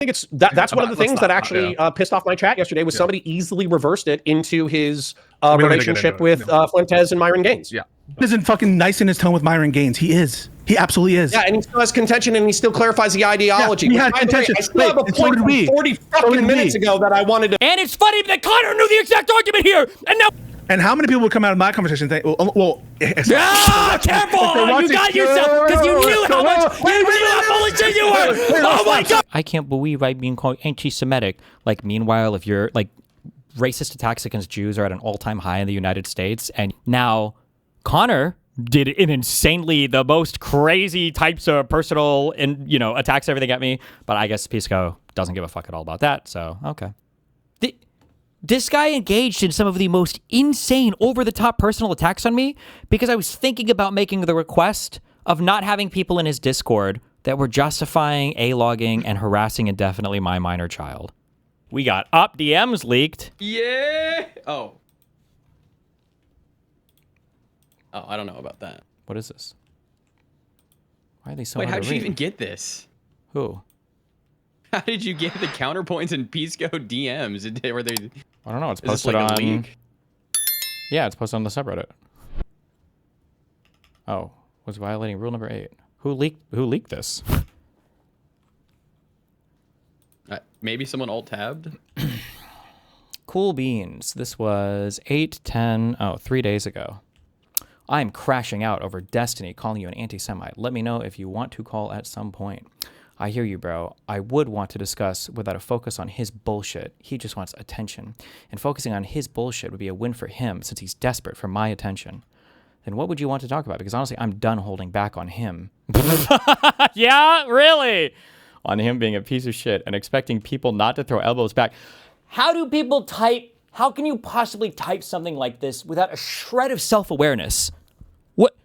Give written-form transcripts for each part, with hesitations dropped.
think it's that's one of the things that actually pissed off my chat yesterday was somebody easily reversed it into his relationship with Fuentes and Myron Gaines. Yeah. Isn't fucking nice in his tone with Myron Gaines. He is. He absolutely is. Yeah, and he still has contention, and he still clarifies the ideology. Yeah, he has contention. I still have a point from 40 fucking minutes ago that I wanted to. And it's funny that Connor knew the exact argument here, and now. And how many people would come out of my conversation and think, well, careful! You got yourself because you knew how much you knew how foolish you were. Oh my god! I can't believe I'm being called anti-Semitic. Like, meanwhile, if you're like, racist attacks against Jews are at an all-time high in the United States, and now Connor did an insanely the most crazy types of personal and attacks everything at me. But I guess Pisco doesn't give a fuck at all about that. So okay. This guy engaged in some of the most insane, over-the-top personal attacks on me because I was thinking about making the request of not having people in his Discord that were justifying A-logging and harassing indefinitely my minor child. We got up DMs leaked. Yeah. Oh, I don't know about that. What is this? Why are they so Wait, hard how'd to you read? even get this? Who? How did you get the counterpoints in Pisco DMs? Were they? I don't know. It's Is this posted like a on. leak? Yeah, it's posted on the subreddit. Oh, was violating rule number 8. Who leaked this? Maybe someone alt-tabbed? Cool beans. This was 3 days ago. I'm crashing out over Destiny calling you an anti-Semite. Let me know if you want to call at some point. I hear you, bro. I would want to discuss without a focus on his bullshit. He just wants attention. And focusing on his bullshit would be a win for him since he's desperate for my attention. Then what would you want to talk about? Because honestly, I'm done holding back on him. Yeah, really? On him being a piece of shit and expecting people not to throw elbows back. How do people type? How can you possibly type something like this without a shred of self-awareness? What?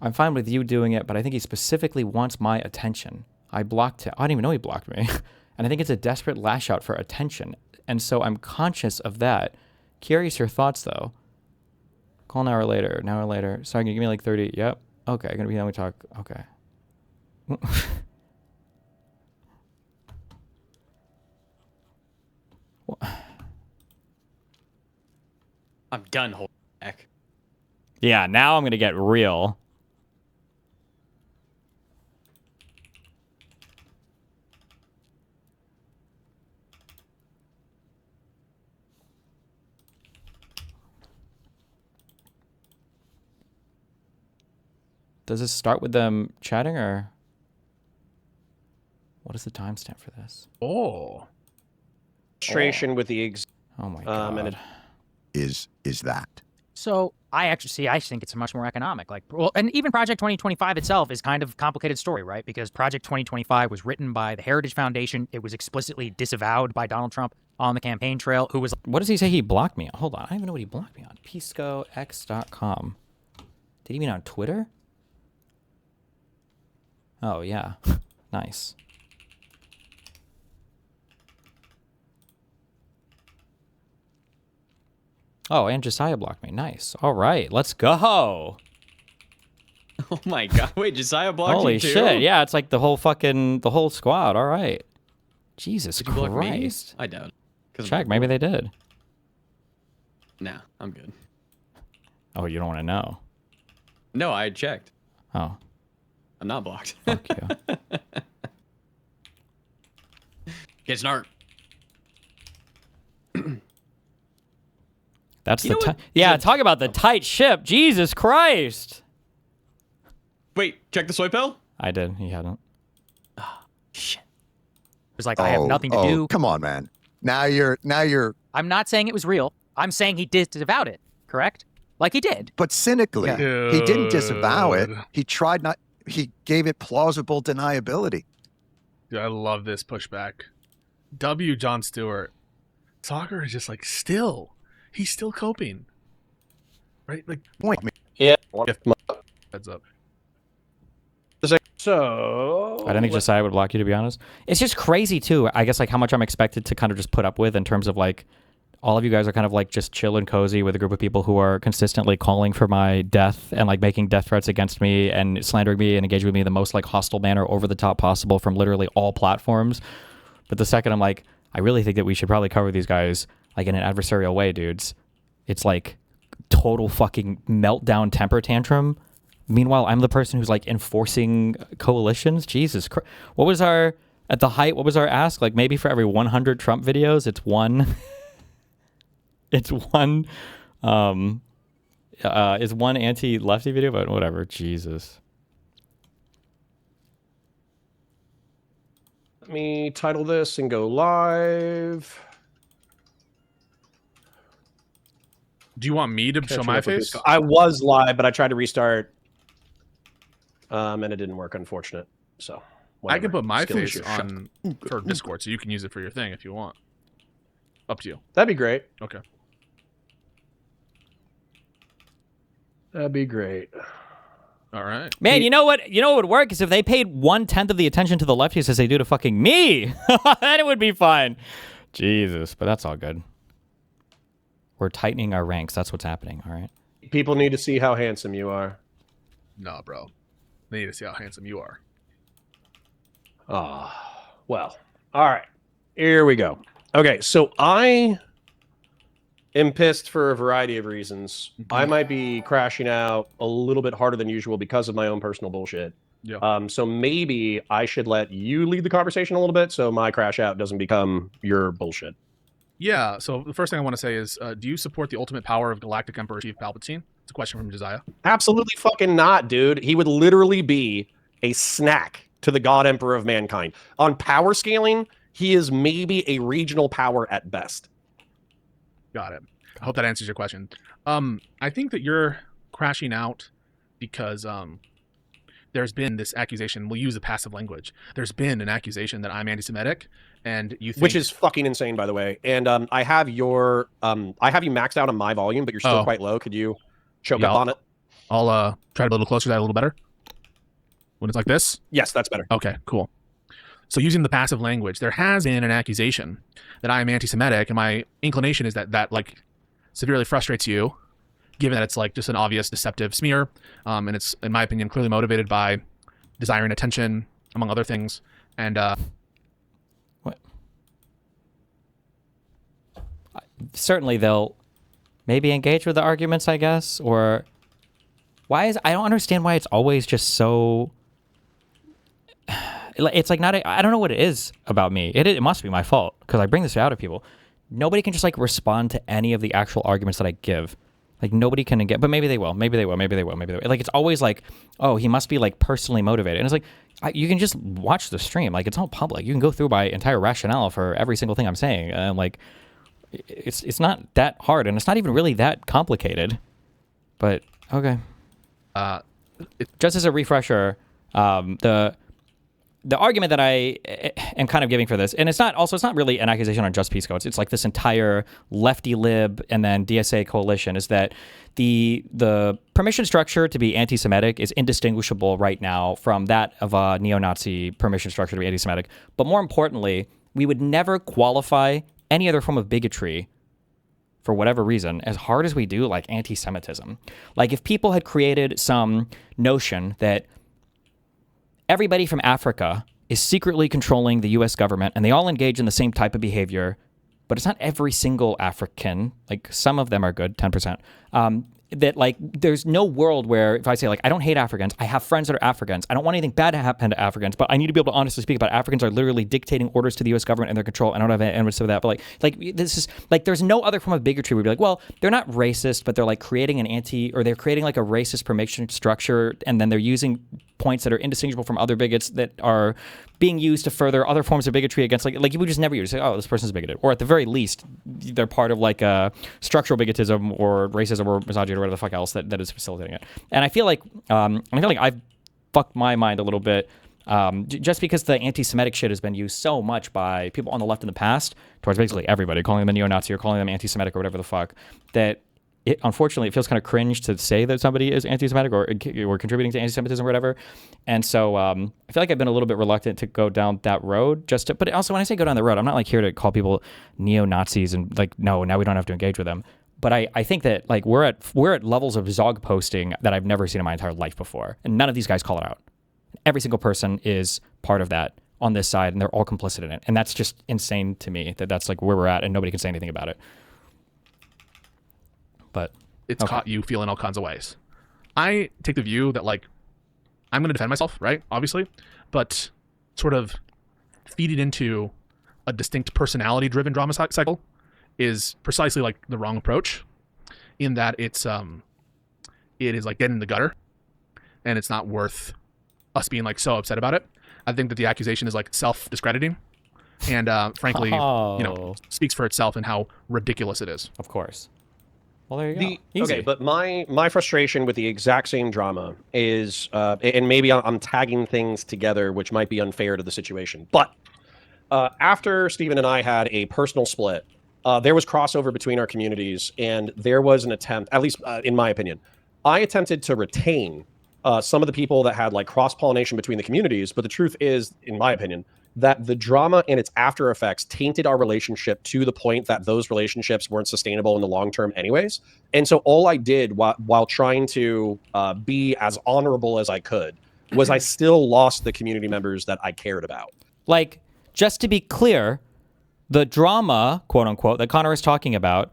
I'm fine with you doing it, but I think he specifically wants my attention. I blocked him. I didn't even know he blocked me. And I think it's a desperate lash out for attention. And so I'm conscious of that. Curious your thoughts, though. Call an hour later. Sorry, can you give me like 30? Yep. Okay, gonna be done. We talk. Okay. I'm done holding back. Yeah, now I'm gonna get real. Does this start with them chatting or what is the timestamp for this? Oh. Illustration with the Oh my god. Is that? So I think it's much more economic. Like, well, and even Project 2025 itself is kind of a complicated story, right? Because Project 2025 was written by the Heritage Foundation. It was explicitly disavowed by Donald Trump on the campaign trail, who was... What does he say he blocked me on? Hold on. I don't even know what he blocked me on. PiscoX.com. Did he mean on Twitter? Oh, yeah. Nice. Oh, and Josiah blocked me. Nice. All right, let's go. Oh my god. Wait, Josiah blocked Holy you too? shit. Yeah, it's like the whole squad. All right. Jesus Did you block me? Christ. I doubt it. Check, maybe they did. Nah, I'm good. Oh, you don't want to know. No, I checked. Oh. I'm not blocked. Fuck you. Get snart. That's yeah, talk about the tight ship. Jesus Christ. Wait, check the soy pill? I did. He hadn't. Oh, shit. It was like, I have nothing to do. Come on, man. Now you're. I'm not saying it was real. I'm saying he disavowed it, correct? Like he did. But cynically, he didn't disavow it. He tried not. He gave it plausible deniability. Dude, I love this pushback. W. Jon Stewart. Soccer is just like he's still coping. Right? Like, Point me. Yeah. heads up. So I didn't think Josiah would block you, to be honest. It's just crazy too. I guess like how much I'm expected to kind of just put up with in terms of like all of you guys are kind of like just chill and cozy with a group of people who are consistently calling for my death and like making death threats against me and slandering me and engaging with me in the most like hostile manner over the top possible from literally all platforms. But the second I'm like, I really think that we should probably cover these guys like in an adversarial way, dudes. It's like total fucking meltdown temper tantrum. Meanwhile, I'm the person who's like enforcing coalitions. Jesus Christ. What was our, at the height, what was our ask? Like maybe for every 100 Trump videos, it's one, it's one anti-lefty video, but whatever. Jesus. Let me title this and go live. Do you want me to show my face? I was live, but I tried to restart. And it didn't work, unfortunate. So whatever. I can put my Skill face issue. on for Discord, so you can use it for your thing if you want. Up to you. That'd be great. Okay. That'd be great. All right. Man, you know what? You know what would work is if they paid 1/10 of the attention to the lefties as they do to fucking me. Then it would be fine. Jesus, but that's all good. We're tightening our ranks. That's what's happening. All right. People need to see how handsome you are. No, bro. They need to see how handsome you are. Well, all right. Here we go. Okay, so I am pissed for a variety of reasons. I might be crashing out a little bit harder than usual because of my own personal bullshit. Yeah. So maybe I should let you lead the conversation a little bit so my crash out doesn't become your bullshit. Yeah, so the first thing I want to say is, do you support the ultimate power of Galactic Emperor Chief Palpatine? It's a question from Josiah. Absolutely fucking not, dude. He would literally be a snack to the God Emperor of mankind. On power scaling, he is maybe a regional power at best. Got it. I hope that answers your question. I think that you're crashing out because there's been this accusation. We'll use the passive language. There's been an accusation that I'm anti-Semitic, and you think... Which is fucking insane, by the way. And I have your I have you maxed out on my volume, but you're still quite low. Could you choke up on it? I'll try to be a little closer to that a little better. When it's like this? Yes, that's better. Okay, cool. So using the passive language, there has been an accusation that I am anti-Semitic, and my inclination is that like severely frustrates you, given that it's like just an obvious deceptive smear, and it's, in my opinion, clearly motivated by desiring attention, among other things. And what? Certainly they'll maybe engage with the arguments, I guess, or why is, I don't understand why it's always just so, it's like not, I don't know what it is about me. It must be my fault because I bring this out of people. Nobody can just like respond to any of the actual arguments that I give. Like nobody can get, but maybe they will, maybe they will, maybe they will, maybe they will. Like it's always like, oh, he must be like personally motivated. And it's like, you can just watch the stream. Like it's all public. You can go through my entire rationale for every single thing I'm saying. And like, it's not that hard and it's not even really that complicated, but okay. Just as a refresher, the argument that I am kind of giving for this, and it's not really an accusation on just Pisco. It's like this entire lefty lib and then DSA coalition is that the permission structure to be anti-Semitic is indistinguishable right now from that of a neo-Nazi permission structure to be anti-Semitic. But more importantly, we would never qualify any other form of bigotry for whatever reason, as hard as we do like anti-Semitism. Like if people had created some notion that everybody from Africa is secretly controlling the U.S. government and they all engage in the same type of behavior, but it's not every single African, like some of them are good, 10%, that like there's no world where if I say like I don't hate Africans, I have friends that are Africans, I don't want anything bad to happen to Africans, but I need to be able to honestly speak about Africans are literally dictating orders to the U.S. government and their control. I don't have any of that, but like this is like there's no other form of bigotry where we'd be like, well, they're not racist, but they're like creating an they're creating like a racist permission structure, and then they're using points that are indistinguishable from other bigots that are being used to further other forms of bigotry against like you would just never use say, oh, this person's bigoted, or at the very least they're part of like a structural bigotism or racism or misogyny or whatever the fuck else that is facilitating it. And I feel like I've fucked my mind a little bit just because the anti-Semitic shit has been used so much by people on the left in the past towards basically everybody, calling them a neo-Nazi or calling them anti-Semitic or whatever the fuck, that unfortunately, it feels kind of cringe to say that somebody is anti-Semitic or contributing to anti-Semitism or whatever. And so I feel like I've been a little bit reluctant to go down that road. But also when I say go down the road, I'm not like here to call people neo-Nazis and like, no, now we don't have to engage with them. But I think that like we're at levels of Zog posting that I've never seen in my entire life before. And none of these guys call it out. Every single person is part of that on this side, and they're all complicit in it. And that's just insane to me that that's like where we're at and nobody can say anything about it. But it's caught you feeling all kinds of ways. I take the view that like I'm going to defend myself, right? Obviously, but sort of feed it into a distinct personality-driven drama cycle is precisely like the wrong approach, in that it is like dead in the gutter, and it's not worth us being like so upset about it. I think that the accusation is like self-discrediting, and frankly, speaks for itself and how ridiculous it is. Of course. Well, there you go. Okay, but my frustration with the exact same drama is, and maybe I'm tagging things together, which might be unfair to the situation. But after Stephen and I had a personal split, there was crossover between our communities, and there was an attempt, at least in my opinion, I attempted to retain some of the people that had like cross-pollination between the communities. But the truth is, in my opinion, that the drama and its after effects tainted our relationship to the point that those relationships weren't sustainable in the long term anyways. And so all I did while trying to be as honorable as I could was I still lost the community members that I cared about. Like, just to be clear, the drama, quote unquote, that Connor is talking about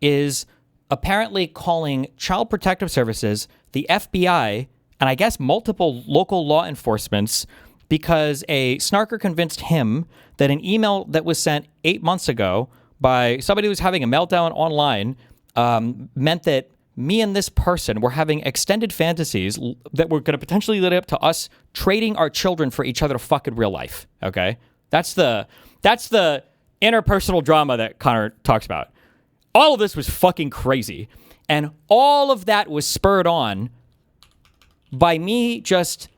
is apparently calling Child Protective Services, the FBI, and I guess multiple local law enforcements, because a snarker convinced him that an email that was sent 8 months ago by somebody who was having a meltdown online meant that me and this person were having extended fantasies that were going to potentially lead up to us trading our children for each other to fuck in real life. Okay? That's the interpersonal drama that Connor talks about. All of this was fucking crazy. And all of that was spurred on by me just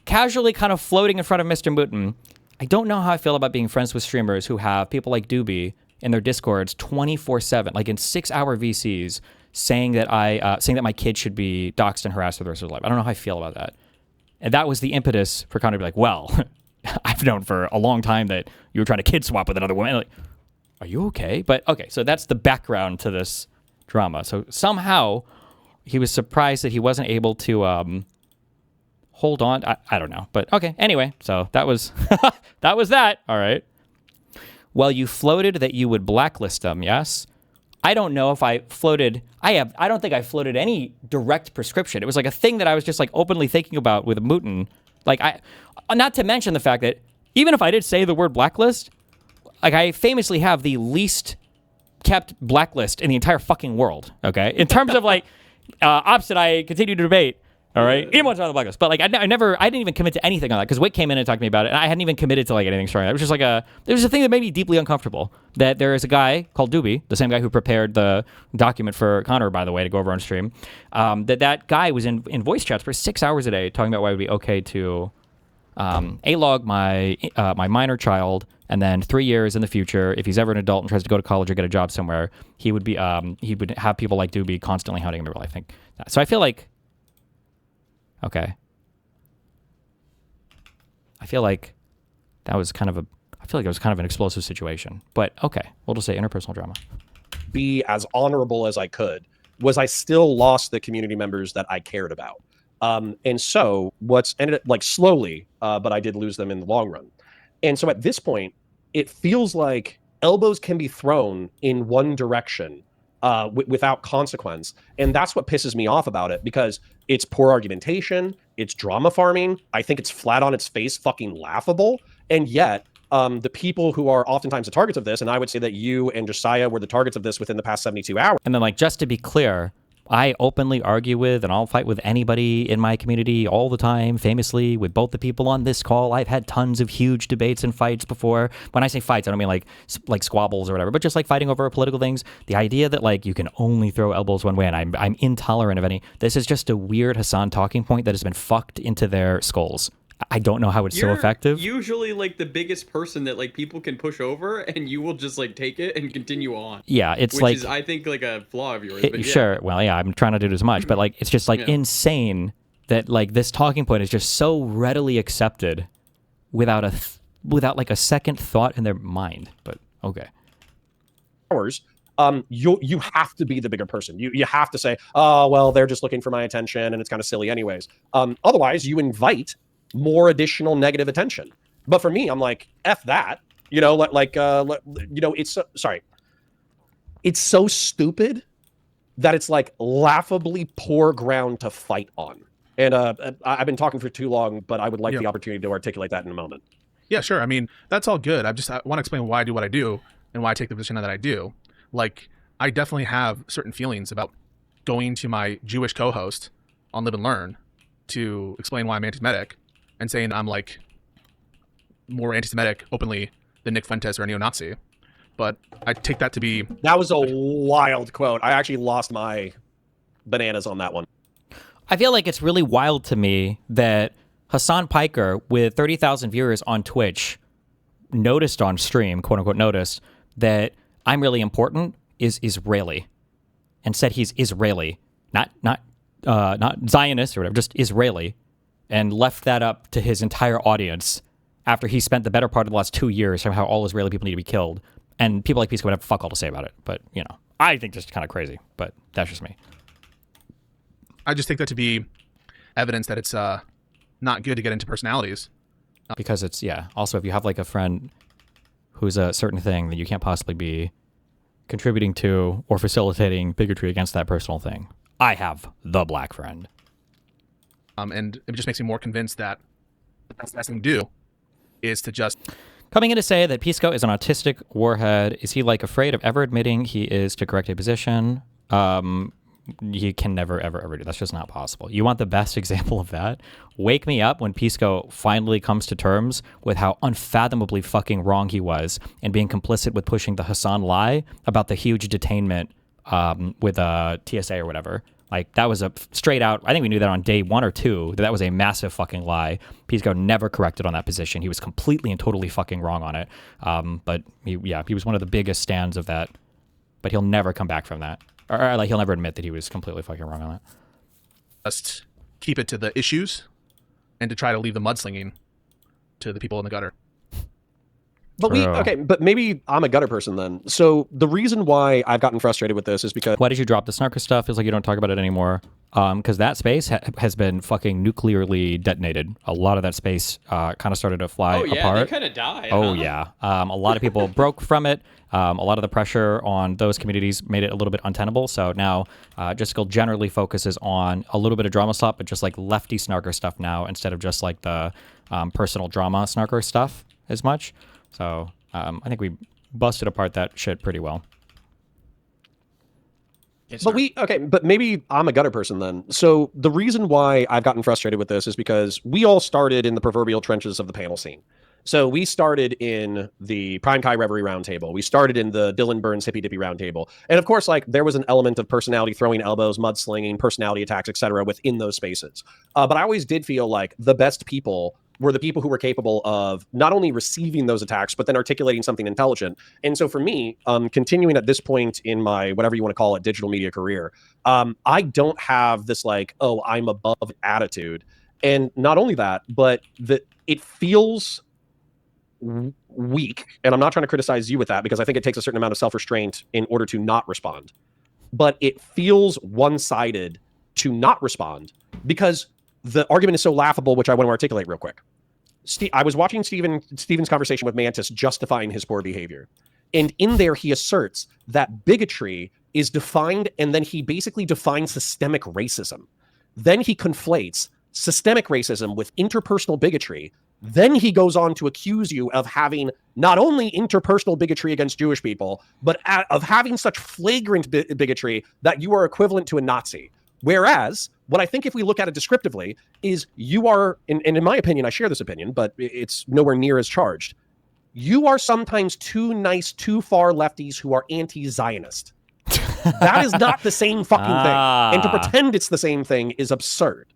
casually kind of floating in front of Mr. Mooten. I don't know how I feel about being friends with streamers who have people like Doobie in their Discords 24/7, like in 6-hour VCs, saying that my kid should be doxxed and harassed for the rest of their life. I don't know how I feel about that. And that was the impetus for Connor to be like, well, I've known for a long time that you were trying to kid swap with another woman. Like, are you okay? But okay, so that's the background to this drama. So somehow he was surprised that he wasn't able to hold on. I don't know. But okay, anyway, so that was that was that. All right. Well, you floated that you would blacklist them, yes? I don't know if I floated. I don't think I floated any direct prescription. It was like a thing that I was just like openly thinking about with Mooten. Like not to mention the fact that even if I did say the word blacklist, like I famously have the least kept blacklist in the entire fucking world. Okay, in terms of like ops that I continue to debate. All right, even once on the blacklist, but like I didn't even commit to anything on that because Wick came in and talked to me about it, and I hadn't even committed to like anything strong. It was just like there was a thing that made me deeply uncomfortable. That there is a guy called Doobie, the same guy who prepared the document for Connor, by the way, to go over on stream. That guy was in voice chats for 6 hours a day talking about why it would be okay to A-log my minor child, and then 3 years in the future, if he's ever an adult and tries to go to college or get a job somewhere, he would have people like Doobie constantly hounding him. I think so. I feel like. Okay. I feel like it was kind of an explosive situation. But okay, we'll just say interpersonal drama. Be as honorable as I could was I still lost the community members that I cared about. And so what's ended up like slowly, but I did lose them in the long run. And so at this point, it feels like elbows can be thrown in one direction without consequence. And that's what pisses me off about it, because it's poor argumentation, it's drama farming. I think it's flat on its face fucking laughable. And yet, the people who are oftentimes the targets of this, and I would say that you and Josiah were the targets of this within the past 72 hours. And then like, just to be clear, I openly argue with and I'll fight with anybody in my community all the time, famously with both the people on this call. I've had tons of huge debates and fights before. When I say fights, I don't mean like squabbles or whatever, but just like fighting over political things. The idea that like you can only throw elbows one way and I'm intolerant of any, this is just a weird Hassan talking point that has been fucked into their skulls. I don't know how it's so You're effective. usually like the biggest person that like people can push over, and you will just like take it and continue on. Yeah, it's Which like is, I think, like a flaw of yours. it- But yeah. sure. Well, yeah, I'm trying to do it as much, but like it's just like Yeah. insane that like this talking point is just so readily accepted without without like a second thought in their mind. But okay. Hours, you have to be the bigger person. You have to say, oh well, they're just looking for my attention, and it's kind of silly anyways. Otherwise, you invite more additional negative attention. But for me, I'm like, F that. You know, it's sorry. It's so stupid that it's like laughably poor ground to fight on. And I've been talking for too long, but I would like the opportunity to articulate that in a moment. Yeah, sure. I mean, that's all good. I want to explain why I do what I do and why I take the position that I do. Like, I definitely have certain feelings about going to my Jewish co-host on Live and Learn to explain why I'm anti-Semitic and saying I'm like more anti-Semitic openly than Nick Fuentes or a neo-Nazi. But I take that to be... That was a wild quote. I actually lost my bananas on that one. I feel like it's really wild to me that Hassan Piker, with 30,000 viewers on Twitch, noticed on stream, quote unquote, noticed that I'm really important is Israeli, and said he's Israeli, not Zionist or whatever, just Israeli, and left that up to his entire audience after he spent the better part of the last 2 years saying how all Israeli people need to be killed, and people like Pisco would have fuck all to say about it. But you know, I think that's kind of crazy. But that's just me. I just take that to be evidence that it's not good to get into personalities. Because it's, also if you have like a friend who's a certain thing, then you can't possibly be contributing to or facilitating bigotry against that personal thing. I have the black friend. And it just makes me more convinced that the best thing to do is to just... Coming in to say that Pisco is an autistic warhead, is he like afraid of ever admitting he is to correct a position? He can never, ever, ever do. That's just not possible. You want the best example of that? Wake me up when Pisco finally comes to terms with how unfathomably fucking wrong he was and being complicit with pushing the Hassan lie about the huge detainment with TSA or whatever. Like, that was a straight out, I think we knew that on day 1 or 2, that was a massive fucking lie. Pisco never corrected on that position. He was completely and totally fucking wrong on it. But he was one of the biggest stands of that. But he'll never come back from that. Or like, he'll never admit that he was completely fucking wrong on that. Just keep it to the issues and to try to leave the mudslinging to the people in the gutter. But but maybe I'm a gutter person then. So the reason why I've gotten frustrated with this is because... Why did you drop the snarker stuff? Feels like you don't talk about it anymore. Because that space has been fucking nuclearly detonated. A lot of that space kind of started to fly apart. Oh yeah, they kind of died. Oh yeah. A lot of people broke from it. A lot of the pressure on those communities made it a little bit untenable. So now Jessica generally focuses on a little bit of drama stuff, but just like lefty snarker stuff now instead of just like the personal drama snarker stuff as much. So I think we busted apart that shit pretty well. Yes, but maybe I'm a gutter person then. So the reason why I've gotten frustrated with this is because we all started in the proverbial trenches of the panel scene. So we started in the Prime Kai Reverie Roundtable. We started in the Dylan Burns Hippy Dippy Roundtable. And of course, like, there was an element of personality throwing elbows, mudslinging, personality attacks, etc. within those spaces. But I always did feel like the best people were the people who were capable of not only receiving those attacks, but then articulating something intelligent. And so for me, continuing at this point in my, whatever you want to call it, digital media career, I don't have this like, oh, I'm above attitude. And not only that, but it feels weak. And I'm not trying to criticize you with that, because I think it takes a certain amount of self-restraint in order to not respond. But it feels one-sided to not respond, because the argument is so laughable, which I want to articulate real quick. I was watching Steven's conversation with Mantis justifying his poor behavior. And in there, he asserts that bigotry is defined, and then he basically defines systemic racism. Then he conflates systemic racism with interpersonal bigotry. Then he goes on to accuse you of having not only interpersonal bigotry against Jewish people, but of having such flagrant bigotry that you are equivalent to a Nazi. Whereas, what I think, if we look at it descriptively, is you are, and in my opinion, I share this opinion, but it's nowhere near as charged. You are sometimes too nice, too far lefties who are anti-Zionist. That is not the same fucking thing. And to pretend it's the same thing is absurd.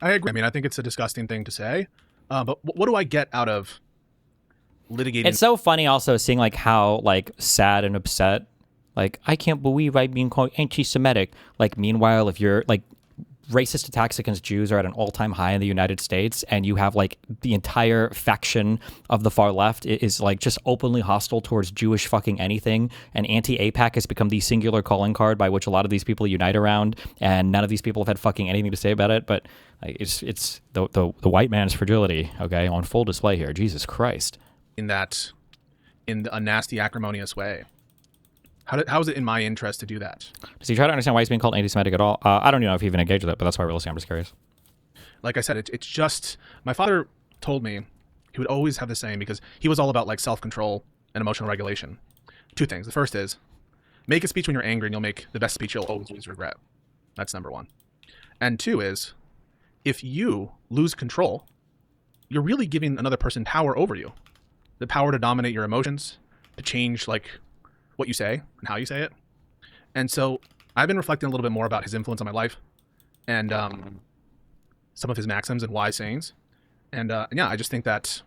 I agree. I mean, I think it's a disgusting thing to say, but what do I get out of litigating? It's so funny also seeing like how like sad and upset, like I can't believe I'm being called anti-Semitic. Like meanwhile, if you're like racist attacks against Jews are at an all-time high in the United States, and you have like the entire faction of the far left is like just openly hostile towards Jewish fucking anything, and anti-APAC has become the singular calling card by which a lot of these people unite around, and none of these people have had fucking anything to say about it. But it's the white man's fragility, okay, on full display here. Jesus Christ. In a nasty, acrimonious way. How is it in my interest to do that? Does he try to understand why he's being called anti-Semitic at all? I don't even know if he even engaged with it, but that's why we're listening. I'm just curious. Like I said, it's just, my father told me he would always have the saying, because he was all about like self-control and emotional regulation. Two things. The first is, make a speech when you're angry and you'll make the best speech you'll always regret. That's number one. And two is, if you lose control, you're really giving another person power over you. The power to dominate your emotions, to change like what you say and how you say it. And so I've been reflecting a little bit more about his influence on my life, and some of his maxims and wise sayings. And yeah, I just think that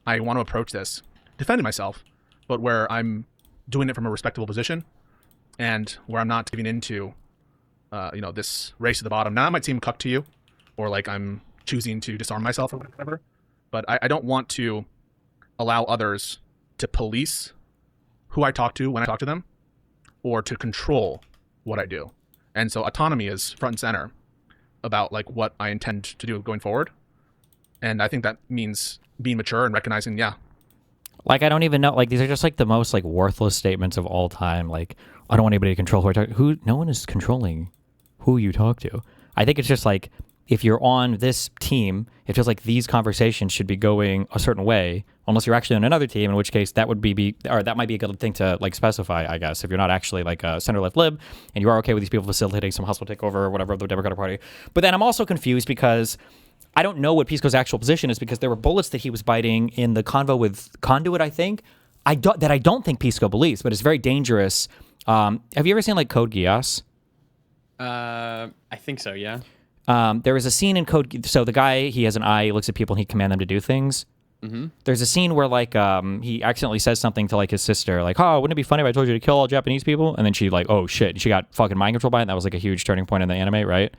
I want to approach this defending myself, but where I'm doing it from a respectable position, and where I'm not giving into this race to the bottom. Now, it might seem cuck to you, or like I'm choosing to disarm myself or whatever, but I don't want to allow others to police who I talk to when I talk to them, or to control what I do. And so autonomy is front and center about like what I intend to do going forward. And I think that means being mature and recognizing, yeah. Like, I don't even know, like, these are just like the most like worthless statements of all time. Like, I don't want anybody to control who I talk to. No one is controlling who you talk to. I think it's just like, if you're on this team, it feels like these conversations should be going a certain way, unless you're actually on another team, in which case that would that might be a good thing to like specify, I guess, if you're not actually like a center-left lib and you are okay with these people facilitating some hostile takeover or whatever of the Democratic Party. But then I'm also confused because I don't know what Pisco's actual position is, because there were bullets that he was biting in the convo with Conduit, I think, that I don't think Pisco believes, but it's very dangerous. Have you ever seen like Code Geass? I think so, yeah. There was a scene in Code. So the guy, he has an eye, he looks at people and he command them to do things. Mm-hmm. There's a scene where like he accidentally says something to like his sister, like, "Oh, wouldn't it be funny if I told you to kill all Japanese people?" And then she like, "Oh shit!" She got fucking mind controlled by it. And that was like a huge turning point in the anime, right?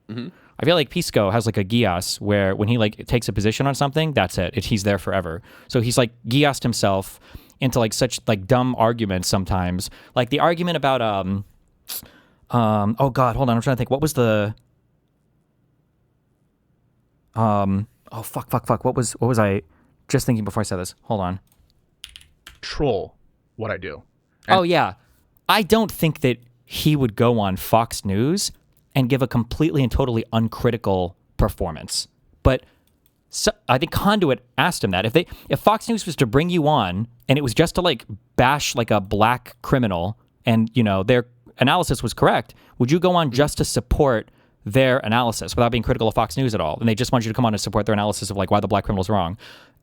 Mm-hmm. I feel like Pisco has like a Geass where when he like takes a position on something, that's it. He's there forever. So he's like Geassed himself into like such like dumb arguments sometimes, like the argument about oh god, hold on, I'm trying to think. What was the oh fuck. What was I just thinking before I said this? Hold on. Control what I do. Oh yeah. I don't think that he would go on Fox News and give a completely and totally uncritical performance. But I think Conduit asked him that. If Fox News was to bring you on and it was just to like bash like a black criminal and, you know, their analysis was correct, would you go on just to support their analysis without being critical of Fox News at all? And they just want you to come on and support their analysis of like why the black criminal's wrong.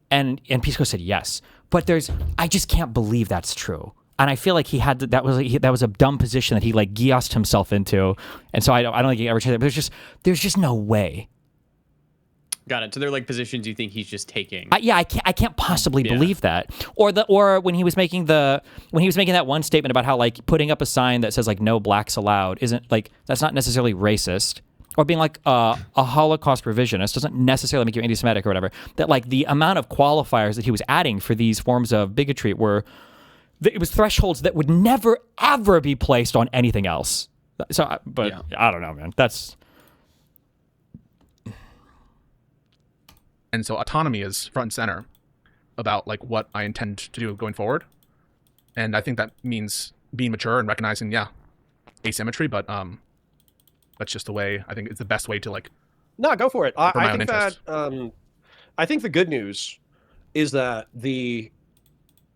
And Pisco said yes. But I just can't believe that's true. And I feel like that was a dumb position that he like Geassed himself into. And so I don't think he ever changed it. But there's just no way. Got it. So they're like positions you think he's just taking. I can't possibly believe that. Or when he was making that one statement about how like putting up a sign that says like no blacks allowed isn't like, that's not necessarily racist. Or being like a Holocaust revisionist doesn't necessarily make you anti-Semitic or whatever. That like the amount of qualifiers that he was adding for these forms of bigotry it was thresholds that would never ever be placed on anything else. So, I don't know, man. And so autonomy is front and center about like what I intend to do going forward. And I think that means being mature and recognizing, yeah, asymmetry, but that's just the way, I think it's the best way to like. No, go for it. I think interest. I think the good news is that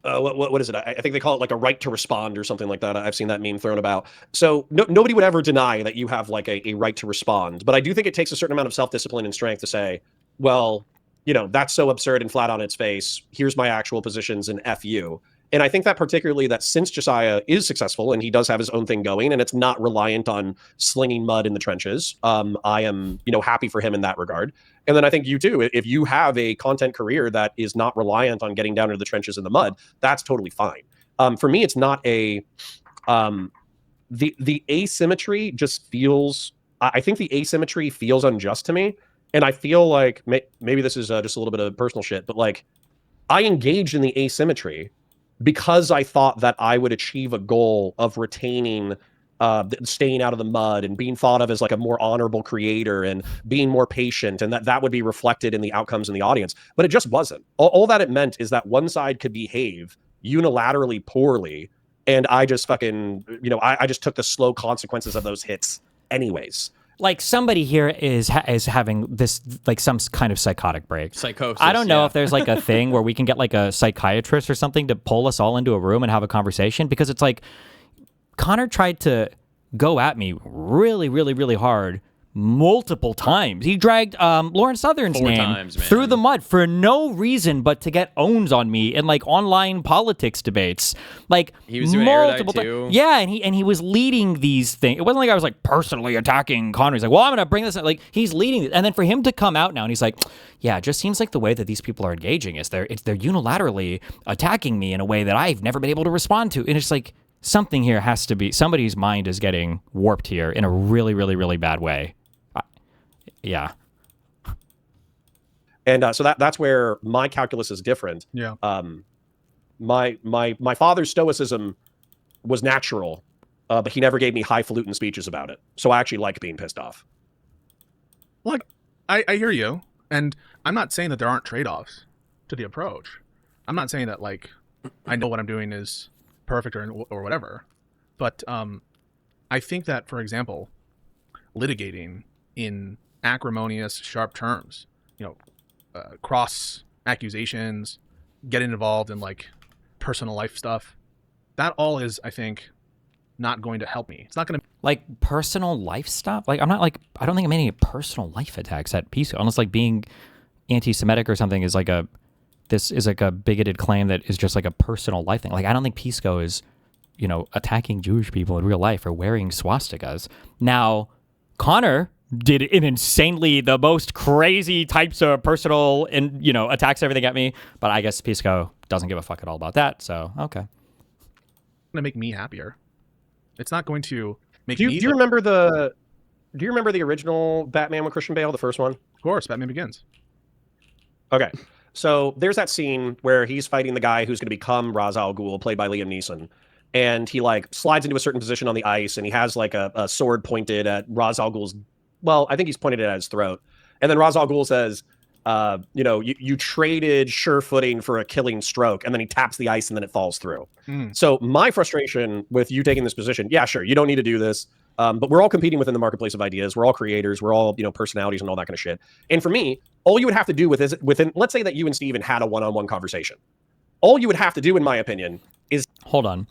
what is it? I think they call it like a right to respond or something like that. I've seen that meme thrown about. So nobody would ever deny that you have like a right to respond. But I do think it takes a certain amount of self-discipline and strength to say, well, you know, that's so absurd and flat on its face. Here's my actual positions and F you. And I think that particularly that since Josiah is successful and he does have his own thing going and it's not reliant on slinging mud in the trenches, I am, happy for him in that regard. And then I think you too, if you have a content career that is not reliant on getting down into the trenches in the mud, that's totally fine. For me, it's not the asymmetry just feels, I think the asymmetry feels unjust to me. And I feel like maybe this is just a little bit of personal shit, but like I engaged in the asymmetry because I thought that I would achieve a goal of retaining, staying out of the mud and being thought of as like a more honorable creator and being more patient, and that would be reflected in the outcomes in the audience. But it just wasn't. All that it meant is that one side could behave unilaterally poorly, and I just fucking, I just took the slow consequences of those hits anyways. Like somebody here is having this like some kind of psychotic break. Psychosis. I don't know if there's like a thing where we can get like a psychiatrist or something to pull us all into a room and have a conversation, because it's like Connor tried to go at me really, really, really hard multiple times. He dragged Lauren Southern's 4 name times, man. through the mud for no reason but to get owns on me in like online politics debates. Like he was doing multiple Erudite too. Yeah, and he was leading these things. It wasn't like I was like personally attacking Connor. He's like, well, I'm gonna bring this up. Like he's leading it. And then for him to come out now and he's like, yeah, it just seems like the way that these people are engaging is they're unilaterally attacking me in a way that I've never been able to respond to. And it's like something here has to be, somebody's mind is getting warped here in a really, really, really bad way. Yeah. And so that's where my calculus is different. Yeah. My father's stoicism was natural, but he never gave me highfalutin speeches about it. So I actually like being pissed off. Like, I hear you, and I'm not saying that there aren't trade-offs to the approach. I'm not saying that like I know what I'm doing is perfect or whatever, but I think that, for example, litigating in acrimonious, sharp terms, cross accusations, getting involved in like personal life stuff, that all is, I think, not going to help me. It's not going to like personal life stuff. Like I don't think I'm any personal life attacks at Pisco, unless like being anti-Semitic or something is like this is like a bigoted claim that is just like a personal life thing. Like I don't think Pisco is, attacking Jewish people in real life or wearing swastikas. Now, Connor did an insanely the most crazy types of personal and attacks everything at me, but I guess Pisco doesn't give a fuck at all about that. So okay, to make me happier. It's not going to make do me. You remember the original Batman with Christian Bale, the first one? Of course, Batman Begins. Okay, so there's that scene where he's fighting the guy who's going to become Ra's al Ghul, played by Liam Neeson. And he like slides into a certain position on the ice, and he has like a sword pointed at Ra's al Ghul's. Well, I think he's pointed it at his throat. And then Ra's al Ghul says, you traded sure footing for a killing stroke. And then he taps the ice and then it falls through. So my frustration with you taking this position, yeah, sure, you don't need to do this. But we're all competing within the marketplace of ideas. We're all creators. We're all, personalities and all that kind of shit. And for me, all you would have to do within, let's say that you and Steven had a one-on-one conversation. All you would have to do, in my opinion, is... Hold on.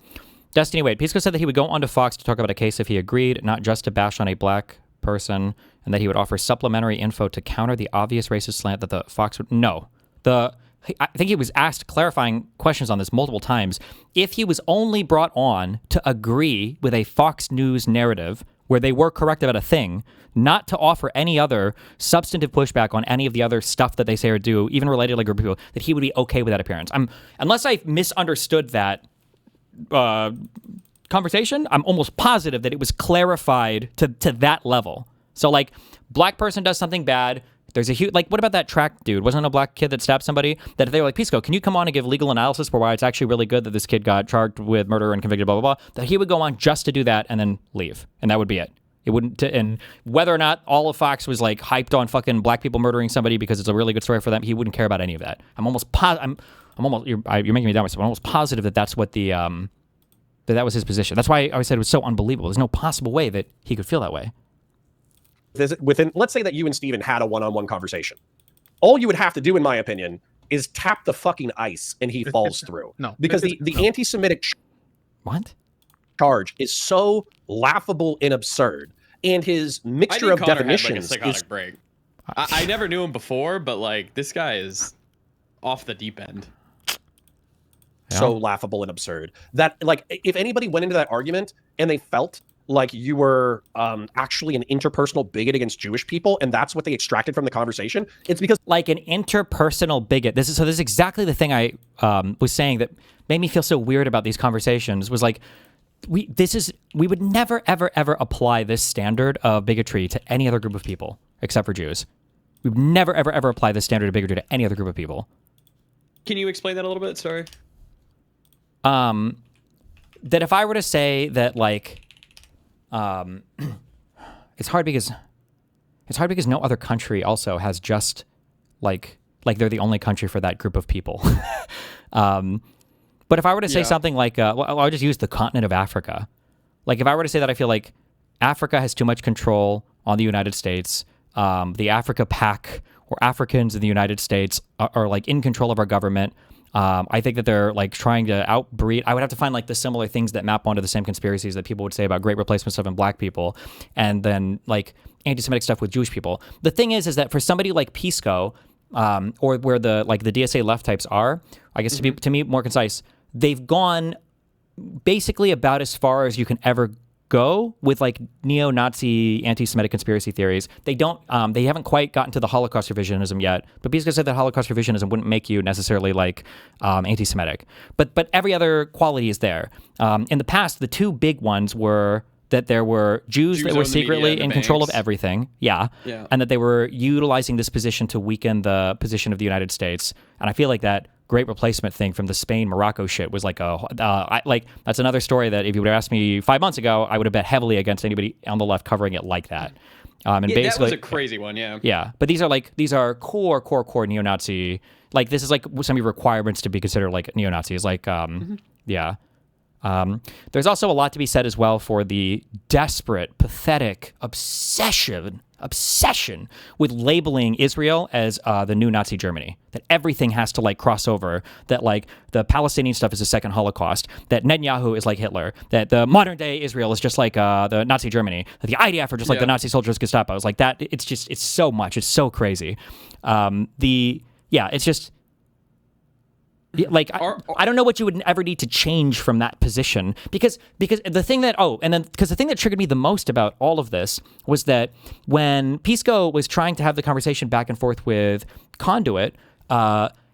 Destiny Wade. Pisco said that he would go onto Fox to talk about a case if he agreed, not just to bash on a black person, and that he would offer supplementary info to counter the obvious racist slant that the Fox would... No. I think he was asked clarifying questions on this multiple times. If he was only brought on to agree with a Fox News narrative where they were correct about a thing, not to offer any other substantive pushback on any of the other stuff that they say or do, even related to like group of people, that he would be okay with that appearance. Unless I misunderstood that conversation, I'm almost positive that it was clarified to that level. So like, black person does something bad, there's a huge, like, what about that track dude? Wasn't it a black kid that stabbed somebody? That if they were like, Pisco, can you come on and give legal analysis for why it's actually really good that this kid got charged with murder and convicted, blah, blah, blah, that he would go on just to do that and then leave. And that would be it. It wouldn't, and whether or not all of Fox was like hyped on fucking black people murdering somebody because it's a really good story for them, he wouldn't care about any of that. I'm almost, you're making me doubt myself. I'm almost positive that that's what that was his position. That's why I always said it was so unbelievable. There's no possible way that he could feel that way. Within, let's say that you and Steven had a one-on-one conversation. All you would have to do, in my opinion, is tap the fucking ice and he falls through. No. Because the anti-Semitic What? charge is so laughable and absurd. And his mixture of definitions had, like, a psychotic break. I never knew him before, but like this guy is off the deep end. so laughable and absurd that, like, if anybody went into that argument and they felt like you were actually an interpersonal bigot against Jewish people, and that's what they extracted from the conversation, it's because like an interpersonal bigot. This is exactly the thing I was saying that made me feel so weird about these conversations. Was like, we would never ever ever apply this standard of bigotry to any other group of people except for Jews. We would never ever ever apply this standard of bigotry to any other group of people. Can you explain that a little bit? Sorry. That if I were to say that, like, it's hard because no other country also has just like they're the only country for that group of people. But if I were to say something like, well, I'll just use the continent of Africa. Like, if I were to say that I feel like Africa has too much control on the United States, the Africa Pac or Africans in the United States are like in control of our government. I think that they're like trying to outbreed. I would have to find like the similar things that map onto the same conspiracies that people would say about great replacement stuff in black people, and then like anti-Semitic stuff with Jewish people. The thing is that for somebody like Pisco, or where the DSA left types are, I guess to me more concise, they've gone basically about as far as you can ever go with like neo-Nazi anti-Semitic conspiracy theories. They haven't quite gotten to the Holocaust revisionism yet, but Pisco said that Holocaust revisionism wouldn't make you necessarily like anti-Semitic, but every other quality is there. In the past, the two big ones were that there were Jews that were secretly in control of everything, and that they were utilizing this position to weaken the position of the United States. And I feel like that great replacement thing from the Spain-Morocco shit was like that's another story that if you would have asked me 5 months ago, I would have bet heavily against anybody on the left covering it like that. And basically, that was a crazy one, Yeah, but these are core neo-Nazi. Like, this is like some of your requirements to be considered like neo-Nazis. Like, there's also a lot to be said as well for the desperate, pathetic obsession with labeling Israel as the new Nazi Germany. That everything has to like cross over. That like the Palestinian stuff is a second Holocaust. That Netanyahu is like Hitler. That the modern day Israel is just like the Nazi Germany. That the IDF are just like the Nazi soldiers Gestapo. It's like that. It's so much. It's so crazy. It's just. Like, I don't know what you would ever need to change from that position because the thing that triggered me the most about all of this was that when Pisco was trying to have the conversation back and forth with Conduit,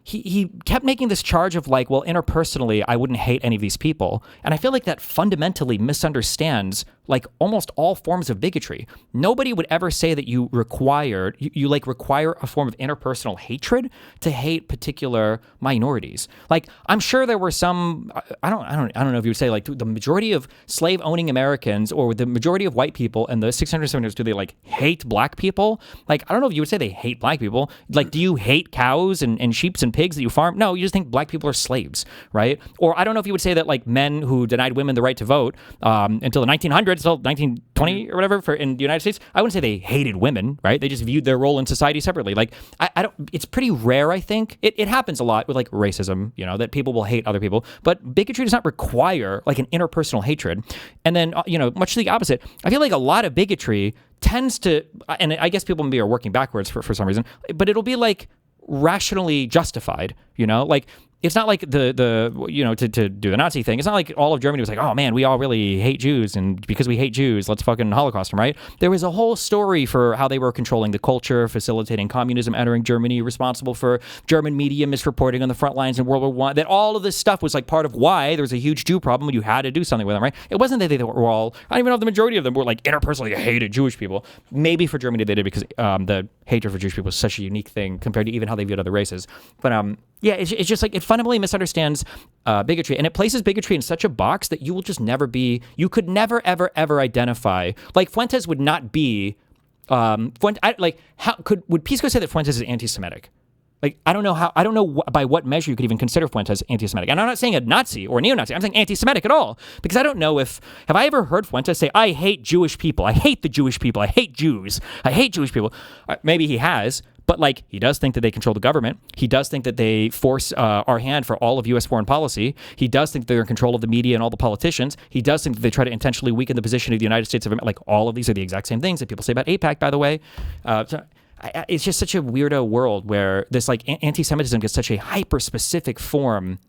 he kept making this charge of like, well, interpersonally, I wouldn't hate any of these people. And I feel like that fundamentally misunderstands like almost all forms of bigotry. Nobody would ever say that you require a form of interpersonal hatred to hate particular minorities. Like, I'm sure there were some, I don't know if you would say like the majority of slave owning Americans or the majority of white people in the 600 years, do they like hate black people? Like, I don't know if you would say they hate black people. Like, do you hate cows and sheep and pigs that you farm? No, you just think black people are slaves, right? Or I don't know if you would say that like men who denied women the right to vote until the 1900s, until 1920 or whatever in the United States, I wouldn't say they hated women, right? They just viewed their role in society separately. Like, I don't, it's pretty rare, I think. It happens a lot with like racism, that people will hate other people, but bigotry does not require like an interpersonal hatred. And then, much to the opposite, I feel like a lot of bigotry tends to, and I guess people maybe are working backwards for some reason, but it'll be like rationally justified, like it's not like to do the Nazi thing. It's not like all of Germany was like, oh man, we all really hate Jews, and because we hate Jews, let's fucking Holocaust them, right? There was a whole story for how they were controlling the culture, facilitating communism entering Germany, responsible for German media misreporting on the front lines in World War I. That all of this stuff was like part of why there was a huge Jew problem and you had to do something with them, right? It wasn't that they were all, I don't even know if the majority of them were like interpersonally hated Jewish people. Maybe for Germany they did because the hatred for Jewish people is such a unique thing compared to even how they viewed other races. But it's just like it fundamentally misunderstands bigotry, and it places bigotry in such a box that you could never ever ever identify. Like Fuentes would not be would Pisco say that Fuentes is anti-Semitic? Like, I don't know by what measure you could even consider Fuentes anti-Semitic. And I'm not saying a Nazi or a neo-Nazi. I'm saying anti-Semitic at all. Because I don't know have I ever heard Fuentes say, I hate Jewish people. I hate the Jewish people. I hate Jews. I hate Jewish people. Maybe he has. But like, he does think that they control the government. He does think that they force our hand for all of U.S. foreign policy. He does think they're in control of the media and all the politicians. He does think that they try to intentionally weaken the position of the United States of America. Like, all of these are the exact same things that people say about AIPAC, by the way. It's just such a weirdo world where this like anti-Semitism gets such a hyper-specific form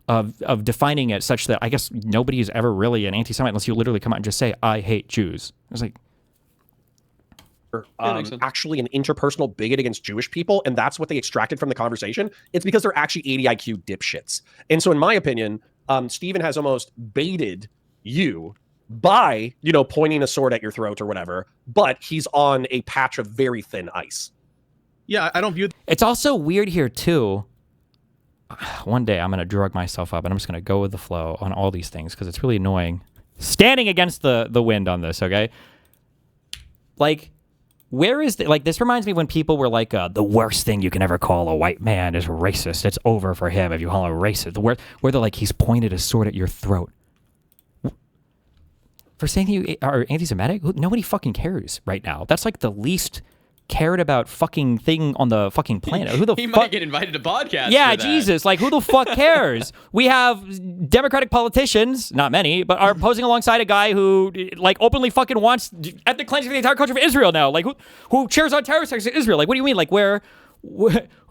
of defining it such that I guess nobody is ever really an anti-Semite unless you literally come out and just say, I hate Jews. It's like, actually an interpersonal bigot against Jewish people, and that's what they extracted from the conversation. It's because they're actually 80 IQ dipshits. And so in my opinion, Steven has almost baited you by, you know, pointing a sword at your throat or whatever, but he's on a patch of very thin ice. Yeah, I don't view... It's also weird here too. One day I'm going to drug myself up and I'm just going to go with the flow on all these things because it's really annoying. Standing against the wind on this, okay? Like, where is the, like, this reminds me when people were like, the worst thing you can ever call a white man is racist. It's over for him if you call him racist. Where they're like, he's pointed a sword at your throat. For saying you are anti-Semitic? Nobody fucking cares right now. That's like the least cared about fucking thing on the fucking planet. Who the fuck? He might get invited to podcasts. Yeah, for that. Jesus. Like, who the fuck cares? We have Democratic politicians, not many, but are posing alongside a guy who, like, openly fucking wants ethnic cleansing of the entire country of Israel now. Like, who cheers on terrorist acts in Israel? Like, what do you mean? Like, where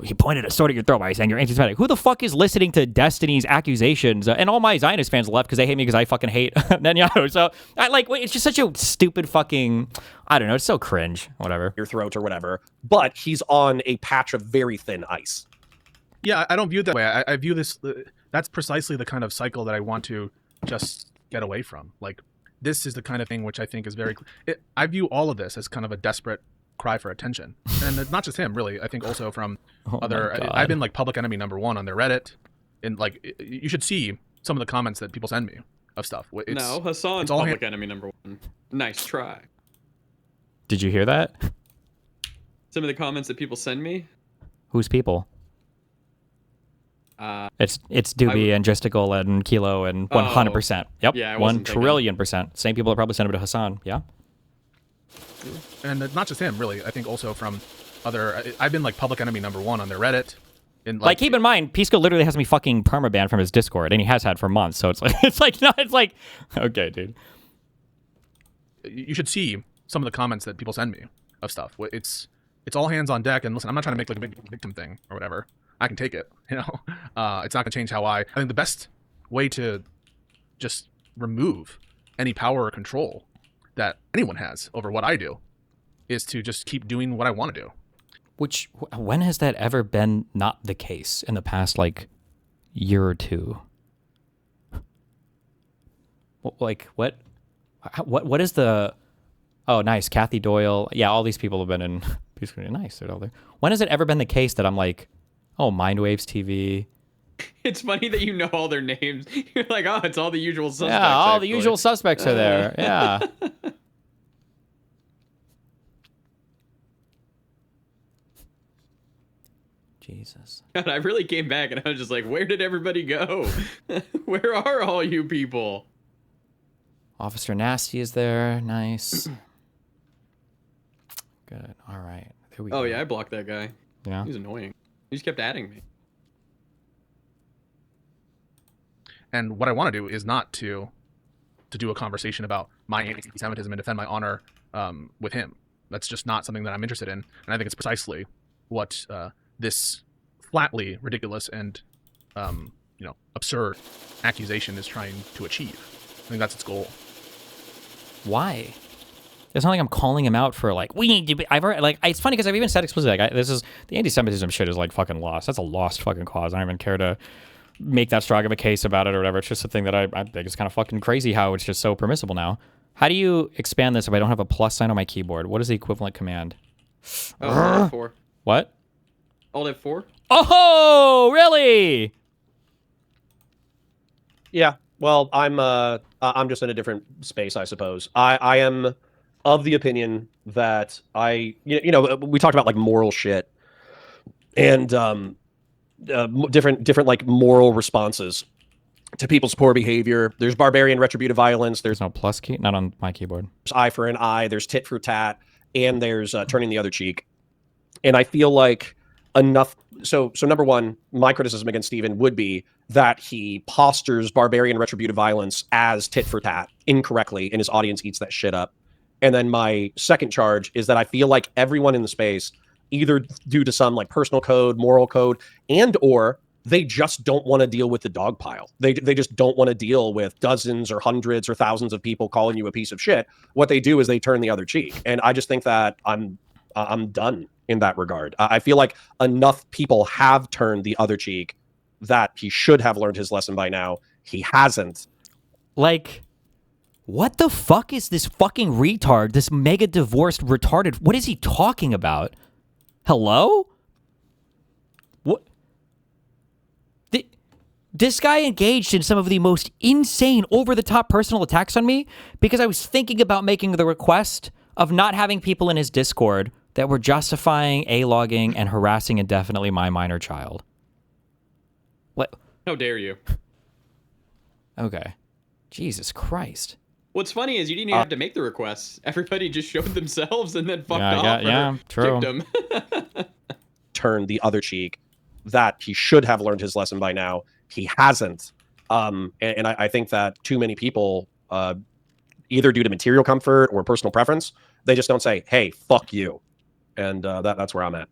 he pointed a sword at your throat by saying you're anti-Semitic. Who the fuck is listening to Destiny's accusations? And all my Zionist fans left because they hate me because I fucking hate Netanyahu. So, it's just such a stupid fucking, I don't know, it's so cringe. Whatever. Your throat or whatever. But he's on a patch of very thin ice. Yeah, I don't view it that way. I view this, that's precisely the kind of cycle that I want to just get away from. Like, this is the kind of thing which I think is very, I view all of this as kind of a desperate cry for attention. And it's not just him, really. I think also from other, I've been like public enemy #1 on their Reddit. And like, you should see some of the comments that people send me of stuff. No, Hassan's public enemy #1. Nice try. Did you hear that? Some of the comments that people send me. Whose people? It's Doobie and Justical and Kilo and 100%. Yep. Yeah, 1 trillion%. Same people that probably sent it to Hassan. Yeah. And it's not just him, really. I think also from other, I've been like public enemy #1 on their Reddit. And like, keep in mind, Pisco literally has me fucking permabanned from his Discord, and he has had for months. So it's like, okay, dude. You should see some of the comments that people send me of stuff. It's all hands on deck. And listen, I'm not trying to make like a big victim thing or whatever. I can take it, you know. It's not gonna change how I think the best way to just remove any power or control that anyone has over what I do is to just keep doing what I want to do. Which, when has that ever been not the case in the past, like, year or two? Like, what is the... Oh, nice, Kathy Doyle. Yeah, all these people have been in... Nice, they're all there. When has it ever been the case that I'm like, oh, Mindwaves TV... It's funny that you know all their names. You're like, oh, it's all the usual suspects. Yeah, all the usual suspects are there. Yeah. Jesus. God, I really came back and I was just like, where did everybody go? Where are all you people? Officer Nasty is there. Nice. Good. All right. There we go. Oh, yeah, I blocked that guy. Yeah. He's annoying. He just kept adding me. And what I want to do is not to do a conversation about my anti-Semitism and defend my honor with him. That's just not something that I'm interested in. And I think it's precisely what this flatly ridiculous and absurd accusation is trying to achieve. I think that's its goal. Why? It's not like I'm calling him out for like, we need to be, I've already, like, it's funny because I've even said explicitly, like, this is, the anti-Semitism shit is like fucking lost. That's a lost fucking cause. I don't even care to make that strong of a case about it or whatever. It's just a thing that I think is kind of fucking crazy how it's just so permissible now. How do you expand this if I don't have a plus sign on my keyboard? What is the equivalent command? Oh, Alt F4. What? Alt F4? Oh, really? Yeah. Well, I'm just in a different space, I suppose. I am of the opinion that we talked about like moral shit and different like moral responses to people's poor behavior. There's barbarian retributive violence. There's no plus key, not on my keyboard. There's eye for an eye. There's tit for tat, and there's turning the other cheek. And I feel like enough. So number one, my criticism against Steven would be that he postures barbarian retributive violence as tit for tat incorrectly, and his audience eats that shit up. And then my second charge is that I feel like everyone in the space, either due to some like personal code, moral code, and or they just don't want to deal with the dog pile. They just don't want to deal with dozens or hundreds or thousands of people calling you a piece of shit. What they do is they turn the other cheek. And I just think that I'm done in that regard. I feel like enough people have turned the other cheek that he should have learned his lesson by now. He hasn't. Like, what the fuck is this fucking retard, this mega divorced retarded? What is he talking about? Hello? What? This guy engaged in some of the most insane, over-the-top personal attacks on me because I was thinking about making the request of not having people in his Discord that were justifying A-logging and harassing indefinitely my minor child. What? How dare you? Okay. Jesus Christ. What's funny is you didn't even have to make the requests. Everybody just showed themselves and then fucked Yeah, off. yeah, true. Kicked them. Turn the other cheek that he should have learned his lesson by now. He hasn't. And I think that too many people, either due to material comfort or personal preference, they just don't say, hey, fuck you. And that's where I'm at.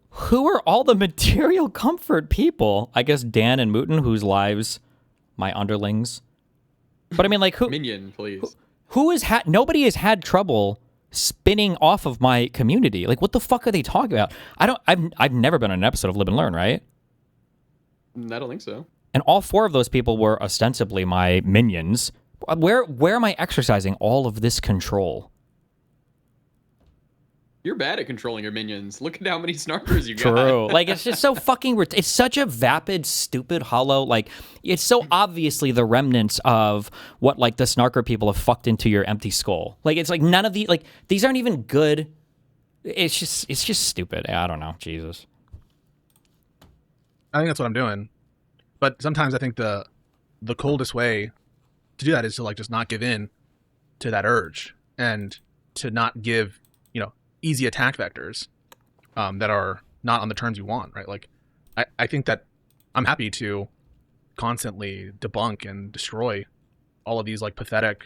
Who are all the material comfort people? I guess Dan and Mooten, whose lives my underlings. But I mean, like, who? Minion, please. Who has had? Nobody has had trouble spinning off of my community. Like, what the fuck are they talking about? I've never been on an episode of Live and Learn, right? I don't think so. And all 4 of those people were ostensibly my minions. Where am I exercising all of this control? You're bad at controlling your minions. Look at how many snarkers you got. True. Like, it's just so fucking... It's such a vapid, stupid, hollow... Like, it's so obviously the remnants of what, like, the snarker people have fucked into your empty skull. Like, it's like none of the... Like, these aren't even good. It's just stupid. I don't know. Jesus. I think that's what I'm doing. But sometimes I think the coldest way to do that is to, like, just not give in to that urge and to not give, easy attack vectors that are not on the terms you want, right? Like, I think that I'm happy to constantly debunk and destroy all of these, like, pathetic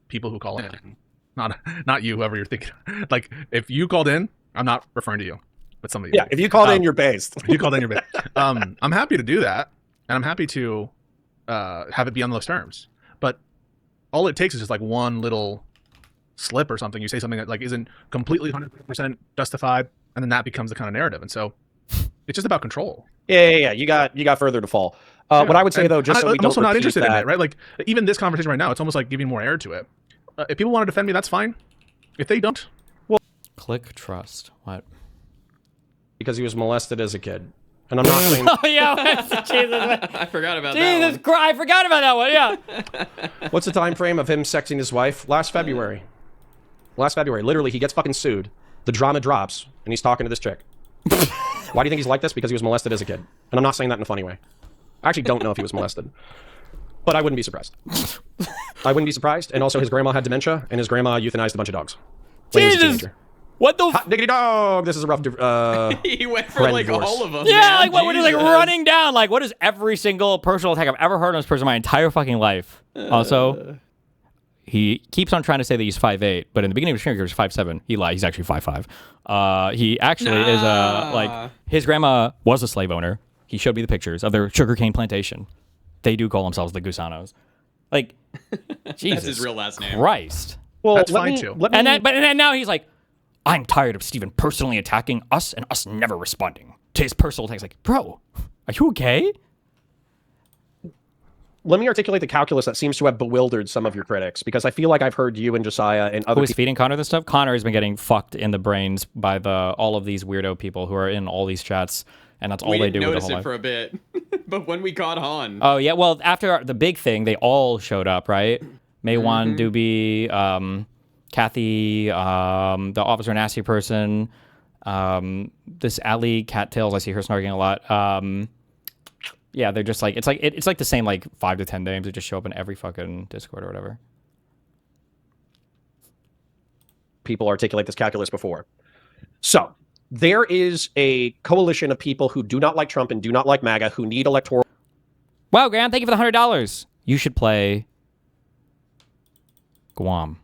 people who call in. Not you, whoever you're thinking. Like, if you called in, I'm not referring to you, but somebody. Yeah, if you called in, you're based. If you called in, you're based. I'm happy to do that, and I'm happy to have it be on those terms. But all it takes is just, like, one little slip or something. You say something that, like, isn't completely 100% justified, and then that becomes the kind of narrative. And so it's just about control. Yeah. You got further to fall. What I would say, though, just so we I'm don't also not repeat interested in that- it, right? Like, even this conversation right now, it's almost like giving more air to it. If people want to defend me, that's fine. If they don't, Click trust. What? because he was molested as a kid. And I'm not saying... Oh, yeah. Jesus. I forgot about Jesus that Christ. I forgot about that one. Yeah. What's the time frame of him sexing his wife? Last February. Literally, he gets fucking sued. The drama drops, and he's talking to this chick. Why do you think he's like this? Because he was molested as a kid. And I'm not saying that in a funny way. I actually don't know if he was molested. But I wouldn't be surprised. And also, his grandma had dementia, and his grandma euthanized a bunch of dogs. When he was a Jesus. teenager. What the... Hot diggity dog! This is a rough... He went for, friend like, divorce. all of them. Yeah, man. like, what is, like, Jesus. running down? Like, what is every single personal attack I've ever heard on this person in my entire fucking life? Also, he keeps on trying to say that he's 5'8", but in the beginning of his career, he was 5'7". He lied. He's actually 5'5". He actually is, like, his grandma was a slave owner. He showed me the pictures of their sugarcane plantation. They do call themselves the Gusanos. Like, Jesus That's his real last name. Christ. Well, That's fine, too. And then now he's like, I'm tired of Steven personally attacking us and us never responding to his personal attacks. Like, bro, are you okay? let me articulate the calculus that seems to have bewildered some of your critics, because I feel like I've heard you and Josiah and other Who is feeding Connor this stuff? Connor has been getting fucked in the brains by all of these weirdo people who are in all these chats, and that's all we they didn't do with the notice whole it life. for a bit, but when we caught on, Oh yeah, well after the big thing, they all showed up, right? Maywan, Doobie, Kathy, the Officer Nasty person, this Ali Cattails. I see her snarking a lot. Yeah, they're just like it's like the same like 5 to 10 names that just show up in every fucking Discord or whatever. people articulate this calculus before. So there is a coalition of people who do not like Trump and do not like MAGA who need electoral. Wow, Graham, thank you for the $100. You should play Guam.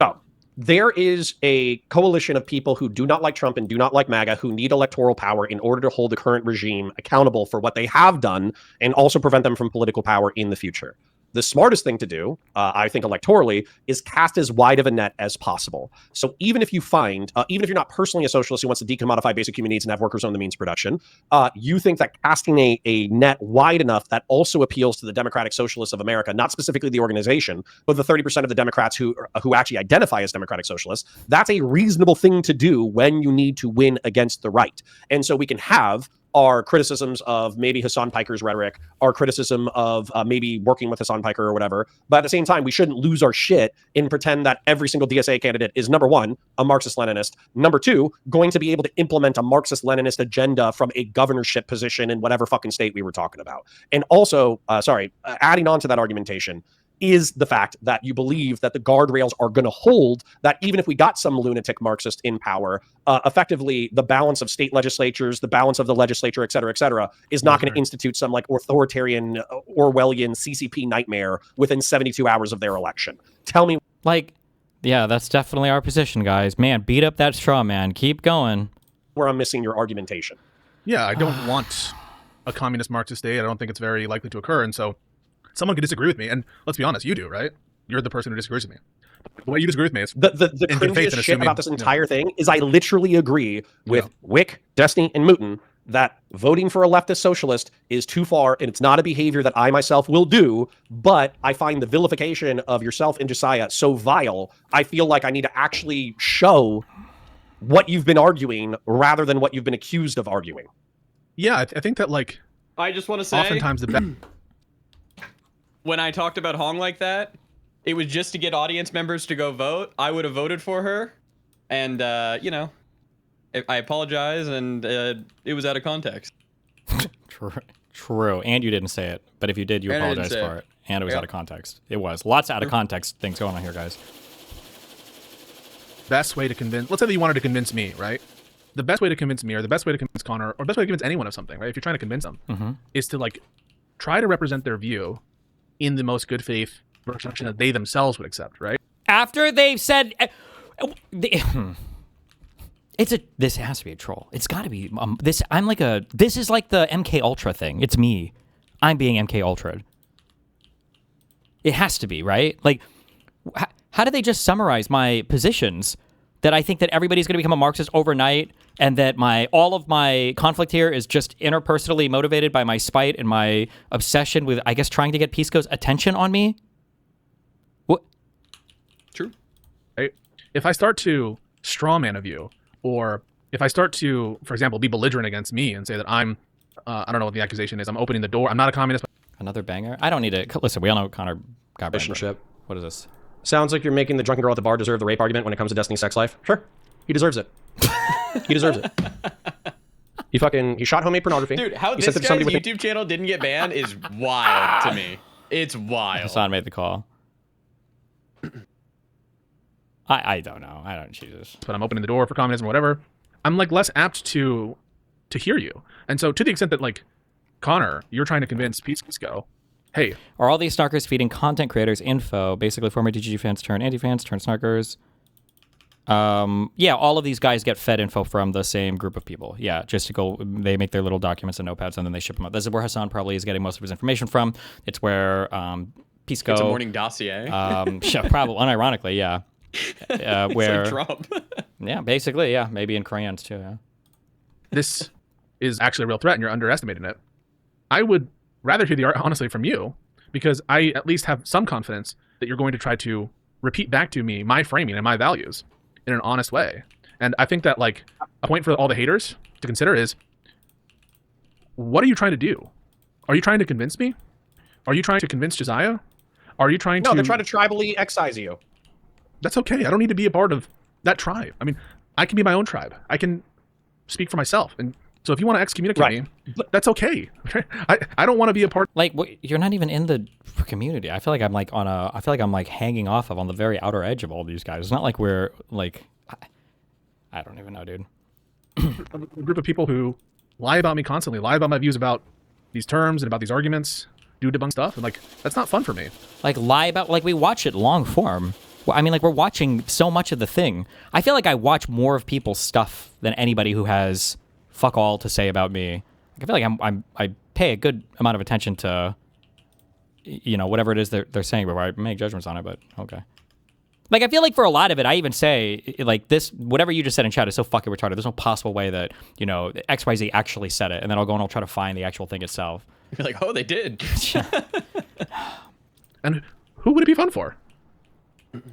Oh, there is a coalition of people who do not like Trump and do not like MAGA, who need electoral power in order to hold the current regime accountable for what they have done and also prevent them from political power in the future. The smartest thing to do, I think electorally, is cast as wide of a net as possible. So even if you find, even if you're not personally a socialist who wants to decommodify basic human needs and have workers own the means of production, you think that casting a net wide enough that also appeals to the Democratic Socialists of America, not specifically the organization, but the 30% of the Democrats who actually identify as Democratic Socialists, that's a reasonable thing to do when you need to win against the right. And so we can have our criticisms of maybe Hassan Piker's rhetoric, our criticism of maybe working with Hassan Piker or whatever. But at the same time, we shouldn't lose our shit and pretend that every single DSA candidate is, number one, a Marxist-Leninist, number two, going to be able to implement a Marxist-Leninist agenda from a governorship position in whatever fucking state we were talking about. And also, adding on to that argumentation, is the fact that you believe that the guardrails are going to hold, that even if we got some lunatic Marxist in power, effectively the balance of state legislatures, the balance of the legislature, et cetera, is not going to institute some like authoritarian Orwellian CCP nightmare within 72 hours of their election. Tell me. Like, yeah, that's definitely our position, guys. Man, beat up that straw man. Keep going. Where I'm missing your argumentation. Yeah, I don't want a communist Marxist state. I don't think it's very likely to occur. And so someone could disagree with me, and let's be honest, you do, right? You're the person who disagrees with me. The way you disagree with me is the cringiest shit about this entire thing is I literally agree with Wick, Destiny, and Mooten that voting for a leftist socialist is too far, and it's not a behavior that I myself will do, but I find the vilification of yourself and Josiah so vile, I feel like I need to actually show what you've been arguing rather than what you've been accused of arguing. Yeah, I think that, like, I just want to say, oftentimes the best. When I talked about Hong like that, it was just to get audience members to go vote. I would have voted for her, and you know, I apologize, and it was out of context. True, and you didn't say it, but if you did, you apologize for it, and it was out of context. It was lots of out of context things going on here, guys. Best way to convince, let's say that you wanted to convince me, right? The best way to convince me, or the best way to convince Connor, or the best way to convince anyone of something, right? If you're trying to convince them, is to like try to represent their view in the most good faith version that they themselves would accept, right? After they've said, this has to be a troll. It's got to be this. This is like the MK Ultra thing. It's me. I'm being MK Ultra. It has to be, right? Like, how do they just summarize my positions? That I think that everybody's going to become a Marxist overnight, and that all of my conflict here is just interpersonally motivated by my spite and my obsession with, I guess, trying to get Pisco's attention on me? What? True. Right? If I start to strawman a view, or if I start to, for example, be belligerent against me and say that I'm, I don't know what the accusation is, I'm opening the door, I'm not a communist. Another banger? I don't need to, listen, we all know Connor got Relationship. What is this? Sounds like you're making the drunken girl at the bar deserve the rape argument when it comes to Destiny's sex life. Sure. He deserves it. He deserves it. He shot homemade pornography. Dude, how he this guy's YouTube channel didn't get banned is wild to me. It's wild. Hassan made the call. I don't know. I don't, Jesus. But I'm opening the door for communism or whatever. I'm like less apt to hear you. And so to the extent that like, Connor, you're trying to convince Pisco, hey. Are all these snarkers feeding content creators info? Basically, former DGG fans turn anti-fans, turn snarkers. Yeah, all of these guys get fed info from the same group of people. Yeah, just to go, they make their little documents and notepads, and then they ship them out. This is where Hassan probably is getting most of his information from. It's where Pisco... It's a morning dossier. Yeah, probably, unironically, yeah. Where... It's like Trump. Yeah, basically, yeah. Maybe in crayons, too, yeah. This is actually a real threat, and you're underestimating it. I would rather hear the art honestly from you, because I at least have some confidence that you're going to try to repeat back to me my framing and my values in an honest way. And I think that like a point for all the haters to consider is, what are you trying to do? Are you trying to convince me? Are you trying to convince Josiah? Are you trying to... No, they're trying to tribally excise you. That's okay. I don't need to be a part of that tribe. I mean, I can be my own tribe. I can speak for myself. And so if you want to excommunicate me, that's okay. I don't want to be a part. Like, you're not even in the community. I feel like I'm like I feel like I'm like hanging off of on the very outer edge of all these guys. It's not like we're like, I don't even know, dude. A group of people who lie about me constantly, lie about my views about these terms and about these arguments, do debunk stuff, and like that's not fun for me. Like lie about, like we watch it long form. Well, I mean, like, we're watching so much of the thing. I feel like I watch more of people's stuff than anybody who has fuck all to say about me. I feel like I pay a good amount of attention to, you know, whatever it is they're saying before I make judgments on it, but okay. Like, I feel like for a lot of it, I even say, like, this, whatever you just said in chat is so fucking retarded. There's no possible way that, you know, XYZ actually said it. And then I'll go and I'll try to find the actual thing itself. You're like, oh, they did. And who would it be fun for?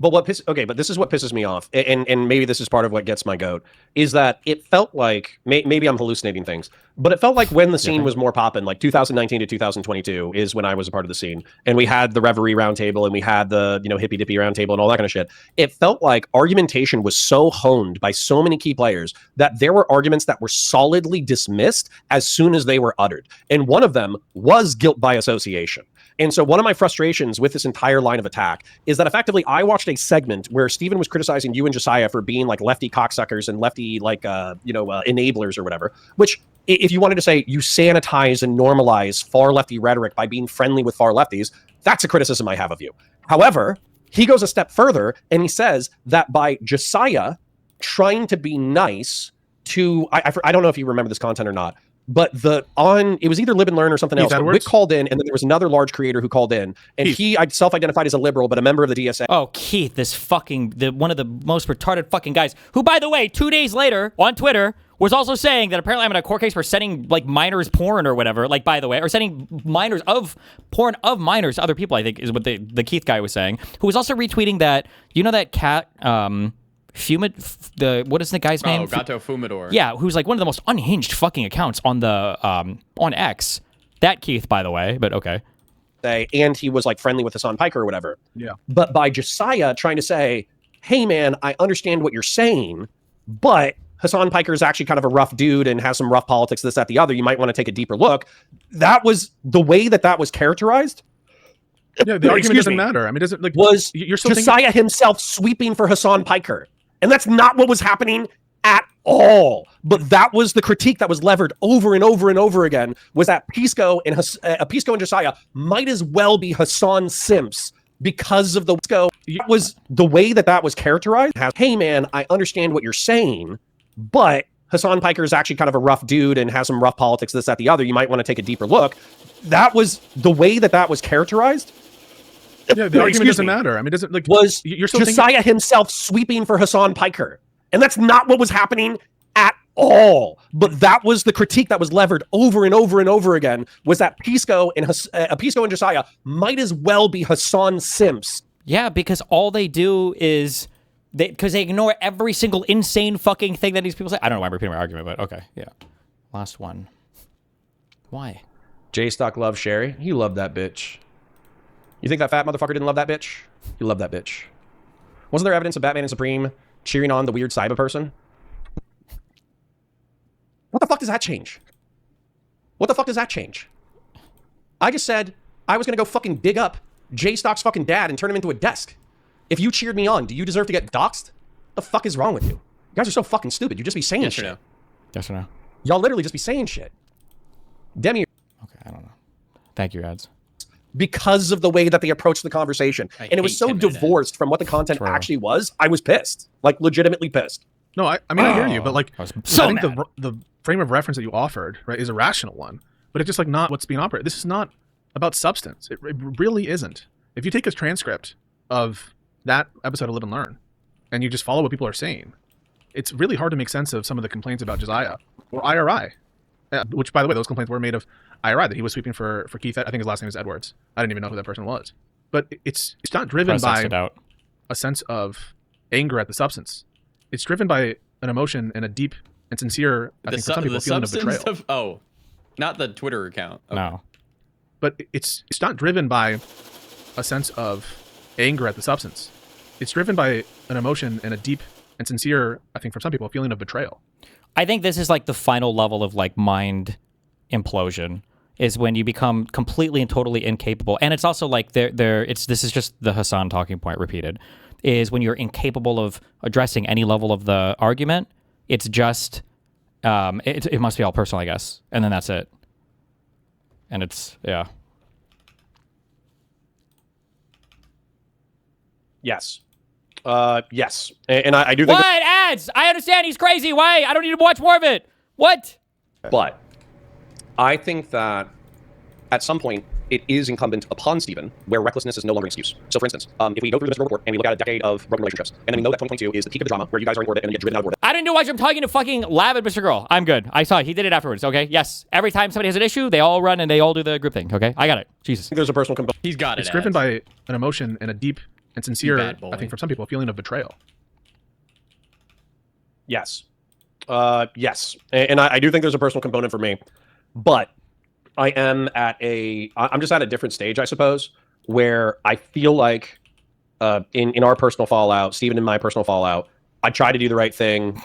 But but this is what pisses me off, and maybe this is part of what gets my goat, is that it felt like, maybe I'm hallucinating things, but it felt like when the scene was more poppin', like 2019 to 2022 is when I was a part of the scene, and we had the Reverie roundtable, and we had the, you know, Hippy Dippy roundtable, and all that kind of shit. It felt like argumentation was so honed by so many key players that there were arguments that were solidly dismissed as soon as they were uttered, and one of them was guilt by association. And so one of my frustrations with this entire line of attack is that effectively I watched a segment where Steven was criticizing you and Josiah for being like lefty cocksuckers and lefty like enablers or whatever, which if you wanted to say you sanitize and normalize far lefty rhetoric by being friendly with far lefties, that's a criticism I have of you. However, he goes a step further and he says that by Josiah trying to be nice to, I don't know if you remember this content or not, but it was either Live and Learn or something else. Wick called in, and then there was another large creator who called in, and he self-identified as a liberal, but a member of the DSA. Oh, Keith, one of the most retarded fucking guys, who, by the way, 2 days later on Twitter was also saying that apparently I'm in a court case for sending like minors porn or whatever. Like, by the way, or sending minors of porn of minors to other people. I think is what the Keith guy was saying. Who was also retweeting that, you know, that cat. What is the guy's name? Oh, Gato Fumador. Yeah, who's like one of the most unhinged fucking accounts on the on X. That Keith, by the way, but okay. And he was like friendly with Hassan Piker or whatever. Yeah. But by Josiah trying to say, hey man, I understand what you're saying, but Hassan Piker is actually kind of a rough dude and has some rough politics, this, that, the other. You might want to take a deeper look. That was the way that was characterized. Yeah, the argument doesn't matter. I mean, doesn't like was you're still Josiah himself sweeping for Hassan Piker. And that's not what was happening at all. But that was the critique that was levered over and over and over again, was that Pisco and Josiah might as well be Hassan simps because of the Pisco. It was the way that was characterized. Hey man, I understand what you're saying, but Hassan Piker is actually kind of a rough dude and has some rough politics, this, that, the other. You might want to take a deeper look. That was the way that was characterized. Yeah, the argument doesn't matter. I mean, doesn't like was you're still Josiah himself sweeping for Hassan Piker, and that's not what was happening at all. But that was the critique that was levered over and over and over again, was that Pisco and Josiah might as well be Hassan simps. Yeah, because all they do is because they ignore every single insane fucking thing that these people say. I don't know why I'm repeating my argument, but okay, yeah. Last one. Why? J-Stock loves Sherry. He loved that bitch. You think that fat motherfucker didn't love that bitch? He loved that bitch. Wasn't there evidence of Batman and Supreme cheering on the weird cyber person? What the fuck does that change? What the fuck does that change? I just said I was gonna go fucking dig up J-Stock's fucking dad and turn him into a desk. If you cheered me on, do you deserve to get doxxed? What the fuck is wrong with you? You guys are so fucking stupid. You just be saying shit. Or no? Yes or no? Y'all literally just be saying shit. Demi. Okay, I don't know. Thank you, ads. Because of the way that they approached the conversation. And it was so divorced from what the content actually was, I was pissed. Like, legitimately pissed. No, I mean, I hear you, but like, I was I think the frame of reference that you offered, right, is a rational one, but it's just like not what's being operated. This is not about substance. It really isn't. If you take a transcript of that episode of Live and Learn, and you just follow what people are saying, it's really hard to make sense of some of the complaints about Josiah or IRI, which, by the way, those complaints were made of IRI, that he was sweeping for Keith. I think his last name is Edwards. I didn't even know who that person was. But it's not driven by a sense of anger at the substance. It's driven by an emotion and a deep and sincere, I think, for some people, a feeling of betrayal. Not the Twitter account. Okay. No. But it's not driven by a sense of anger at the substance. It's driven by an emotion and a deep and sincere, I think, for some people, a feeling of betrayal. I think this is like the final level of like mind implosion, is when you become completely and totally incapable. And it's also like this is just the Hassan talking point repeated, is when you're incapable of addressing any level of the argument. It's just it must be all personal, I guess, and then that's it. And it's Yes. Yes, and I do think. What ads? I understand he's crazy. Why? I don't need to watch more of it. What? But I think that at some point it is incumbent upon Stephen where recklessness is no longer an excuse. So, for instance, if we go through the Mr. report and we look at a decade of broken relationships, and then we know that 2022 is the peak of the drama where you guys are in orbit and get driven out of orbit. I didn't know watch him talking to fucking Lavid Mr. Girl. I'm good. I saw it. He did it afterwards. Okay. Yes. Every time somebody has an issue, they all run and they all do the group thing. Okay. I got it. Jesus. There's a personal component. He's got it. It's driven by an emotion and a deep and sincere, I think, from some people, a feeling of betrayal. Yes. Yes. And I do think there's a personal component for me. But I am I'm just at a different stage, I suppose, where I feel like in our personal fallout, Stephen and my personal fallout, I try to do the right thing,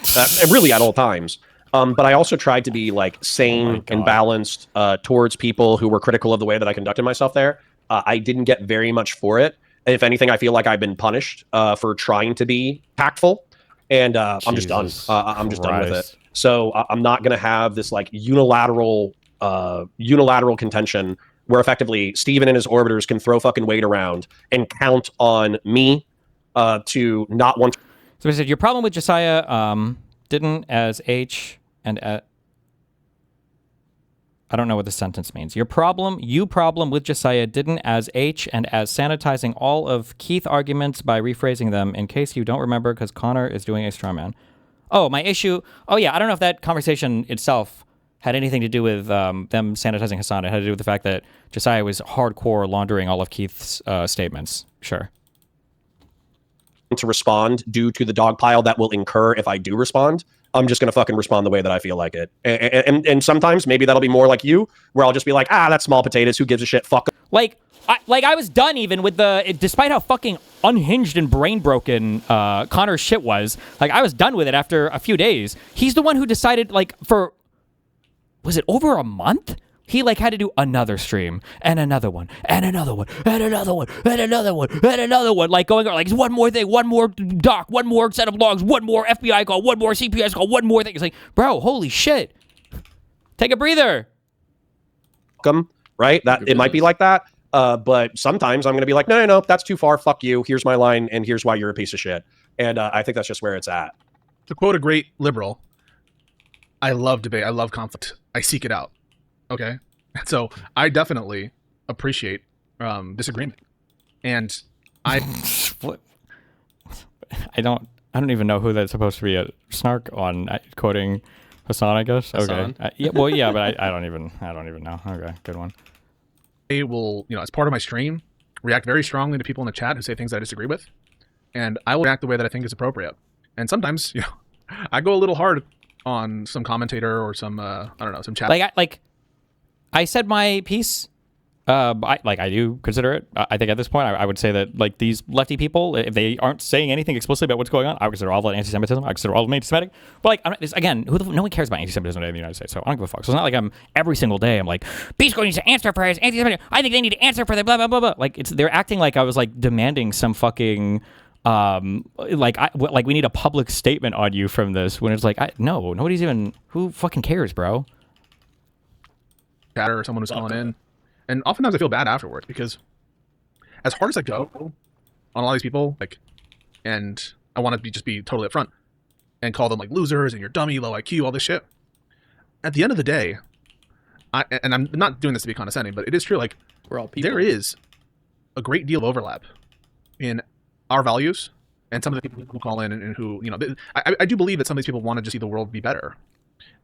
really at all times. But I also tried to be like sane and balanced towards people who were critical of the way that I conducted myself there. I didn't get very much for it. If anything, I feel like I've been punished for trying to be tactful. And I'm just done. I'm just done with it. So I'm not going to have this like unilateral contention where effectively Steven and his orbiters can throw fucking weight around and count on me to not want to. So he said, your problem with Josiah didn't as H and at... I don't know what this sentence means. You problem with Josiah didn't as H and as sanitizing all of Keith arguments by rephrasing them in case you don't remember because Connor is doing a straw man. Oh, my issue. Oh, yeah. I don't know if that conversation itself had anything to do with them sanitizing Hassan. It had to do with the fact that Josiah was hardcore laundering all of Keith's statements. Sure. To respond due to the dog pile that will incur if I do respond. I'm just going to fucking respond the way that I feel like it. And sometimes maybe that'll be more like you, where I'll just be like, that's small potatoes. Who gives a shit? Fuck. I was done even with despite how fucking unhinged and brain broken Connor's shit was. Like, I was done with it after a few days. He's the one who decided, like, was it over a month? He like had to do another stream and another one and another one and another one and another one and another one, like going on like one more thing, one more doc, one more set of logs, one more FBI call, one more CPS call, one more thing. It's like, bro, holy shit. Take a breather. Right? That it might be like that. But sometimes I'm going to be like, no, that's too far. Fuck you. Here's my line, and here's why you're a piece of shit. And I think that's just where it's at. To quote a great liberal, I love debate. I love conflict. I seek it out. Okay, so I definitely appreciate disagreement, and I don't even know who that's supposed to be a snark on quoting Hassan, I guess. Hassan? Okay, but I don't even know. Okay, good one. I will, as part of my stream, react very strongly to people in the chat who say things I disagree with, and I will react the way that I think is appropriate. And sometimes, I go a little hard on some commentator or some some chat. I said my piece. I do consider it. I think at this point, I would say that like these lefty people, if they aren't saying anything explicitly about what's going on, I would consider all of that anti-Semitism. I consider all of them anti-Semitic. But like, no one cares about anti-Semitism in the United States, so I don't give a fuck. So it's not like I'm every single day. I'm like, Pisco needs to answer for his anti-Semitism. I think they need to answer for their blah blah blah blah. Like they're acting like I was like demanding some fucking we need a public statement on you from this when it's like no, nobody's even who fucking cares, bro. Chatter or someone who's calling in, and oftentimes I feel bad afterwards because as hard as I go on a lot of these people, like, and I want to just be totally upfront and call them like losers and you're dummy, low IQ, all this shit. At the end of the day, and I'm not doing this to be condescending, but it is true. Like, we're all people. There is a great deal of overlap in our values and some of the people who call in and who I do believe that some of these people want to just see the world be better.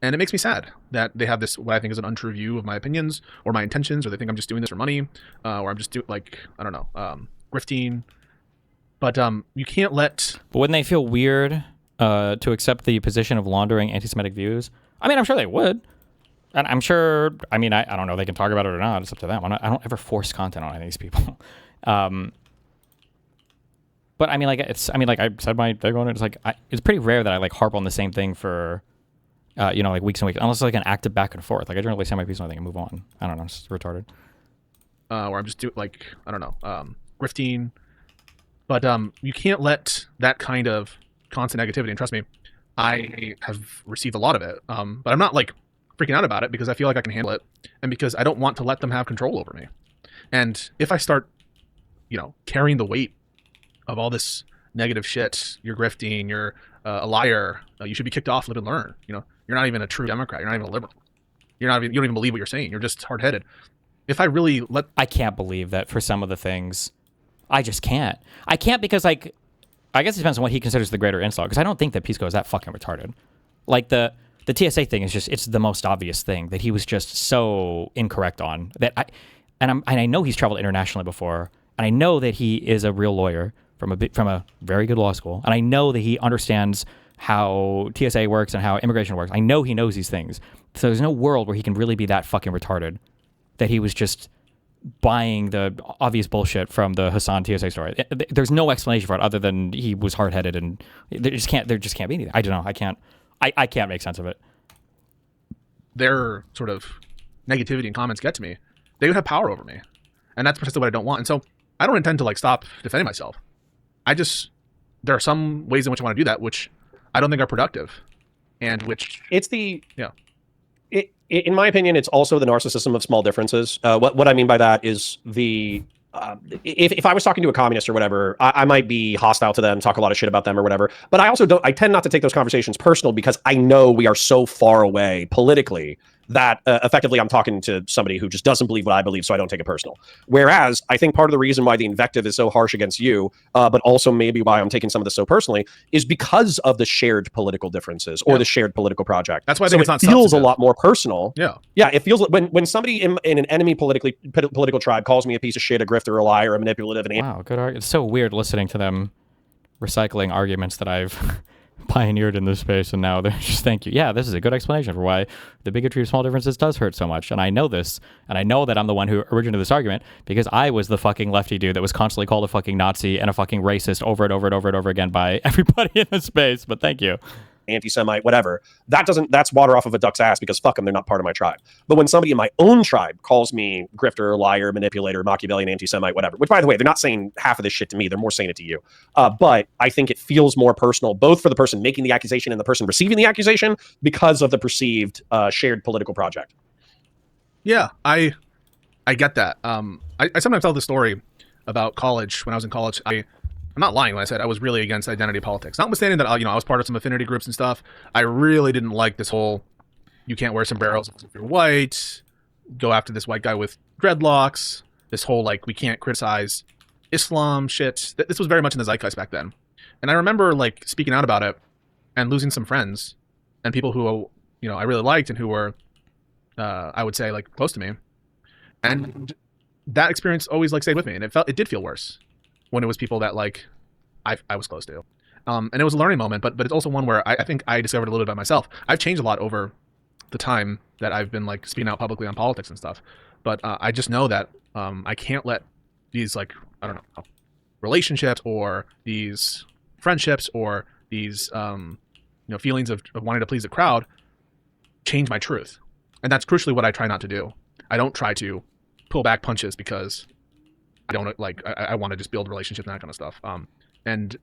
And it makes me sad that they have this, what I think is an untrue view of my opinions or my intentions, or they think I'm just doing this for money, or I'm just grifting. But you can't let... But wouldn't they feel weird to accept the position of laundering anti-Semitic views? I mean, I'm sure they would. And I'm sure, I don't know if they can talk about it or not. It's up to them. I don't ever force content on any of these people. But I said my thing on it. It's like, it's pretty rare that I like harp on the same thing for... weeks and weeks, unless it's like an active back and forth. Like I generally say my piece on thing and move on. I don't know, it's retarded. Or I'm just grifting. But you can't let that kind of constant negativity, and trust me, I have received a lot of it. But I'm not like freaking out about it because I feel like I can handle it, and because I don't want to let them have control over me. And if I start, carrying the weight of all this negative shit. You're grifting. You're a liar. You should be kicked off. Live and learn. You know, you're not even a true Democrat. You're not even a liberal. You don't even believe what you're saying. You're just hard-headed. If I really I can't believe that for some of the things, I just can't. I can't because, like, I guess it depends on what he considers the greater insult, because I don't think that Pisco is that fucking retarded. Like, the TSA thing is just, it's the most obvious thing that he was just so incorrect on. That I know he's traveled internationally before, and I know that he is a real lawyer from a very good law school, and I know that he understands how TSA works and how immigration works. I know he knows these things. So there's no world where he can really be that fucking retarded that he was just buying the obvious bullshit from the Hassan TSA story. There's no explanation for it other than he was hard-headed, and there just can't be anything. I don't know. I can't make sense of it. Their sort of negativity and comments get to me. They would have power over me, and that's precisely what I don't want. And so I don't intend to like stop defending myself. There are some ways in which I want to do that, which I don't think are productive, and which in my opinion, it's also the narcissism of small differences. What I mean by that is if I was talking to a communist or whatever, I might be hostile to them, talk a lot of shit about them or whatever. But I tend not to take those conversations personal, because I know we are so far away politically that effectively I'm talking to somebody who just doesn't believe what I believe, so I don't take it personal. Whereas I think part of the reason why the invective is so harsh against you, but also maybe why I'm taking some of this so personally, is because of the shared political differences or the shared political project. That's why I think it's not feels substantive. a lot more personal. Yeah. It feels when somebody in an enemy political tribe calls me a piece of shit, a grifter, a liar, a manipulative, and wow, good argument. It's so weird listening to them recycling arguments that I've pioneered in this space, and now they're just, thank you. Yeah, this is a good explanation for why the bigotry of small differences does hurt so much. And I know this, and I know that I'm the one who originated this argument, because I was the fucking lefty dude that was constantly called a fucking Nazi and a fucking racist over and over and over and over again by everybody in this space. But thank you. Anti-Semite, whatever. That's water off of a duck's ass, because fuck them, they're not part of my tribe. But when somebody in my own tribe calls me grifter, liar, manipulator, Machiavellian, anti-Semite, whatever, which, by the way, they're not saying half of this shit to me, they're more saying it to you. But I think it feels more personal, both for the person making the accusation and the person receiving the accusation, because of the perceived shared political project. Yeah, I get that. I sometimes tell the story about college. When I was in college, I'm not lying when I said I was really against identity politics. Notwithstanding that, I was part of some affinity groups and stuff. I really didn't like this whole, you can't wear sombreros if you're white, go after this white guy with dreadlocks, this whole, like, we can't criticize Islam shit. This was very much in the zeitgeist back then. And I remember, like, speaking out about it and losing some friends and people who, I really liked and who were, I would say, like, close to me. And that experience always, like, stayed with me. And it did feel worse when it was people that, like, I was close to. And it was a learning moment, but it's also one where I think I discovered a little bit by myself. I've changed a lot over the time that I've been, like, speaking out publicly on politics and stuff. But I just know that I can't let these, like, I don't know, relationships or these friendships or these, feelings of wanting to please the crowd change my truth. And that's crucially what I try not to do. I don't try to pull back punches because I don't like. I want to just build relationships and that kind of stuff.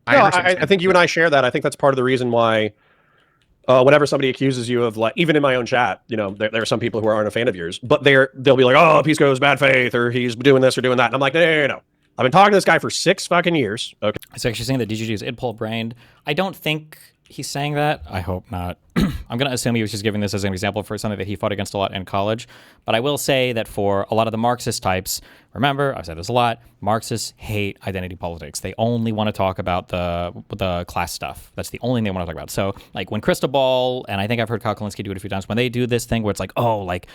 I think you and I share that. I think that's part of the reason why, whenever somebody accuses you of, like, even in my own chat, there are some people who aren't a fan of yours, but they'll be like, oh, Pisco's bad faith, or he's doing this or doing that. And I'm like, no. I've been talking to this guy for 6 fucking years. Okay. He's actually saying that DGG is idpol brained. I don't think he's saying that. I hope not. I'm going to assume he was just giving this as an example for something that he fought against a lot in college. But I will say that for a lot of the Marxist types, remember, I've said this a lot, Marxists hate identity politics. They only want to talk about the class stuff. That's the only thing they want to talk about. So, like, when Cristobal, and I think I've heard Kyle Kalinske do it a few times, when they do this thing where it's like, oh, like,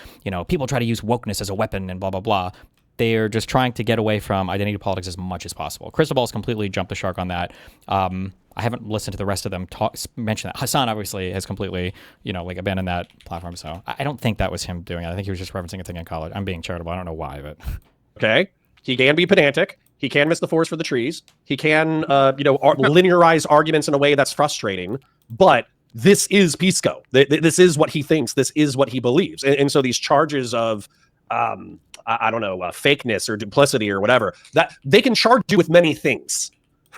people try to use wokeness as a weapon and blah, blah, blah, they're just trying to get away from identity politics as much as possible. Cristobal's completely jumped the shark on that. I haven't listened to the rest of them mention that. Hassan obviously has completely, like, abandoned that platform. So I don't think that was him doing it. I think he was just referencing a thing in college. I'm being charitable. I don't know why, but okay. He can be pedantic. He can miss the forest for the trees. He can, linearize arguments in a way that's frustrating. But this is Pisco. This is what he thinks. This is what he believes. And so these charges of, I don't know, fakeness or duplicity or whatever, that they can charge you with many things.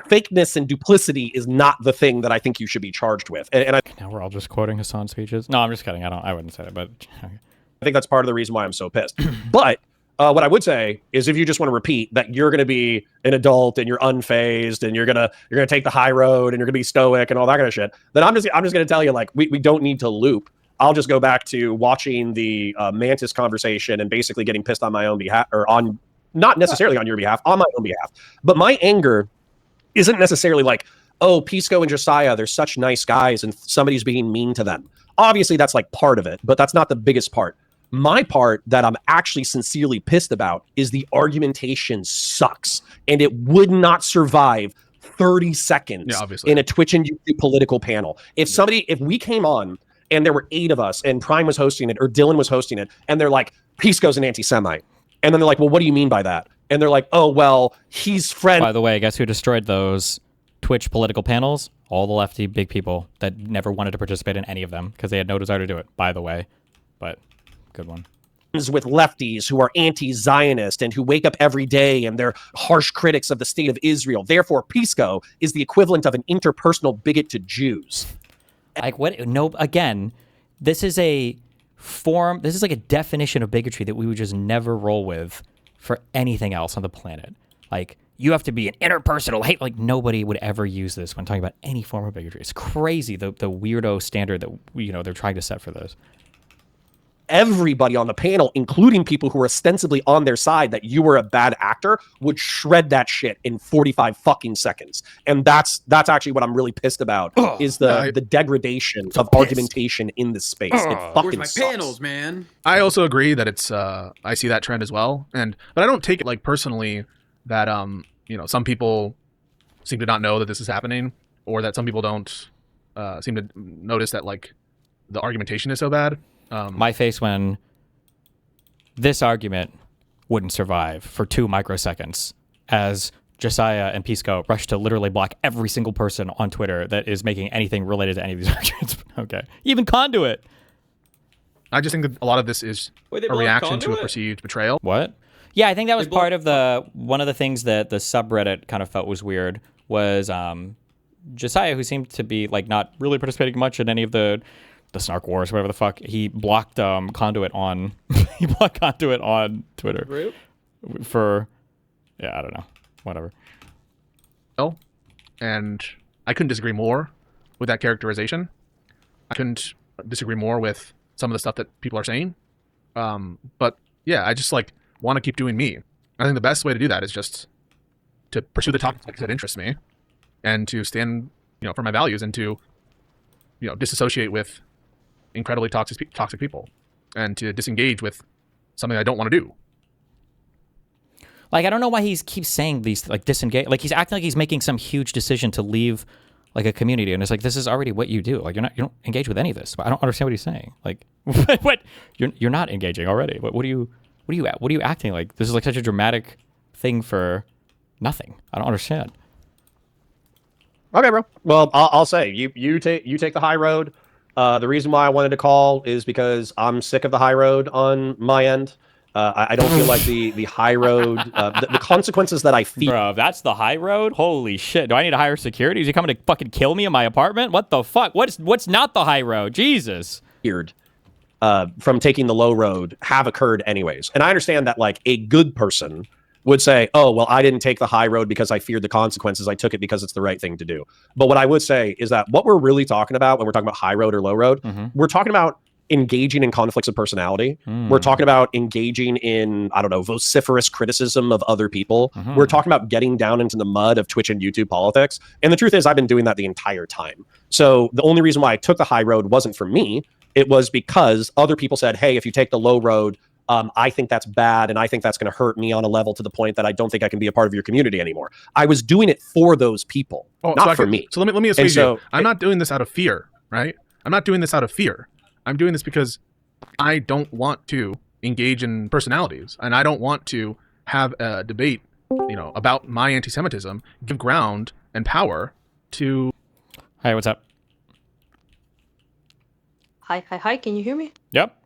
Fakeness and duplicity is not the thing that I think you should be charged with. And now we're all just quoting Hassan speeches. No, I'm just kidding. I wouldn't say that, but I think that's part of the reason why I'm so pissed. But What I would say is, if you just want to repeat that you're going to be an adult and you're unfazed and you're gonna take the high road and you're gonna be stoic and all that kind of shit, then I'm just going to tell you, like, we don't need to loop. I'll just go back to watching the Mantis conversation and basically getting pissed on my own behalf, or on, not necessarily on your behalf, on my own behalf. But my anger isn't necessarily like, oh, Pisco and Josiah, they're such nice guys and somebody's being mean to them. Obviously, that's like part of it, but that's not the biggest part. My part that I'm actually sincerely pissed about is the argumentation sucks, and it would not survive 30 seconds in a Twitch and YouTube political panel. If we came on and there were 8 of us and Prime was hosting it or Dylan was hosting it, and they're like, Pisco's an anti-Semite. And then they're like, well, what do you mean by that? And they're like, oh, well, he's friend. By the way, guess who destroyed those Twitch political panels? All the lefty big people that never wanted to participate in any of them because they had no desire to do it, by the way. But good one. With lefties who are anti-Zionist and who wake up every day and they're harsh critics of the state of Israel. Therefore, Pisco is the equivalent of an interpersonal bigot to Jews. Like, what? No, again, this is a form, this is like a definition of bigotry that we would just never roll with for anything else on the planet. Like, you have to be an interpersonal hate. Like, nobody would ever use this when talking about any form of bigotry. It's crazy, the weirdo standard that, they're trying to set for this. Everybody on the panel, including people who were ostensibly on their side that you were a bad actor, would shred that shit in 45 fucking seconds. And that's actually what I'm really pissed about, is the degradation of argumentation in this space. It fucking Where's my sucks. panels, man? I also agree that it's I see that trend as well, but I don't take it like personally that some people seem to not know that this is happening, or that some people don't seem to notice that, like, the argumentation is so bad. My face when this argument wouldn't survive for 2 microseconds as Josiah and Pisco rush to literally block every single person on Twitter that is making anything related to any of these arguments. Okay. Even Conduit. I just think that a lot of this is a reaction to a perceived betrayal. What? Yeah, I think that was part of one of the things that the subreddit kind of felt was weird was Josiah, who seemed to be like not really participating much in any of the Snark Wars, whatever the fuck. He blocked Conduit on Twitter for I don't know, whatever. Oh, and I couldn't disagree more with that characterization. I couldn't disagree more with some of the stuff that people are saying. But yeah, I just want to keep doing me. I think the best way to do that is just to pursue the topics that interest me, and to stand for my values, and to disassociate with incredibly toxic people, and to disengage with something I don't want to do. Like, I don't know why he keeps saying these, like, disengage. Like, he's acting like he's making some huge decision to leave, like, a community, and it's like, this is already what you do. Like, you don't engage with any of this. But I don't understand what he's saying. Like, what? You're not engaging already. What are you acting like? This is like such a dramatic thing for nothing. I don't understand. Okay, bro. Well, I'll say you take the high road. The reason why I wanted to call is because I'm sick of the high road on my end. I don't feel like the high road, the consequences that I feel. Bro, that's the high road? Holy shit. Do I need to hire security? Is he coming to fucking kill me in my apartment? What the fuck? What's not the high road? Jesus. From taking the low road have occurred anyways. And I understand that, like, a good person would say, oh, well, I didn't take the high road because I feared the consequences. I took it because it's the right thing to do. But what I would say is that what we're really talking about when we're talking about high road or low road, we're talking about engaging in conflicts of personality. We're talking about engaging in, I don't know, vociferous criticism of other people. We're talking about getting down into the mud of Twitch and YouTube politics. And the truth is, I've been doing that the entire time. So the only reason why I took the high road wasn't for me. It was because other people said, hey, if you take the low road, I think that's bad, and I think that's going to hurt me on a level to the point that I don't think I can be a part of your community anymore. I was doing it for those people, not for me. So let me assuage you. I'm not doing this out of fear, right? I'm not doing this out of fear. I'm doing this because I don't want to engage in personalities, and I don't want to have a debate, about my anti-Semitism, give ground and power to... Hey, what's up? Hi, can you hear me? Yep.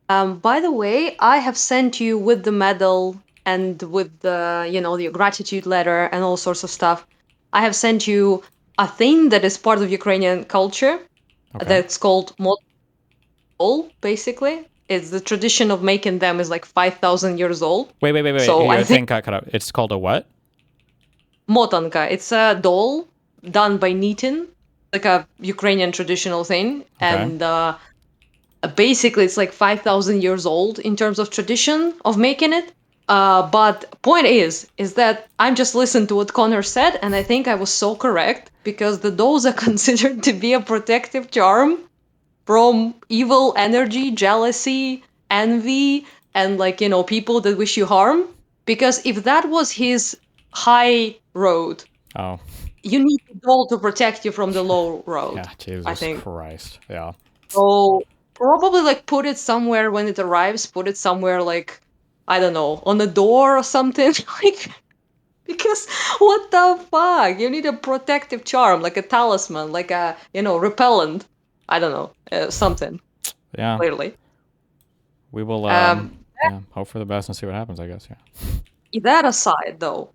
By the way, I have sent you with the medal and with the, the gratitude letter and all sorts of stuff. I have sent you a thing that is part of Ukrainian culture that's called model, basically. It's the tradition of making them is like 5,000 years old. Wait. So Your I thing think got cut out. It's called a what? motanka. It's a doll done by knitting, like a Ukrainian traditional thing, and basically it's like 5,000 years old in terms of tradition of making it. But point is that I'm just listening to what Connor said, and I think I was so correct because the dolls are considered to be a protective charm from evil energy, jealousy, envy, and like, you know, people that wish you harm. Because if that was his high road, Oh, you need a doll to protect you from the low road. yeah. Jesus I think. Christ. Yeah. So probably like put it somewhere when it arrives, put it somewhere like, I don't know, on a door or something. Like, because what the fuck? You need a protective charm, like a talisman, like a, you know, repellent. I don't know, something, Yeah. clearly. We will. Yeah. Hope for the best and see what happens. I guess. Yeah. That aside, though,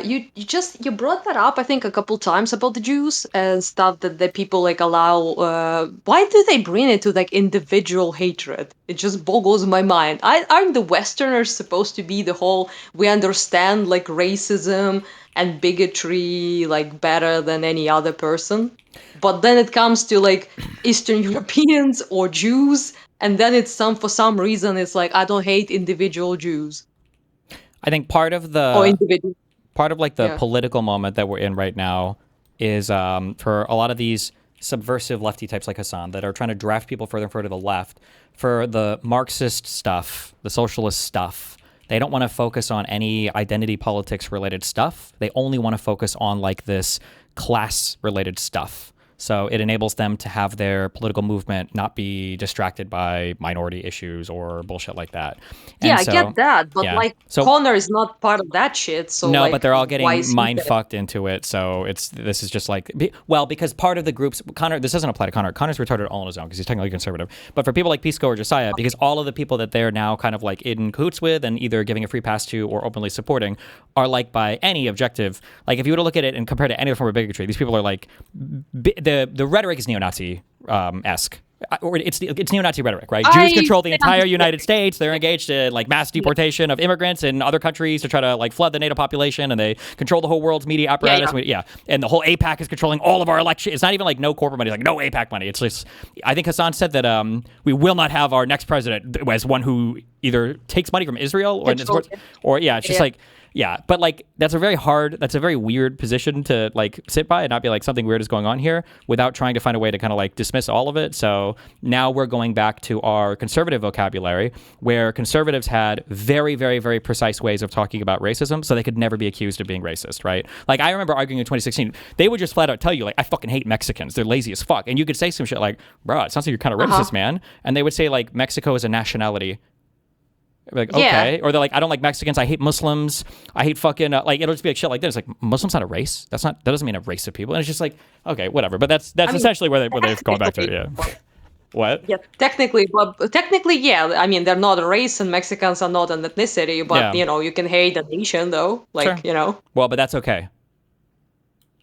you brought that up, I think, a couple times about the Jews and stuff that the people like allow. Why do they bring it to like individual hatred? It just boggles my mind. Aren't the Westerners supposed to be the whole? We understand like racism and bigotry like better than any other person, but then it comes to like Eastern Europeans or Jews, and then it's for some reason it's like I don't hate individual Jews. I think part of Or individual. like the Yeah. political moment that we're in right now is for a lot of these subversive lefty types like Hassan that are trying to draft people further and further to the left for the Marxist stuff, the socialist stuff. They don't want to focus on any identity politics related stuff. They only want to focus on like this class related stuff. So it enables them to have their political movement not be distracted by minority issues or bullshit like that. Yeah, And I get that, but yeah. like So- Connor is not part of that shit. So no, like, but they're all why getting is he mind there? fucked into it. So this is just like, well, because part of the groups, Connor, this doesn't apply to Connor. Connor's retarded all on his own because he's technically conservative. But for people like Pisco or Josiah, because all of the people that they're now kind of like in cahoots with and either giving a free pass to or openly supporting are like by any objective. Like if you were to look at it and compare it to any form of bigotry, these people are like, the rhetoric is neo-Nazi esque. Or it's neo-Nazi rhetoric, right? Jews control the entire United States. They're engaged in like mass deportation of immigrants in other countries to try to like flood the NATO population, and they control the whole world's media apparatus. Yeah. And the whole APAC is controlling all of our election. It's not even like no corporate money, it's like no APAC money. It's just, I think Hassan said that we will not have our next president as one who either takes money from Israel or it's just like. Yeah, but like that's a very weird position to like sit by and not be like something weird is going on here without trying to find a way to kind of like dismiss all of it. So now we're going back to our conservative vocabulary where conservatives had very, very, very precise ways of talking about racism so they could never be accused of being racist, right? Like I remember arguing in 2016, they would just flat out tell you like, I fucking hate Mexicans. They're lazy as fuck. And you could say some shit like, bro, it sounds like you're kind of racist, man. And they would say like Mexico is a nationality. Like, okay. Or they're like, I don't like Mexicans. I hate Muslims. I hate fucking, like, it'll just be like shit like this. Like, Muslim's not a race. That doesn't mean a race of people. And it's just like, okay, whatever. But that's essentially where they've gone back to, yeah. What? Yeah, technically, yeah. I mean, they're not a race, and Mexicans are not an ethnicity. But you know, you can hate a nation, though. Like, sure. You know. Well, but that's okay.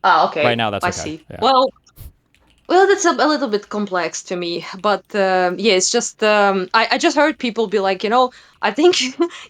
Ah, okay. Right now, that's okay. I see. Yeah. Well, that's a little bit complex to me, but yeah, it's just I just heard people be like, you know, I think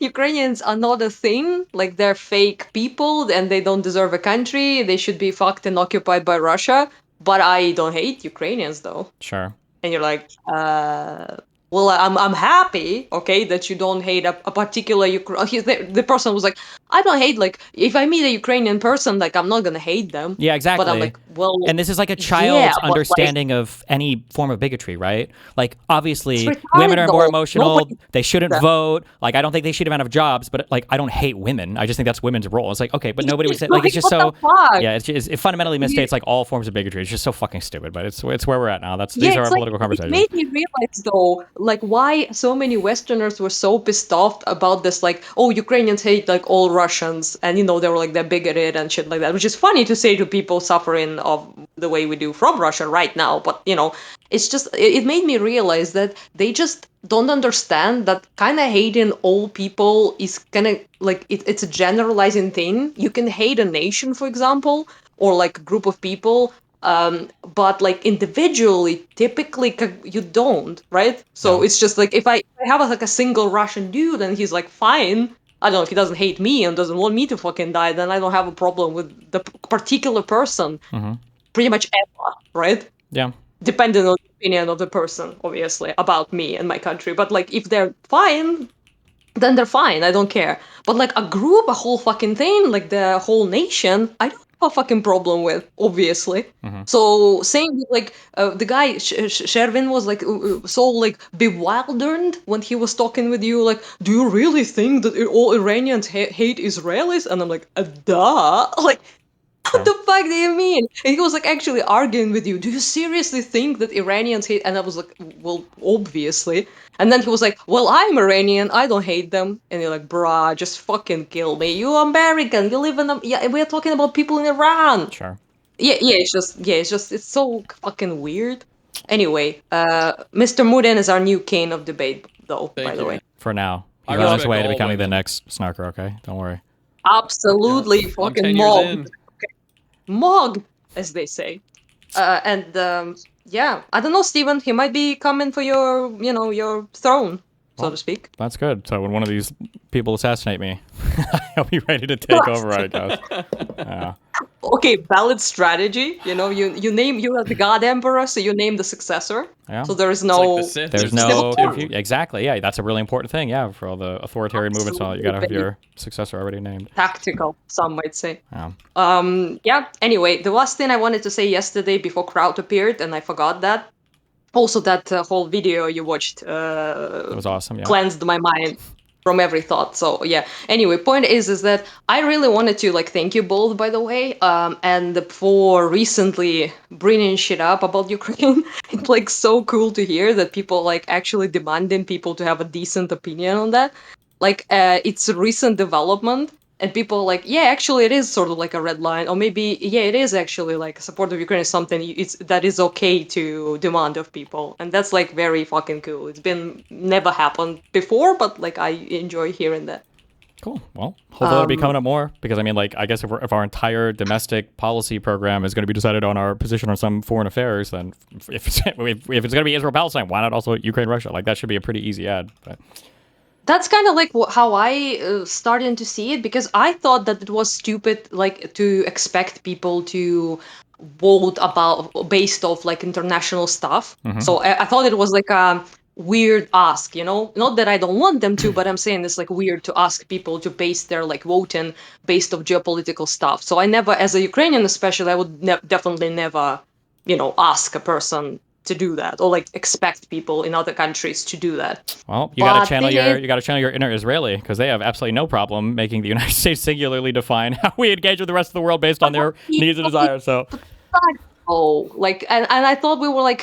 Ukrainians are not a thing, like they're fake people and they don't deserve a country. They should be fucked and occupied by Russia. But I don't hate Ukrainians though. Sure. And you're like, well, I'm happy, okay, that you don't hate a particular the person was like, I don't hate, like, if I meet a Ukrainian person, like, I'm not gonna hate them. Yeah, exactly. But I'm like, well, and this is like a child's understanding of any form of bigotry, right? Like, obviously, women are more emotional. They shouldn't vote. Like, I don't think they should have jobs, but like, I don't hate women. I just think that's women's role. It's like, okay, but nobody would say, like, it's just so, yeah, it fundamentally misstates like all forms of bigotry. It's just so fucking stupid, but it's where we're at now. These are our political conversations. It made me realize though, like, why so many Westerners were so pissed off about this, like, oh, Ukrainians hate like all Russians, and you know, they were like, they're bigoted and shit like that, which is funny to say to people suffering of the way we do from Russia right now. But you know, it's just, it made me realize that they just don't understand that kind of hating all people is kind of like, it's a generalizing thing. You can hate a nation, for example, or like a group of people, But like individually, typically you don't, right? So Yeah. it's just like if I have like a single Russian dude and he's like fine, I don't know, if he doesn't hate me and doesn't want me to fucking die, then I don't have a problem with the particular person pretty much ever, right? Yeah. Depending on the opinion of the person, obviously, about me and my country. But like if they're fine, then they're fine. I don't care. But like a group, a whole fucking thing, like the whole nation, I don't have a fucking problem with, obviously. So same with like the guy Shervin was like so like bewildered when he was talking with you. Like, do you really think that all Iranians hate Israelis? And I'm like, duh. Like, what the fuck do you mean? And he was like actually arguing with you. Do you seriously think that Iranians hate? And I was like, well, obviously. And then he was like, well, I'm Iranian. I don't hate them. And you're like, bruh, just fucking kill me. You American. You live in yeah. We're talking about people in Iran. Sure. Yeah. It's so fucking weird. Anyway, Mr. Muden is our new king of debate, though. Thank by the you, way, man. For now. I He's on his respect way to all becoming the women. next Snarker, okay? Don't worry. absolutely I'm fucking 10 years mob. in. Mog, as they say. Yeah, I don't know, Steven. He might be coming for your, your throne, so Well, to speak. That's good. So when one of these people assassinate me, I'll be ready to take over, I guess. Yeah. Okay, valid strategy. You are the God Emperor, so you name the successor. Yeah. So there is It's like no. the Sith. There's There's no Sith too. confusion. Exactly. Yeah, that's a really important thing. Yeah, for all the authoritarian movements, and all, you gotta have Absolutely. your successor already named. Tactical, some might say. Yeah. Yeah. Anyway, the last thing I wanted to say yesterday before crowd appeared, and I forgot that. Also, that whole video you watched That was awesome. Yeah. cleansed my mind from every thought. So yeah. Anyway, point is that I really wanted to like thank you both, by the way, and for recently bringing shit up about Ukraine. It's like so cool to hear that people like actually demanding people to have a decent opinion on that. Like it's a recent development. And people are like, yeah, actually, it is sort of like a red line, or maybe, yeah, it is actually like support of Ukraine is something that is okay to demand of people, and that's like very fucking cool. It's been never happened before, but like I enjoy hearing that. Cool. Well, hopefully that'll be coming up more because I mean, like, I guess if our entire domestic policy program is going to be decided on our position on some foreign affairs, then if it's going to be Israel Palestine, why not also Ukraine Russia? Like that should be a pretty easy ad. But That's kind of like how I started to see it, because I thought that it was stupid, like to expect people to vote about based off like international stuff. So I thought it was like a weird ask, not that I don't want them to, but I'm saying it's like weird to ask people to base their like voting based off geopolitical stuff. So I never, as a Ukrainian especially, I would definitely never, ask a person to do that, or like expect people in other countries to do that. well, you got to channel your inner Israeli because they have absolutely no problem making the United States singularly define how we engage with the rest of the world based on their needs and desires. So Oh, like, and I thought we were like,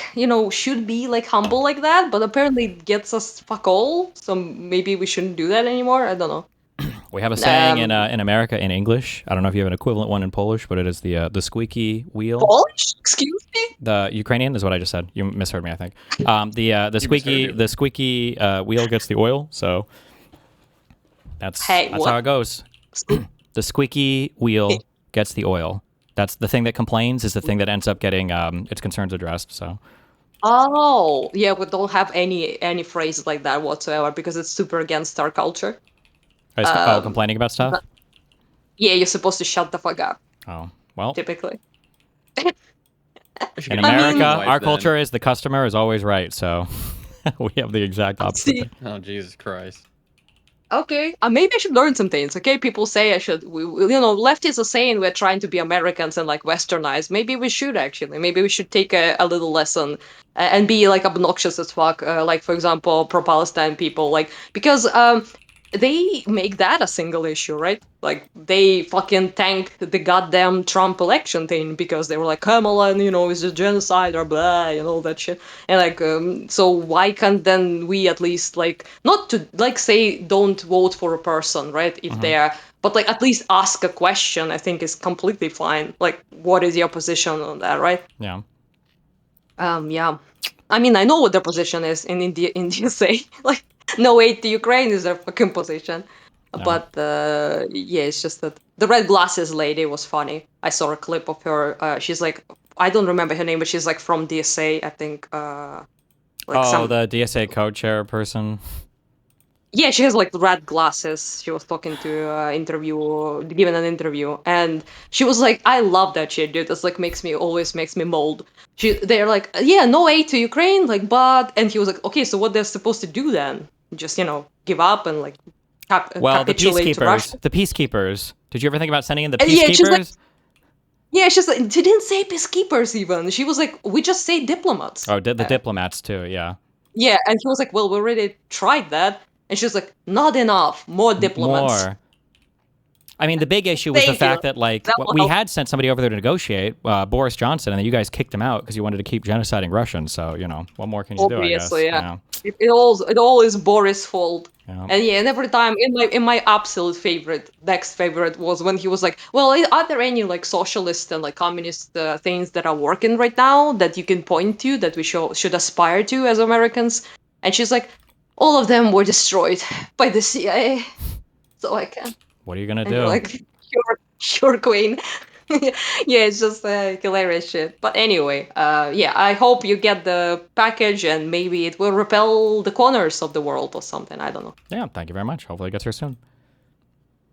should be like humble like that, but apparently it gets us fuck all. So maybe we shouldn't do that anymore. I don't know. we have a saying in America in English. I don't know if you have an equivalent one in Polish, but it is the squeaky wheel. Polish? Excuse me? The Ukrainian is what I just said. You misheard me, I think. The squeaky wheel gets the oil. So that's how it goes. The squeaky wheel gets the oil. That's the thing that complains is the thing that ends up getting its concerns addressed. So. Oh, yeah, we don't have any phrases like that whatsoever because it's super against our culture. Complaining about stuff? Yeah, you're supposed to shut the fuck up. Oh, well. Typically. In America, our culture is the customer is always right. So we have the exact opposite. Oh, Jesus Christ. Okay, maybe I should learn some things. Okay, people say I should. Leftists are saying we're trying to be Americans and like westernized. Maybe we should actually. Maybe we should take a little lesson and be like obnoxious as fuck. Like for example, pro-Palestine people, like because they make that a single issue, right? Like they fucking tanked the goddamn Trump election thing because they were like Kamala, is a genocide or blah, all that shit. And like, so why can't then we at least like not to like say don't vote for a person, right? If they are, but like at least ask a question. I think is completely fine. Like, what is your position on that, right? Yeah. Yeah. I mean, I know what their position is in India. India say like. No aid to Ukraine is their fucking position. No. But yeah, it's just that the red glasses lady was funny. I saw a clip of her. She's like I don't remember her name, but she's like from DSA, I think. The DSA co-chair person. Yeah, she has like red glasses. She was talking to giving an interview, and she was like, "I love that shit, dude. That's like always makes me mold." They're like, "Yeah, no aid to Ukraine, like, but," and he was like, "Okay, so what they're supposed to do then? Just give up and like capitulate to Russia?" The peacekeepers. Did you ever think about sending in the And peacekeepers? she's like, she didn't say peacekeepers even. She was like, "We just say diplomats." Oh, the diplomats too. Yeah. Yeah, and he was like, "Well, we already tried that." And she was like, "Not enough. More diplomats." More. I mean, the big issue was the fact that we had sent somebody over there to negotiate, Boris Johnson, and then you guys kicked him out because you wanted to keep genociding Russians. So what more can you do? I guess. Obviously, yeah. It all is Boris' fault. Yeah. And every time in my absolute next favorite was when he was like, "Well, are there any like socialist and like communist things that are working right now that you can point to that we should aspire to as Americans?" And she's like, "All of them were destroyed by the CIA." So I can. What are you gonna And do? you're like, sure, Queen. Yeah, it's just hilarious shit. But anyway, I hope you get the package and maybe it will repel the corners of the world or something. I don't know. Yeah, thank you very much. Hopefully it gets here soon.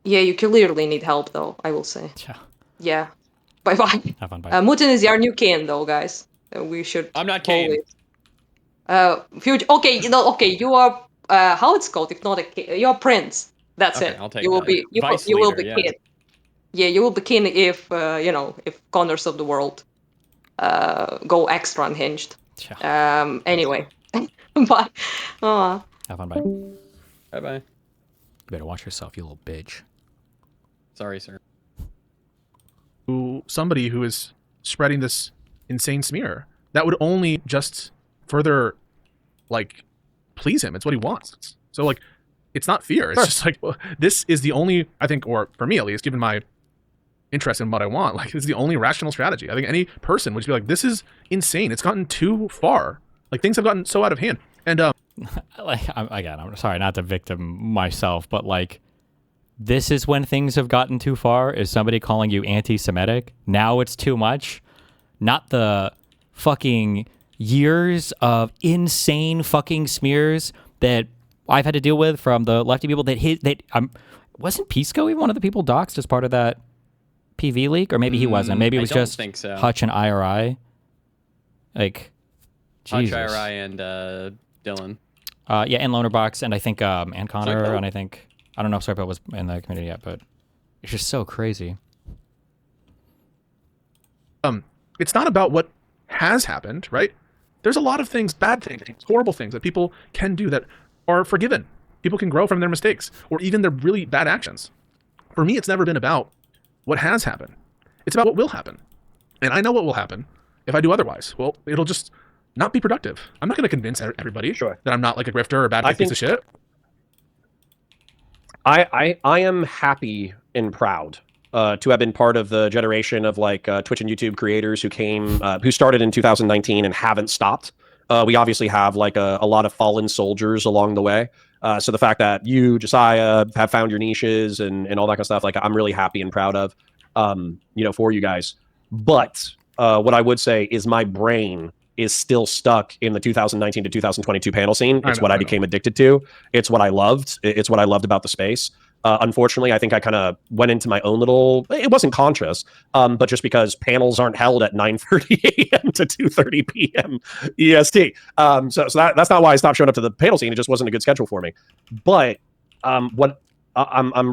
Yeah, you clearly need help, though, I will say. Yeah. Yeah. Bye-bye. Have fun, bye. Mutin is your new king, though, guys. We should I'm not Kane. Future. Okay, you are, how it's called, if not a king, you're a prince. That's Okay, it. I'll take You will that. be, Vice you will leader, be yeah. king. Yeah, you will be king if if corners of the world go extra unhinged. Yeah. Anyway, bye. Have fun, bye. Bye-bye. You better watch yourself, you little bitch. Sorry, sir. Somebody who is spreading this insane smear that would only just further please him. It's what he wants. So it's not fear. It's just well, this is the only, I think, or for me at least, given my interest in what I want, it's the only rational strategy. I think any person would just be like, this is insane. It's gotten too far. Things have gotten so out of hand. And I'm sorry not to victim myself, but this is when things have gotten too far, is somebody calling you anti-Semitic. Now it's too much. Not the fucking years of insane fucking smears that I've had to deal with from the lefty people wasn't Pisco even one of the people doxxed as part of that PV leak? Or maybe he wasn't. Maybe it was just so. Hutch and IRI. Hutch, Jesus. IRI, and Dylan. Yeah, and Lonerbox, and I think and Connor, Sorry, and I think, I don't know if Serpo was in the community yet, but it's just so crazy. It's not about what has happened, right? There's a lot of things, bad things, horrible things that people can do that are forgiven. People can grow from their mistakes or even their really bad actions. For me, it's never been about what has happened. It's about what will happen. And I know what will happen if I do otherwise. Well, it'll just not be productive. I'm not going to convince everybody that I'm not a grifter or a bad piece of shit. I am happy and proud to have been part of the generation of Twitch and YouTube creators who started in 2019 and haven't stopped. We obviously have a lot of fallen soldiers along the way. So the fact that you, Josiah, have found your niches and all that kind of stuff, I'm really happy and proud of, for you guys. But what I would say is my brain is still stuck in the 2019 to 2022 panel scene. It's what I became addicted to. It's what I loved. It's what I loved about the space. Unfortunately, I think I kind of went into my own little, it wasn't conscious, but just because panels aren't held at 9:30 a.m. to 2:30 p.m. EST. So that's not why I stopped showing up to the panel scene. It just wasn't a good schedule for me. But I'm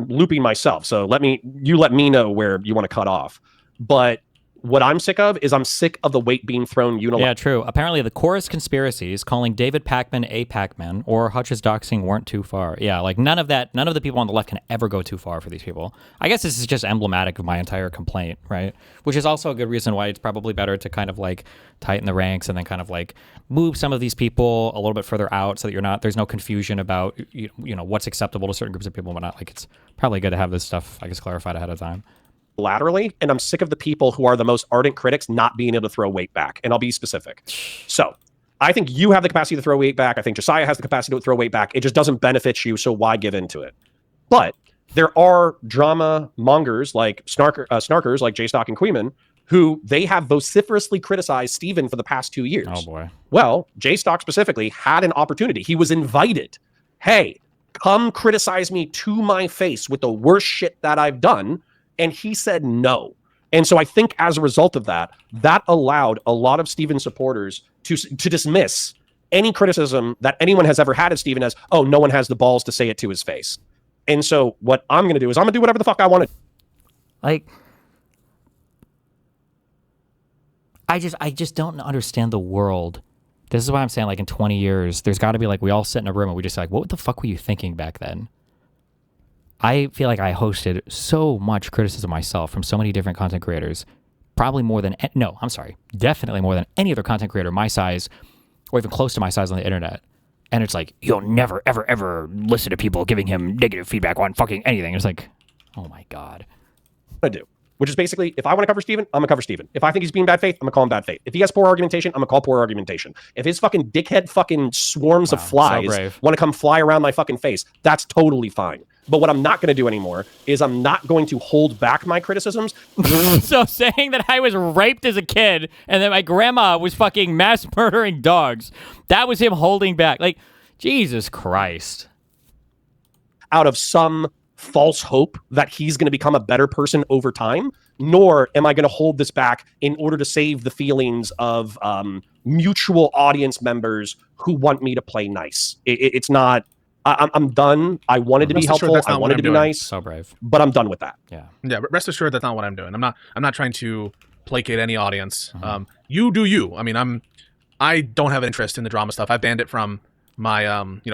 looping myself. So let me know where you want to cut off. But what I'm sick of is I'm sick of the weight being thrown unilaterally. Yeah, true. Apparently the chorus conspiracies calling David Pacman a Pac-Man or Hutch's doxing weren't too far. Yeah, none of the people on the left can ever go too far for these people. I guess this is just emblematic of my entire complaint, right? Which is also a good reason why it's probably better to kind of tighten the ranks and then kind of move some of these people a little bit further out so that there's no confusion about what's acceptable to certain groups of people and whatnot. It's probably good to have this stuff, I guess, clarified ahead of time. Laterally, and I'm sick of the people who are the most ardent critics not being able to throw weight back. And I'll be specific. So I think you have the capacity to throw weight back. I think Josiah has the capacity to throw weight back. It just doesn't benefit you, so why give into it? But there are drama mongers like snarkers like J-Stock and Queeman who they have vociferously criticized Steven for the past 2 years. Oh boy. Well, J-Stock specifically had an opportunity. He was invited. Hey, come criticize me to my face with the worst shit that I've done. And he said no. And so I think as a result of that, that allowed a lot of Steven supporters to dismiss any criticism that anyone has ever had of Steven as, oh, no one has the balls to say it to his face. And so what I'm going to do is I'm going to do whatever the fuck I want to. Like, I just don't understand the world. This is why I'm saying, like, in 20 years, there's got to be, like, we all sit in a room and we just like, what the fuck were you thinking back then? I feel like I hosted so much criticism myself from so many different content creators, probably more than, no, I'm sorry, definitely more than any other content creator my size or even close to my size on the internet. And it's like, you'll never, ever, ever listen to people giving him negative feedback on fucking anything. It's like, oh my God. I do. Which is basically, if I want to cover Steven, I'm going to cover Steven. If I think he's being bad faith, I'm going to call him bad faith. If he has poor argumentation, I'm going to call poor argumentation. If his fucking dickhead fucking swarms of flies want to come fly around my fucking face, that's totally fine. But what I'm not going to do anymore is I'm not going to hold back my criticisms. So saying that I was raped as a kid and that my grandma was fucking mass murdering dogs, that was him holding back. Like, Jesus Christ. Out of some false hope that he's going to become a better person over time, nor am I going to hold this back in order to save the feelings of mutual audience members who want me to play nice. It's not... I'm done. I wanted to be helpful. I wanted to be nice. So brave. But I'm done with that. Yeah. But rest assured that's not what I'm doing. I'm not trying to placate any audience. You do you. I mean, I don't have an interest in the drama stuff. I banned it from my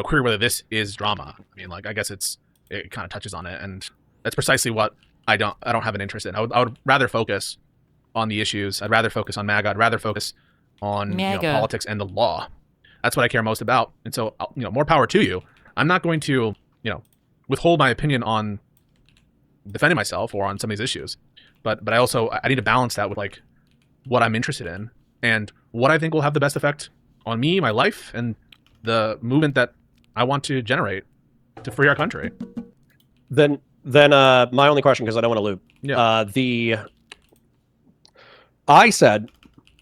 career, whether this is drama. I mean, like, I guess it kind of touches on it, and that's precisely what I don't have an interest in. I would rather focus on the issues. I'd rather focus on MAGA. I'd rather focus on politics and the law. That's what I care most about. And so, more power to you. I'm not going to, withhold my opinion on defending myself or on some of these issues, but I need to balance that with like what I'm interested in and what I think will have the best effect on me, my life, and the movement that I want to generate to free our country. Then my only question, because I don't want to loop. Yeah. I said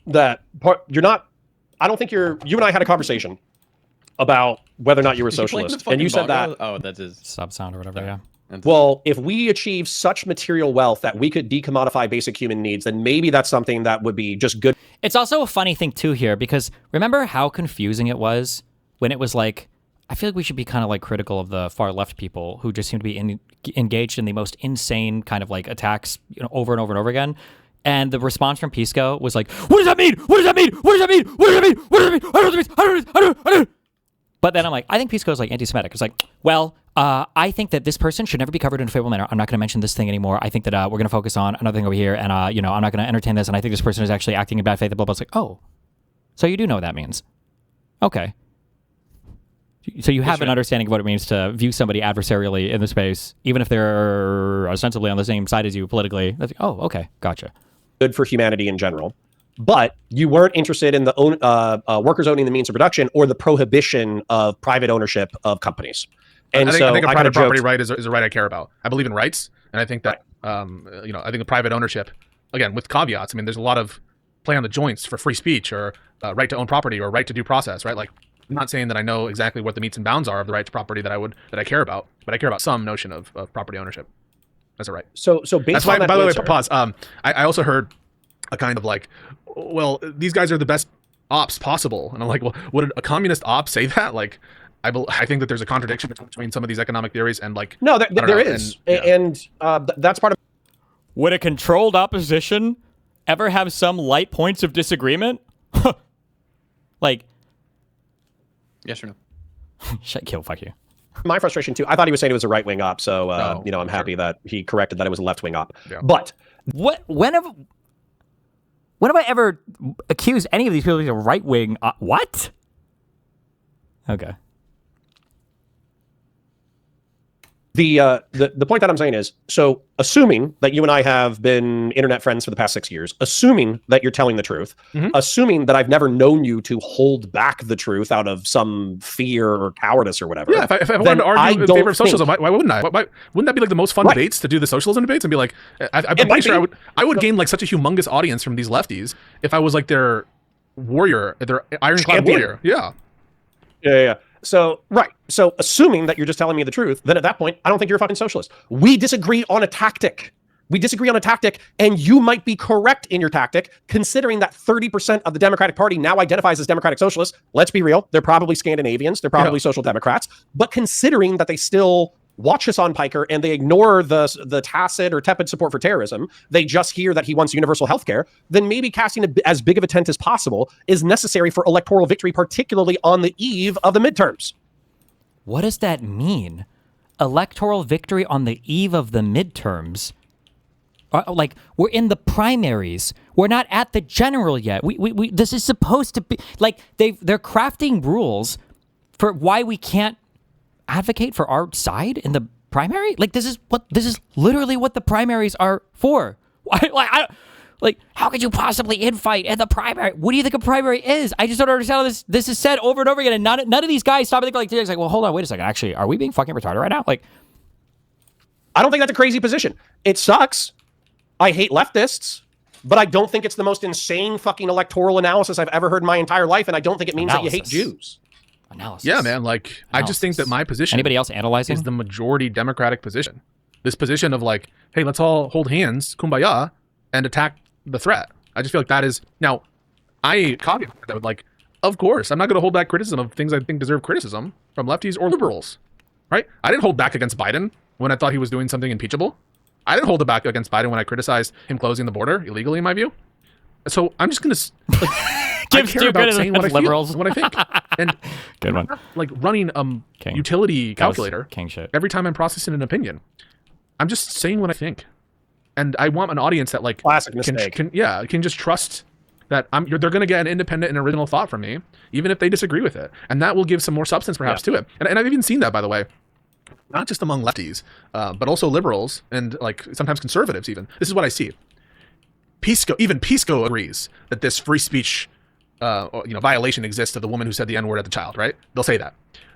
that you're not. I don't think you and I had a conversation about whether or not you were a socialist, and you said that. Oh, that's his sub sound or whatever. Yeah. Well, if we achieve such material wealth that we could decommodify basic human needs, then maybe that's something that would be just good. It's also a funny thing too here, because remember how confusing it was when it was like, I feel like we should be kind of like critical of the far left people who just seem to be engaged in the most insane kind of like attacks, over and over and over again. And the response from Pisco was like, "What does that mean? What does that mean? What does that mean? What does that mean? What does that mean? I don't know what it means. I don't know." But then I'm like, I think Pisco is like anti-Semitic. It's like, well, I think that this person should never be covered in a favorable manner. I'm not going to mention this thing anymore. I think that we're going to focus on another thing over here, and I'm not going to entertain this. And I think this person is actually acting in bad faith. Blah blah. It's like, oh, so you do know what that means? Okay. So you have an understanding of what it means to view somebody adversarially in the space, even if they're ostensibly on the same side as you politically. That's like, oh, okay, gotcha. Good for humanity in general. But you weren't interested in the workers owning the means of production or the prohibition of private ownership of companies. And I think a private property right is a right I care about. I believe in rights, and I think that I think the private ownership, again with caveats. I mean, there's a lot of play on the joints for free speech or right to own property or right to due process. Right, like I'm not saying that I know exactly what the metes and bounds are of the right to property that I care about, but I care about some notion of property ownership as a right. So based that's why, on that by the way, answer, pause. I also heard a kind of like, well, these guys are the best ops possible, and I'm like, well, would a communist op say that? Like, I think that there's a contradiction between some of these economic theories and like. No, there is, and that's part of. Would a controlled opposition ever have some light points of disagreement? Like, yes or no? Shut kill, fuck you. My frustration too. I thought he was saying it was a right wing op, so I'm happy that he corrected that it was a left wing op. Yeah. But when have I ever accused any of these people of being a right wing? What? Okay. The point that I'm saying is, so assuming that you and I have been internet friends for the past 6 years, assuming that you're telling the truth, assuming that I've never known you to hold back the truth out of some fear or cowardice or whatever. Yeah, if I wanted to argue in favor of socialism, why wouldn't I? Wouldn't that be like the most fun debates to do the socialism debates and be like, I'm pretty sure I would gain like such a humongous audience from these lefties if I was like their warrior, their ironclad warrior. Yeah. So, right. So, assuming that you're just telling me the truth, then at that point, I don't think you're a fucking socialist. We disagree on a tactic. And you might be correct in your tactic, considering that 30% of the Democratic Party now identifies as Democratic Socialists. Let's be real. They're probably Scandinavians. They're probably Social Democrats. But considering that they still watch Hassan Piker and they ignore the tacit or tepid support for terrorism, they just hear that he wants universal health care, then maybe casting as big of a tent as possible is necessary for electoral victory, particularly on the eve of the midterms. What does that mean? Electoral victory on the eve of the midterms? Like, we're in the primaries. We're not at the general yet. We this is supposed to be like they're crafting rules for why we can't advocate for our side in the primary. Like, this is literally what the primaries are for. Like, how could you possibly infight in the primary? What do you think a primary is? I just don't understand how this is said over and over again, and none of these guys stop and think like, well, hold on, wait a second. Actually, are we being fucking retarded right now? Like, I don't think that's a crazy position. It sucks. I hate leftists, but I don't think it's the most insane fucking electoral analysis I've ever heard in my entire life, and I don't think it means that you hate Jews. Analysis. Yeah, man. Like, I just think that my position. Anybody else analyzing? Is the majority Democratic position. This position of like, hey, let's all hold hands, kumbaya, and attack the threat. I just feel like that is now. I caveat that with like, of course, I'm not going to hold back criticism of things I think deserve criticism from lefties or liberals, right? I didn't hold back against Biden when I thought he was doing something impeachable. I didn't hold it back against Biden when I criticized him closing the border illegally, in my view. So I'm just going to. Like, I care about saying what I feel, what I think, and good one. Like running utility calculator king shit. Every time I'm processing an opinion. I'm just saying what I think, and I want an audience that like classic mistake. Can just trust that they're going to get an independent and original thought from me, even if they disagree with it, and that will give some more substance perhaps to it. And I've even seen that, by the way, not just among lefties, but also liberals and like sometimes conservatives. Even this is what I see. Even Pisco agrees that this free speech violation exists of the woman who said the N-word at the child, right? They'll say that.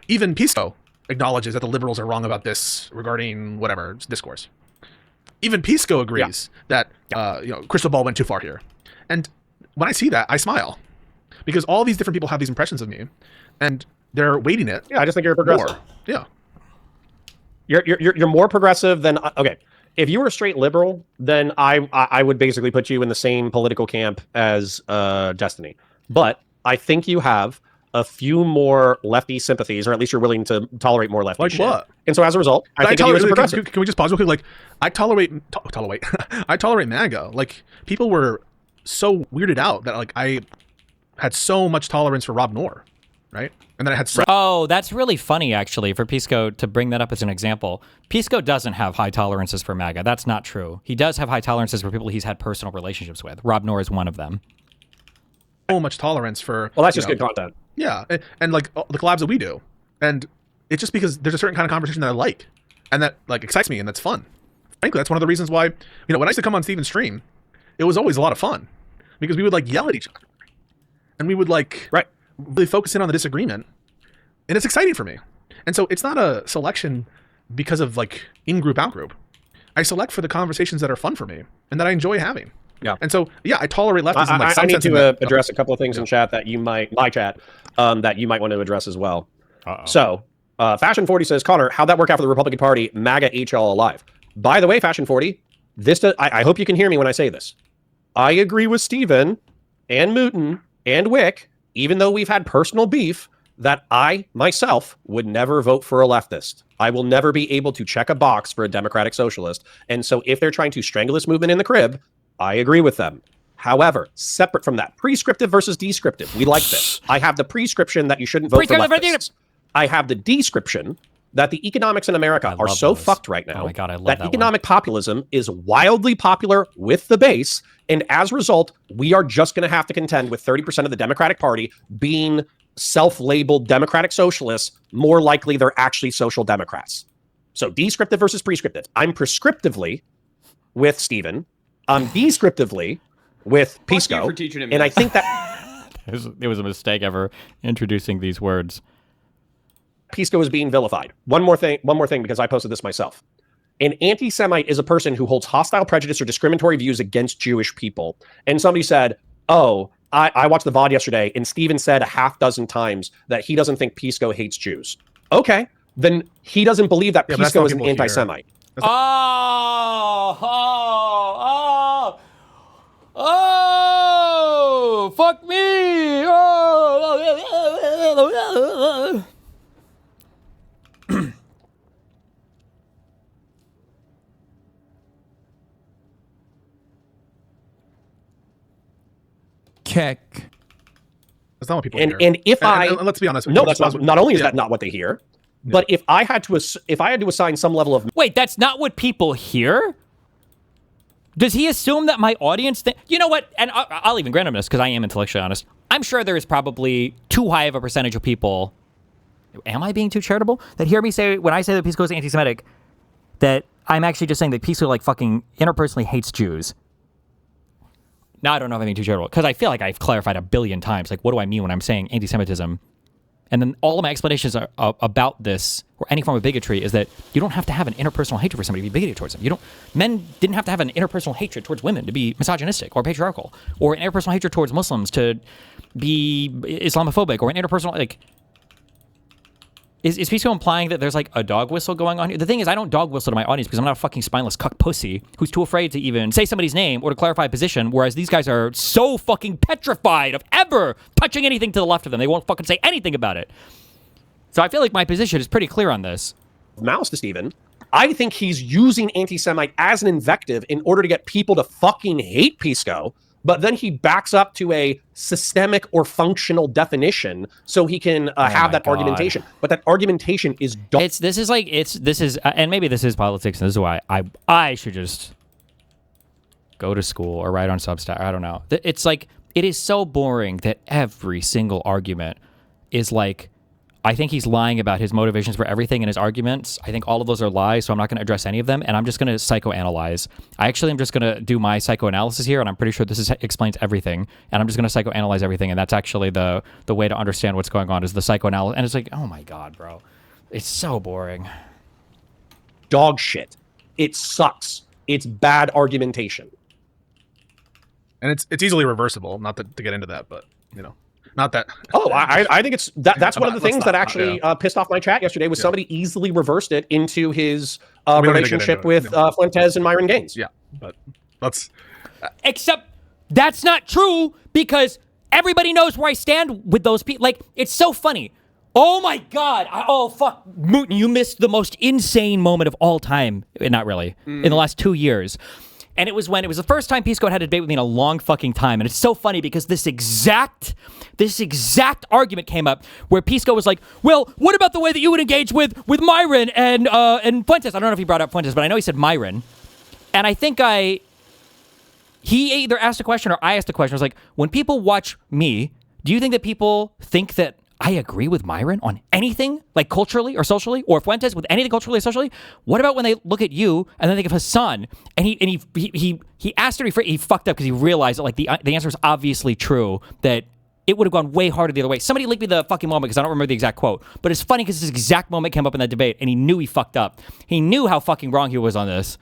Even Pisco acknowledges that the liberals are wrong about this regarding whatever discourse. Even Pisco agrees that Crystal Ball went too far here. And when I see that, I smile because all these different people have these impressions of me, and they're weighting it. Yeah, I just think you're progressive. More. Yeah, you're more progressive than okay. If you were a straight liberal, then I would basically put you in the same political camp as Destiny. But I think you have a few more lefty sympathies, or at least you're willing to tolerate more lefty shit. What? And so as a result, I think of you as a progressive. Can we just pause real quick? Like, I tolerate I tolerate MAGA. Like, people were so weirded out that like I had so much tolerance for Rob Noor, right? And then I had that's really funny, actually, for Pisco to bring that up as an example. Pisco doesn't have high tolerances for MAGA. That's not true. He does have high tolerances for people he's had personal relationships with. Rob Noor is one of them. So much tolerance for that's just good content. Yeah, and like the collabs that we do, and it's just because there's a certain kind of conversation that I like, and that like excites me, and that's fun. Frankly, that's one of the reasons why when I used to come on Steven's stream, it was always a lot of fun because we would like yell at each other, and we would like really focus in on the disagreement, and it's exciting for me. And so it's not a selection because of like in-group, out-group. I select for the conversations that are fun for me and that I enjoy having. Yeah. And so, I tolerate leftism. I need to address a couple of things in chat that you might, that you might want to address as well. So, Fashion 40 says, Connor, how'd that work out for the Republican Party? MAGA HL alive. By the way, Fashion 40, I hope you can hear me when I say this. I agree with Steven and Mooten and Wick, even though we've had personal beef, that I, myself, would never vote for a leftist. I will never be able to check a box for a democratic socialist. And so if they're trying to strangle this movement in the crib, I agree with them. However, separate from that, prescriptive versus descriptive. We like this. I have the prescription that you shouldn't vote for leftists. I have the description that the economics in America are so fucked right now. Oh my God, I love that economic populism is wildly popular with the base. And as a result, we are just going to have to contend with 30% of the Democratic Party being self-labeled democratic socialists. More likely, they're actually social democrats. So descriptive versus prescriptive. I'm prescriptively with Steven. I'm descriptively with Pisco. for teaching him and I this. think that It was a mistake ever introducing these words. Pisco is being vilified. One more thing, because I posted this myself. An anti-Semite is a person who holds hostile prejudice or discriminatory views against Jewish people. And somebody said, oh, I watched the VOD yesterday, and Steven said a half dozen times that he doesn't think Pisco hates Jews. Okay, then he doesn't believe that Pisco is an anti-Semite. Oh, fuck me. Oh. Keck. That's not what people And hear. and if and let's be honest. no, that's not only is that not what they hear, but if I had to assign some level of Wait, that's not what people hear? Does he assume that my audience you know what? And I'll even grant him this because I am intellectually honest. I'm sure there is probably too high of a percentage of people. Am I being too charitable? That hear me say when I say that Pisco is anti-Semitic, that I'm actually just saying that Pisco like fucking interpersonally hates Jews. Now I don't know if I'm being too charitable because I feel like I've clarified a billion times. Like, what do I mean when I'm saying anti-Semitism? And then all of my explanations are about this or any form of bigotry is that you don't have to have an interpersonal hatred for somebody to be bigoted towards them. Men didn't have to have an interpersonal hatred towards women to be misogynistic or patriarchal, or an interpersonal hatred towards Muslims to be Islamophobic, or an interpersonal like. Is Pisco implying that there's like a dog whistle going on here? The thing is, I don't dog whistle to my audience because I'm not a fucking spineless cuck pussy who's too afraid to even say somebody's name or to clarify a position, whereas these guys are so fucking petrified of ever touching anything to the left of them. They won't fucking say anything about it. So I feel like my position is pretty clear on this. Mouse to Steven, I think he's using anti-Semite as an invective in order to get people to fucking hate Pisco, but then he backs up to a systemic or functional definition so he can have that argumentation. But that argumentation is This is and maybe this is politics, and this is why I should just go to school or write on Substack. I don't know. It's like, it is so boring that every single argument is like, I think he's lying about his motivations for everything in his arguments. I think all of those are lies, so I'm not going to address any of them, and I'm just going to psychoanalyze. I actually am just going to do my psychoanalysis here, and I'm pretty sure this explains everything, and I'm just going to psychoanalyze everything, and that's actually the way to understand what's going on is the psychoanalysis. And it's like, oh my God, bro. It's so boring. Dog shit. It sucks. It's bad argumentation. And it's easily reversible. Not to get into that, but you know, not that. Oh, I think it's that's one of the things that actually pissed off my chat yesterday was somebody easily reversed it into his relationship with Fuentes and Myron Gaines. Yeah, but let's. Except that's not true because everybody knows where I stand with those people. Like, it's so funny. Oh my God. Oh, fuck. Mooten, you missed the most insane moment of all time. Not really. In the last 2 years. And it was when it was the first time Pisco had a debate with me in a long fucking time. And it's so funny because this exact argument came up where Pisco was like, well, what about the way that you would engage with Myron and Fuentes? I don't know if he brought up Fuentes, but I know he said Myron. And I think he either asked a question or I asked a question. I was like, when people watch me, do you think that people think that I agree with Myron on anything, like culturally or socially, or Fuentes with anything culturally or socially? What about when they look at you and then think of Hassan? And he asked it, he fucked up because he realized that like the answer is obviously true, that it would have gone way harder the other way. Somebody link me the fucking moment because I don't remember the exact quote, but it's funny because this exact moment came up in that debate and he knew he fucked up. He knew how fucking wrong he was on this.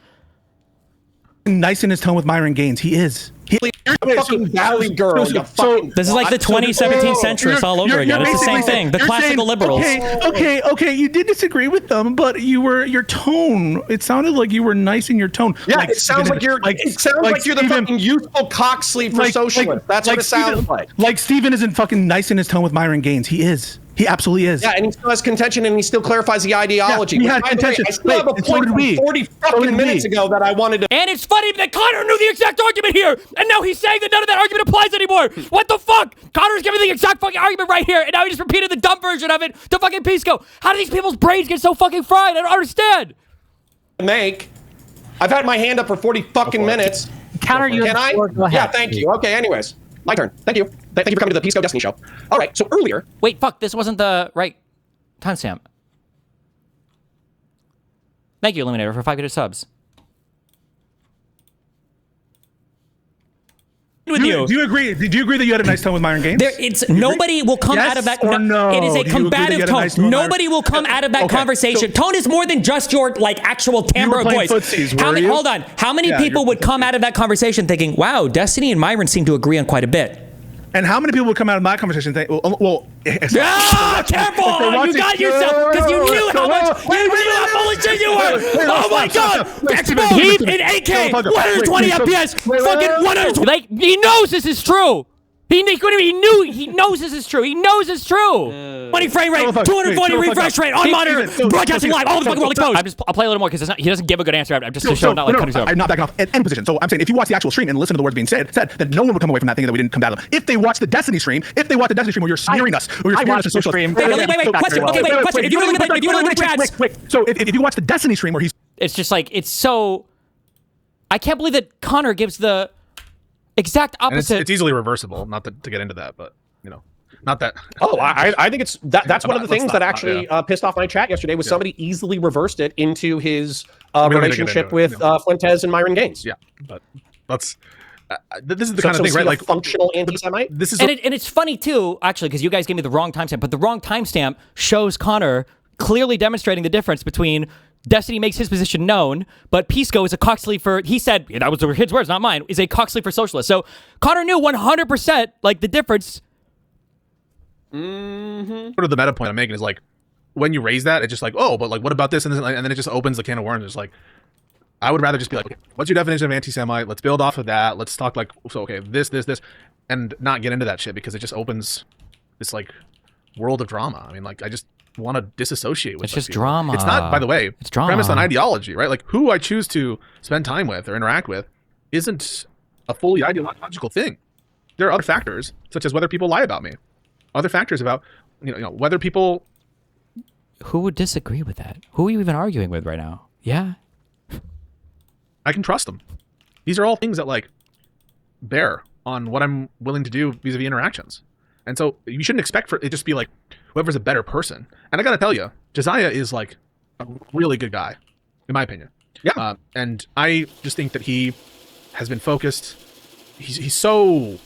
Nice in his tone with Myron Gaines. He is. You're a fucking valley girl. This is like the 2017 centrists all over again. It's the same thing. The classical liberals. Okay. You did disagree with them, but your tone. It sounded like you were nice in your tone. Yeah, it sounds like you're. It sounds like you're the fucking youthful cock sleeve for socialists. That's what it sounds like. Like Steven isn't fucking nice in his tone with Myron Gaines. He is. He absolutely is. Yeah, and he still has contention, and he still clarifies the ideology. Yeah, we had contention. I still have a point from 40 fucking minutes ago that I wanted to. And it's funny that Connor knew the exact argument here, and now he's saying that none of that argument applies anymore. What the fuck? Connor's giving the exact fucking argument right here, and now he just repeated the dumb version of it to fucking Pisco. How do these people's brains get so fucking fried? I don't understand. I've had my hand up for 40 fucking minutes. Counter you. Can I? Yeah, thank you. Okay, anyways. My turn. Thank you. Thank you for coming to the Pisco Destiny Show. All right, so earlier. Wait, fuck, this wasn't the right timestamp. Thank you, Illuminator, for 5 subs. With you. Do you agree? Do you agree that you had a nice tone with Myron Gaines? Nobody will come Yes out of that. or no? It is a Do you agree that combative you had a tone. nice tone with Nobody will come out of that Okay, conversation. so- Tone is more than just your like actual timbre of playing voice. footsies, were you? Hold on. How many Yeah, people you're would come out of that conversation thinking, "Wow, Destiny and Myron seem to agree on quite a bit"? And how many people would come out of my conversation and think, well Careful! You got yourself because you knew how much you knew how foolish you were. Oh my God! Exposed in 8K, 120 FPS, fucking 120. Like he knows this is true. He knows this is true. He knows it's true. 20 frame rate, 240 refresh rate on monitor, broadcasting live, all the fucking world exposed. I'll play a little more because he doesn't give a good answer. I'm just showing not like cutting I'm not backing off at any position. So I'm saying if you watch the actual stream and listen to the words being said, then no one would come away from that thinking that we didn't combat them. If they watch the Destiny stream, where you're smearing us, or you're smearing us as socialists. Wait, question. Okay, wait, question. If you look at the chats. So if you watch the Destiny stream where he's It's just like, it's so... I can't believe that Connor gives the exact And opposite. it's easily reversible. Not to get into that, but not that. Oh, I think it's that's one of the things that actually yeah. pissed off my chat yesterday was somebody easily reversed it into his don't need to get relationship into it, with Fuentes and Myron Gaines. Yeah, but that's this is the So, kind of thing, right? Like functional anti-Semite. this is and it's funny too, actually, because you guys gave me the wrong timestamp, but the wrong timestamp shows Connor clearly demonstrating the difference between Destiny makes his position known, but Pisco is a coxley for, he said, that was his words, not mine, is a coxley for socialists. So Connor knew 100% like the difference. sort of the meta point I'm making is like when you raise that, it's just like, oh, but like what about this and this, and then it just opens the can of worms. It's like I would rather just be like, okay, what's your definition of anti-Semite? Let's build off of that. Let's talk like, so okay, this, and not get into that shit because it just opens this like world of drama. I mean, like I just want to disassociate with. It's such just people. drama. It's not, by the way, It's drama. premised on ideology, right? Like who I choose to spend time with or interact with isn't a fully ideological thing. There are other factors, such as whether people lie about me, other factors about you know whether people. Who would disagree with that? Who are you even arguing with right now? Yeah. I can trust them. These are all things that like bear on what I'm willing to do vis-a-vis interactions. And so you shouldn't expect for it just be like whoever's a better person. And I gotta tell you, Josiah is like a really good guy, in my opinion. Yeah. And I just think that he has been focused. He's so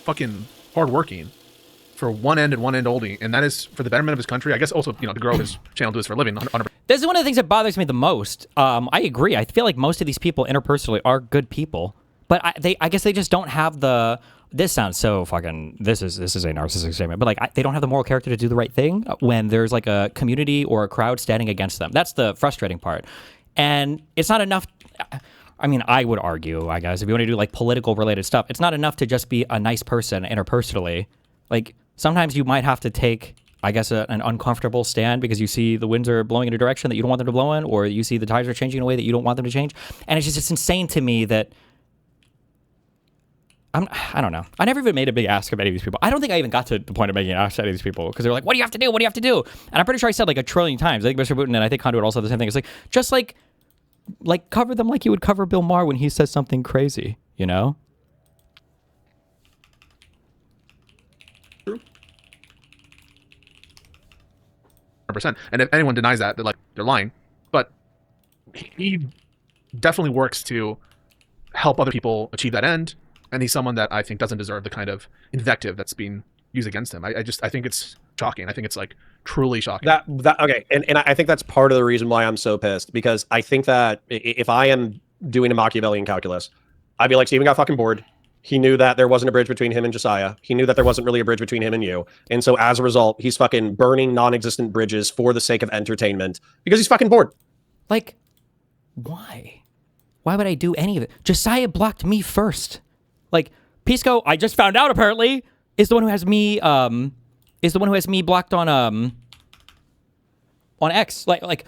fucking hardworking for one end and one end only, and that is for the betterment of his country. I guess also, to grow his channel, do this for a living. 100%. This is one of the things that bothers me the most. I agree. I feel like most of these people interpersonally are good people, but I guess they just don't have the. This sounds so fucking. This is a narcissistic statement, but like they don't have the moral character to do the right thing when there's like a community or a crowd standing against them. That's the frustrating part, and it's not enough. I mean, I would argue, I guess, if you want to do like political related stuff, it's not enough to just be a nice person interpersonally. Like sometimes you might have to take, I guess, an uncomfortable stand because you see the winds are blowing in a direction that you don't want them to blow in, or you see the tides are changing in a way that you don't want them to change. And it's insane to me that I don't know. I never even made a big ask of any of these people. I don't think I even got to the point of making an ask of any of these people because they're like, what do you have to do? What do you have to do? And I'm pretty sure I said like a trillion times. I think Mr. Putin and I think Conduit also the same thing. It's like, just like cover them like you would cover Bill Maher when he says something crazy, you know? True. 100%. And if anyone denies that, they're lying. But he definitely works to help other people achieve that end. And he's someone that I think doesn't deserve the kind of invective that's being used against him. I think it's shocking. I think it's like truly shocking. Okay, and I think that's part of the reason why I'm so pissed, because I think that if I am doing a Machiavellian calculus, I'd be like, Steven got fucking bored. He knew that there wasn't a bridge between him and Josiah. He knew that there wasn't really a bridge between him and you. And so as a result, he's fucking burning non-existent bridges for the sake of entertainment because he's fucking bored. Like, why? Why would I do any of it? Josiah blocked me first. Like, Pisco, I just found out apparently, is the one who has me blocked on X. Like,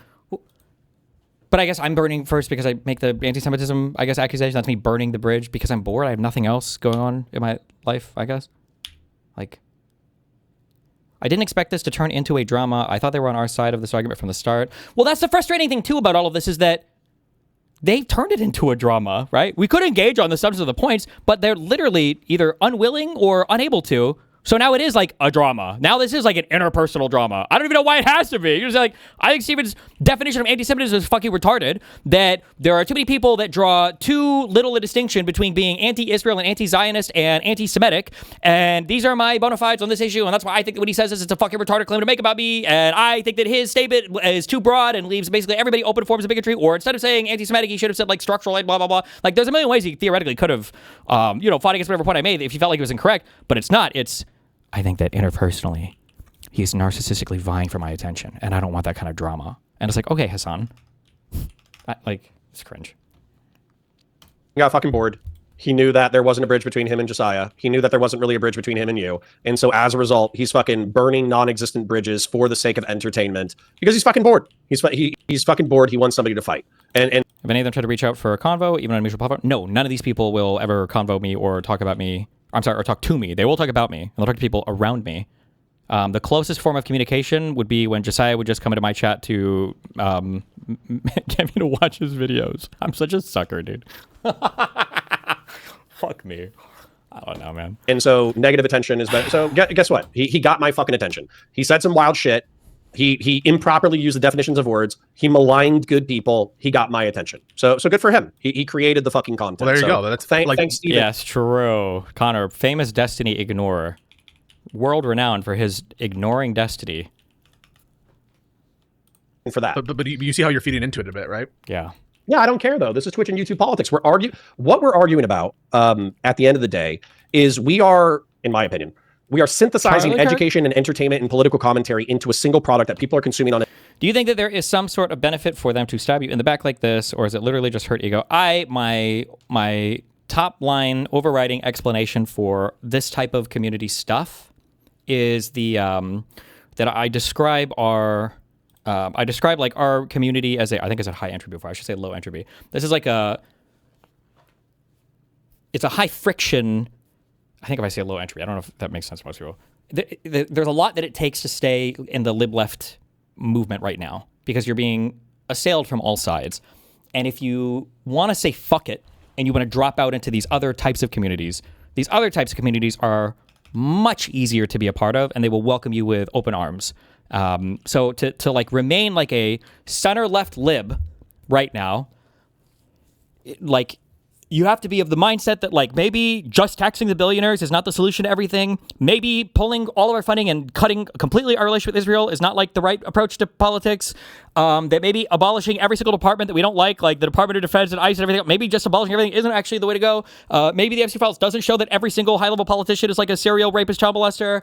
but I guess I'm burning first because I make the anti-Semitism, I guess, accusation. That's me burning the bridge because I'm bored. I have nothing else going on in my life, I guess. Like, I didn't expect this to turn into a drama. I thought they were on our side of this argument from the start. Well, that's the frustrating thing too about all of this is that they've turned it into a drama, right? We could engage on the substance of the points, but they're literally either unwilling or unable to, So now it is like a drama. Now this is like an interpersonal drama. I don't even know why it has to be. You're just like, I think Steven's definition of anti-Semitism is fucking retarded. That there are too many people that draw too little a distinction between being anti-Israel and anti-Zionist and anti-Semitic. And these are my bona fides on this issue. And that's why I think that what he says is it's a fucking retarded claim to make about me. And I think that his statement is too broad and leaves basically everybody open forms of bigotry. Or instead of saying anti-Semitic, he should have said like structural and blah, blah, blah. Like there's a million ways he theoretically could have, fought against whatever point I made if he felt like it was incorrect. But it's not. It's, I think that interpersonally, he's narcissistically vying for my attention, and I don't want that kind of drama. And it's like, okay, Hassan, it's cringe. He got fucking bored. He knew that there wasn't a bridge between him and Josiah. He knew that there wasn't really a bridge between him and you. And so as a result, he's fucking burning non-existent bridges for the sake of entertainment because he's fucking bored. He's fucking bored. He wants somebody to fight. And if any of them try to reach out for a convo, even on a mutual platform, no, none of these people will ever convo me or talk about me. I'm sorry, or talk to me. They will talk about me. And they'll talk to people around me. The closest form of communication would be when Josiah would just come into my chat to get me to watch his videos. I'm such a sucker, dude. Fuck me. I don't know, man. And so negative attention is better. So guess what? He got my fucking attention. He said some wild shit. He improperly used the definitions of words. He maligned good people. He got my attention. So good for him. He created the fucking content. Well, there you go. That's thanks, Steven. Yes, true. Connor, famous Destiny ignorer. World renowned for his ignoring Destiny. For that. But you see how you're feeding into it a bit, right? Yeah. Yeah, I don't care though. This is Twitch and YouTube politics. What we're arguing about at the end of the day is we are, in my opinion, we are synthesizing education and entertainment and political commentary into a single product that people are consuming on it. Do you think that there is some sort of benefit for them to stab you in the back like this, or is it literally just hurt ego? My top line overriding explanation for this type of community stuff is the that I describe our like our community as I think it's a high entropy before. I should say low entropy. This is like it's a high friction. I think if I say low entropy, I don't know if that makes sense to most people. There's a lot that it takes to stay in the lib-left movement right now because you're being assailed from all sides. And if you want to say fuck it and you want to drop out into these other types of communities, these other types of communities are much easier to be a part of and they will welcome you with open arms. So to like remain like a center-left lib right now, like you have to be of the mindset that like maybe just taxing the billionaires is not the solution to everything. Maybe pulling all of our funding and cutting completely our relationship with Israel is not like the right approach to politics. That maybe abolishing every single department that we don't like the Department of Defense and ICE and everything, maybe just abolishing everything isn't actually the way to go. Maybe the FC Files doesn't show that every single high-level politician is like a serial rapist, child molester.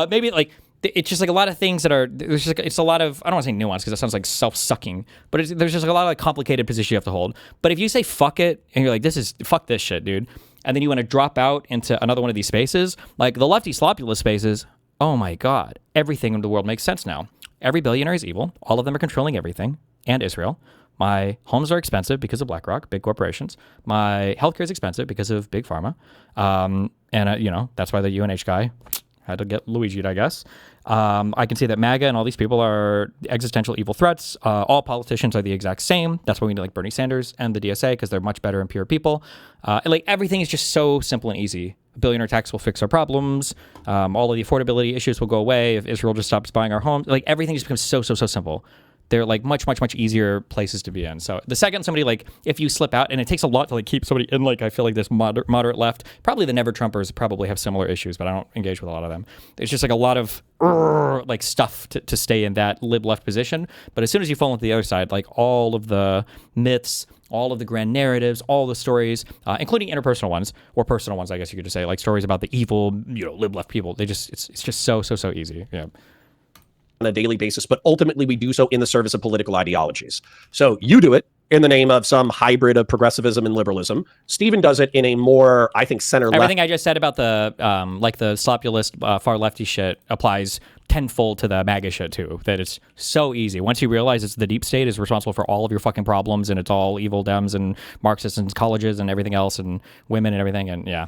Maybe like it's just like a lot of things that are, there's just like, it's a lot of, I don't want to say nuance because it sounds like self-sucking, but there's just like a lot of like complicated positions you have to hold. But if you say fuck it and you're like, fuck this shit, dude, and then you want to drop out into another one of these spaces, like the lefty slopulous spaces, oh my God, everything in the world makes sense now. Every billionaire is evil. All of them are controlling everything, and Israel. My homes are expensive because of BlackRock, big corporations. My healthcare is expensive because of big pharma. That's why the UNH guy had to get Luigi'd, I guess. I can see that MAGA and all these people are existential evil threats. All politicians are the exact same. That's why we need like Bernie Sanders and the DSA because they're much better and pure people. And like everything is just so simple and easy. A billionaire tax will fix our problems. All of the affordability issues will go away if Israel just stops buying our homes. Like everything just becomes so simple. They're like much easier places to be in. So the second somebody like, if you slip out, and it takes a lot to like keep somebody in, like I feel like this moderate left, probably the Never Trumpers probably have similar issues, but I don't engage with a lot of them. It's just like a lot of like stuff to stay in that lib left position. But as soon as you fall into the other side, like all of the myths, all of the grand narratives, all the stories, including interpersonal ones or personal ones, I guess you could just say, like stories about the evil, lib left people. It's just so easy. Yeah. On a daily basis, but ultimately we do so in the service of political ideologies. So you do it in the name of some hybrid of progressivism and liberalism. Stephen does it in a more, I think, center-left. Everything I just said about the like the slopulist far lefty shit applies tenfold to the MAGA shit too. That it's so easy. Once you realize it's the deep state is responsible for all of your fucking problems, and it's all evil Dems and Marxists and colleges and everything else and women and everything, and yeah.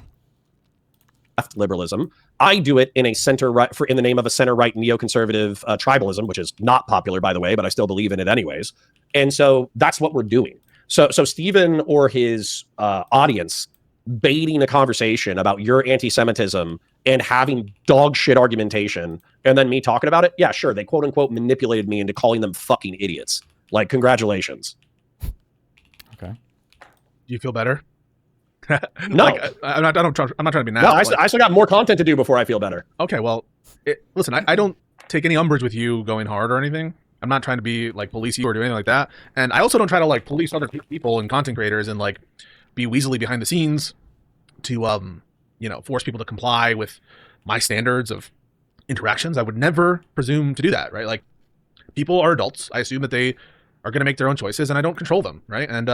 Left liberalism. I do it in a center-right, in the name of a center-right neoconservative tribalism, which is not popular, by the way, but I still believe in it anyways. And so that's what we're doing. So Stephen or his audience baiting a conversation about your anti-Semitism and having dog shit argumentation, and then me talking about it. Yeah, sure, they quote unquote manipulated me into calling them fucking idiots. Like, congratulations. Okay. Do you feel better? No, I'm not trying to be no. nasty. I still got more content to do before I feel better. Okay, well, listen, I don't take any umbrage with you going hard or anything. I'm not trying to be like police you or do anything like that. And I also don't try to like police other people and content creators and like be weaselly behind the scenes to force people to comply with my standards of interactions. I would never presume to do that, right? Like, people are adults. I assume that they are going to make their own choices, and I don't control them, right? And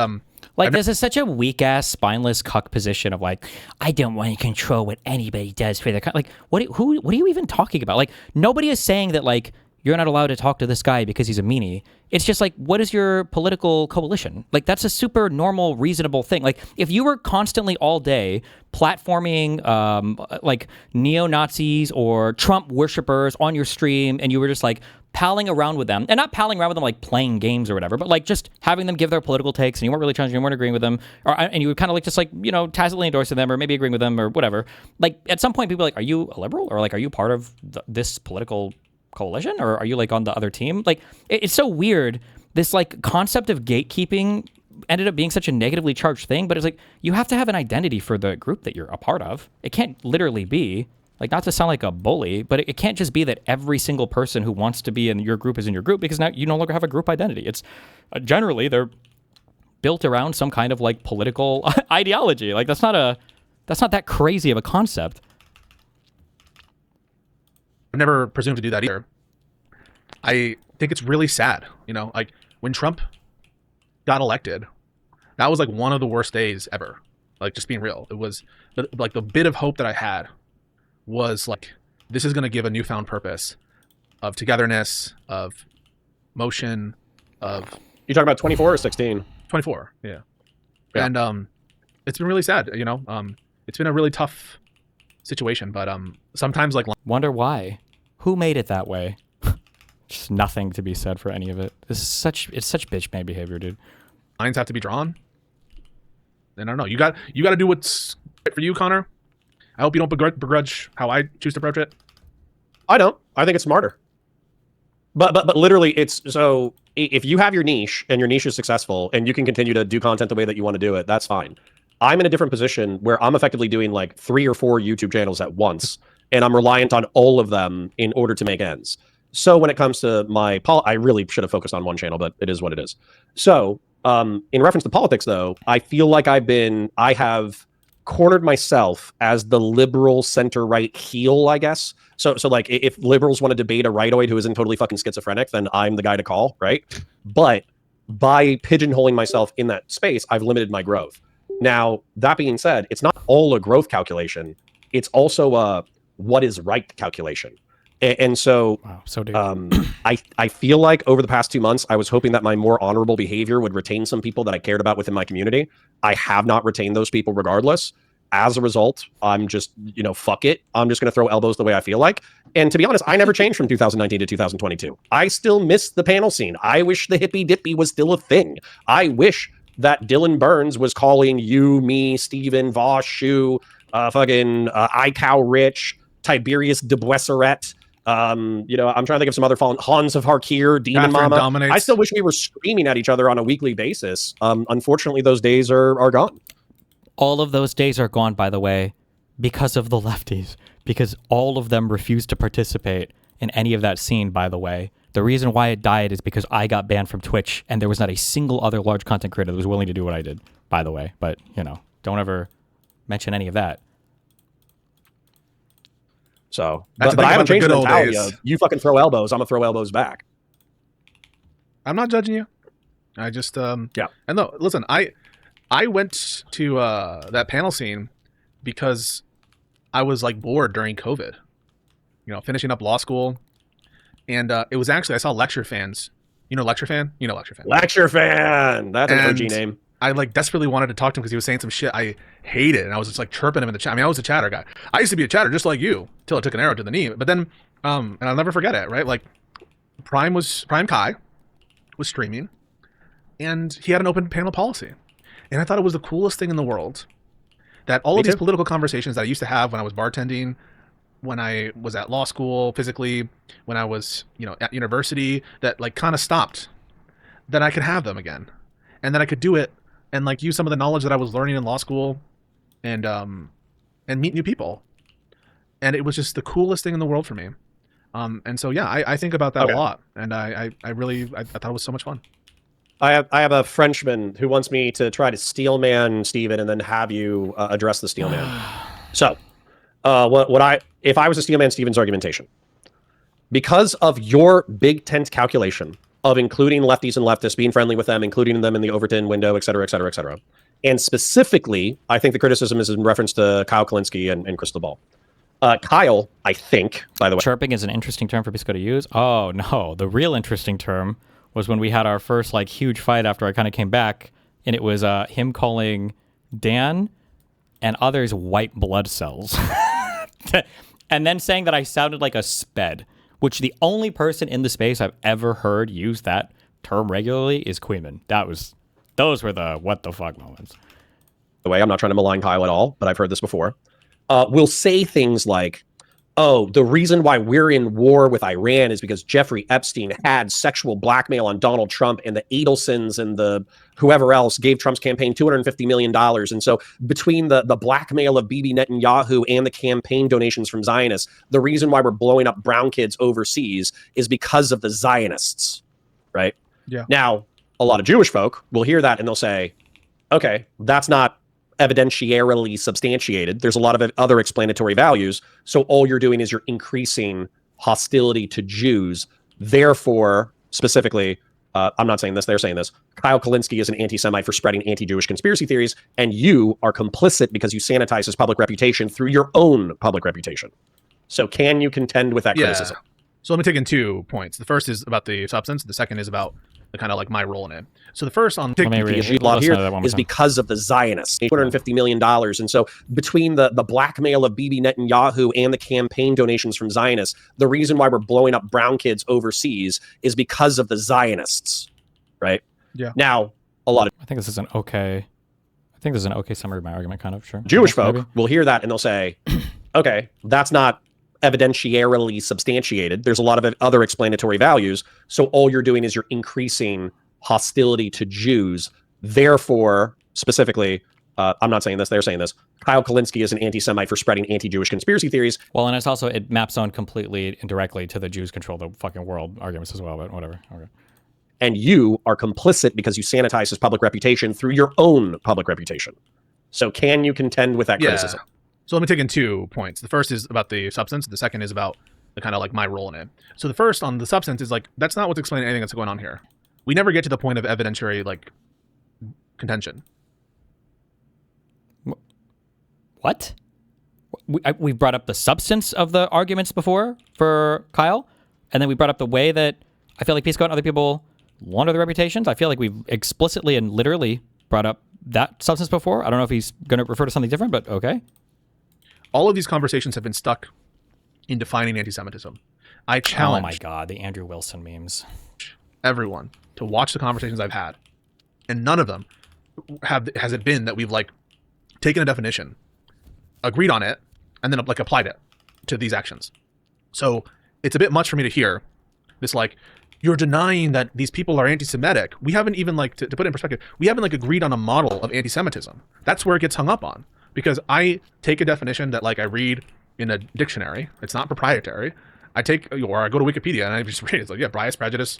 this is such a weak ass, spineless cuck position of like, I don't want to control what anybody does for their like. What are you even talking about? Like, nobody is saying that like you're not allowed to talk to this guy because he's a meanie. It's just like, what is your political coalition? Like, that's a super normal, reasonable thing. Like, if you were constantly all day platforming like neo-Nazis or Trump worshippers on your stream, and you were just like palling around with them, and not palling around with them like playing games or whatever, but like just having them give their political takes, and you weren't really challenging, you weren't agreeing with them, and you were kind of like just like, tacitly endorsing them or maybe agreeing with them or whatever. Like, at some point, people are like, are you a liberal, or like, are you part of this political coalition, or are you like on the other team? Like, it's so weird. This like concept of gatekeeping ended up being such a negatively charged thing, but it's like, you have to have an identity for the group that you're a part of. It can't literally be like, not to sound like a bully, but it can't just be that every single person who wants to be in your group is in your group, because now you no longer have a group identity. It's generally they're built around some kind of like political ideology. Like, that's not that crazy of a concept. I've never presumed to do that either. I think it's really sad, like when Trump got elected, that was like one of the worst days ever. Like, just being real, it was like the bit of hope that I had was like, this is going to give a newfound purpose of togetherness, of motion, of... You talking about 24 or 16? 24, yeah. And it's been really sad, it's been a really tough situation, but sometimes like... Wonder why? Who made it that way? Just nothing to be said for any of it. It's such bitch man behavior, dude. Lines have to be drawn. And I don't know. You got to do what's right for you, Connor. I hope you don't begrudge how I choose to approach it. I don't. I think it's smarter. But literally, it's so if you have your niche and your niche is successful and you can continue to do content the way that you want to do it, that's fine. I'm in a different position where I'm effectively doing like 3 or 4 YouTube channels at once, and I'm reliant on all of them in order to make ends. So when it comes to my I really should have focused on one channel, but it is what it is. So in reference to politics, though, I feel like I have cornered myself as the liberal center-right heel, I guess. So like, if liberals want to debate a rightoid who isn't totally fucking schizophrenic, then I'm the guy to call, right? But by pigeonholing myself in that space, I've limited my growth. Now, that being said, it's not all a growth calculation. It's also a what is right calculation. And so, wow, so deep. I feel like over the past 2 months, I was hoping that my more honorable behavior would retain some people that I cared about within my community. I have not retained those people regardless. As a result, I'm just, fuck it. I'm just going to throw elbows the way I feel like. And to be honest, I never changed from 2019 to 2022. I still miss the panel scene. I wish the hippy dippy was still a thing. I wish that Dylan Burns was calling you, me, Steven, Voss, Shu, fucking iCow Rich, Tiberius de Boisseret. I'm trying to think of some other fallen Hans of Harkir, Demon Mama. Dominates. I still wish we were screaming at each other on a weekly basis. Unfortunately, those days are gone. All of those days are gone, by the way, because of the lefties, because all of them refused to participate in any of that scene, by the way. The reason why it died is because I got banned from Twitch, and there was not a single other large content creator that was willing to do what I did, by the way. But, don't ever mention any of that. So, but I haven't changed the mentality of, you fucking throw elbows, I'm gonna throw elbows back. I'm not judging you. I just, yeah. And no, listen, I went to that panel scene because I was like bored during COVID, finishing up law school. And it was actually, I saw Lecture Fans. You know Lecture Fan? You know Lecture Fan. Lecture Fan! That's an OG name. I like desperately wanted to talk to him because he was saying some shit I hated, and I was just like chirping him in the chat. I mean, I was a chatter guy. I used to be a chatter just like you till I took an arrow to the knee. But then, and I'll never forget it, right? Like, Prime Kai was streaming, and he had an open panel policy. And I thought it was the coolest thing in the world that all of these political conversations that I used to have when I was bartending when I was at law school, physically, when I was, at university, that like kind of stopped, then I could have them again. And then I could do it and like use some of the knowledge that I was learning in law school and meet new people. And it was just the coolest thing in the world for me. And so, yeah, I think about that a lot. And I thought it was so much fun. I have a Frenchman who wants me to try to steelman Steven and then have you address the steelman. So, if I was to steelman Steven's argumentation, because of your big tent calculation of including lefties and leftists, being friendly with them, including them in the Overton window, et cetera, et cetera, et cetera. And specifically, I think the criticism is in reference to Kyle Kalinske and Crystal Ball. Kyle, I think, by the way. Chirping is an interesting term for Pisco to use. Oh, no. The real interesting term was when we had our first, like, huge fight after I kind of came back, and it was him calling Dan and others white blood cells. And then saying that I sounded like a sped, which the only person in the space I've ever heard use that term regularly is Queeman. Those were the what the fuck moments. By the way, I'm not trying to malign Kyle at all, but I've heard this before. Will say things like, oh, the reason why we're in war with Iran is because Jeffrey Epstein had sexual blackmail on Donald Trump, and the Adelsons and the whoever else gave Trump's campaign $250 million. And so between the blackmail of Bibi Netanyahu and the campaign donations from Zionists, the reason why we're blowing up brown kids overseas is because of the Zionists, right? Yeah. Now, a lot of Jewish folk will hear that and they'll say, okay, that's not evidentiarily substantiated. There's a lot of other explanatory values. So all you're doing is you're increasing hostility to Jews. Therefore, specifically, I'm not saying this, they're saying this, Kyle Kalinske is an anti-Semite for spreading anti-Jewish conspiracy theories, and you are complicit because you sanitize his public reputation through your own public reputation. So can you contend with that criticism? So let me take in 2 points. The first is about the substance. The second is about the kind of like my role in it. So the first on the law here is because of the Zionists, $250 million. And so between the blackmail of Bibi Netanyahu and the campaign donations from Zionists, the reason why we're blowing up brown kids overseas is because of the Zionists, right? Yeah. Now, I think this is an okay summary of my argument, kind of, sure. Jewish folk will hear that and they'll say, okay, that's not evidentiarily substantiated. There's a lot of other explanatory values. So all you're doing is you're increasing hostility to Jews. Therefore, specifically, I'm not saying this, they're saying this, Kyle Kalinske is an anti-Semite for spreading anti-Jewish conspiracy theories. Well, and it maps on completely indirectly to the Jews control the fucking world arguments as well, but whatever. Okay. And you are complicit because you sanitize his public reputation through your own public reputation. So can you contend with that criticism? So let me take in 2 points. The first is about the substance. The second is about the kind of like my role in it. So the first on the substance is like, that's not what's explaining anything that's going on here. We never get to the point of evidentiary like contention. What? We brought up the substance of the arguments before for Kyle, and then we brought up the way that I feel like Pisco and other people launder their reputations. I feel like we've explicitly and literally brought up that substance before. I don't know if he's going to refer to something different, but okay. All of these conversations have been stuck in defining anti-Semitism. I challenge. Oh my God, the Andrew Wilson memes. Everyone to watch the conversations I've had, and none of them has it been that we've like taken a definition, agreed on it, and then like applied it to these actions. So it's a bit much for me to hear this like, you're denying that these people are anti-Semitic. We haven't even like, to put it in perspective, we haven't like agreed on a model of anti-Semitism. That's where it gets hung up on. Because I take a definition that like I read in a dictionary. It's not proprietary. I go to Wikipedia and I just read it. It's like, yeah, bias, prejudice,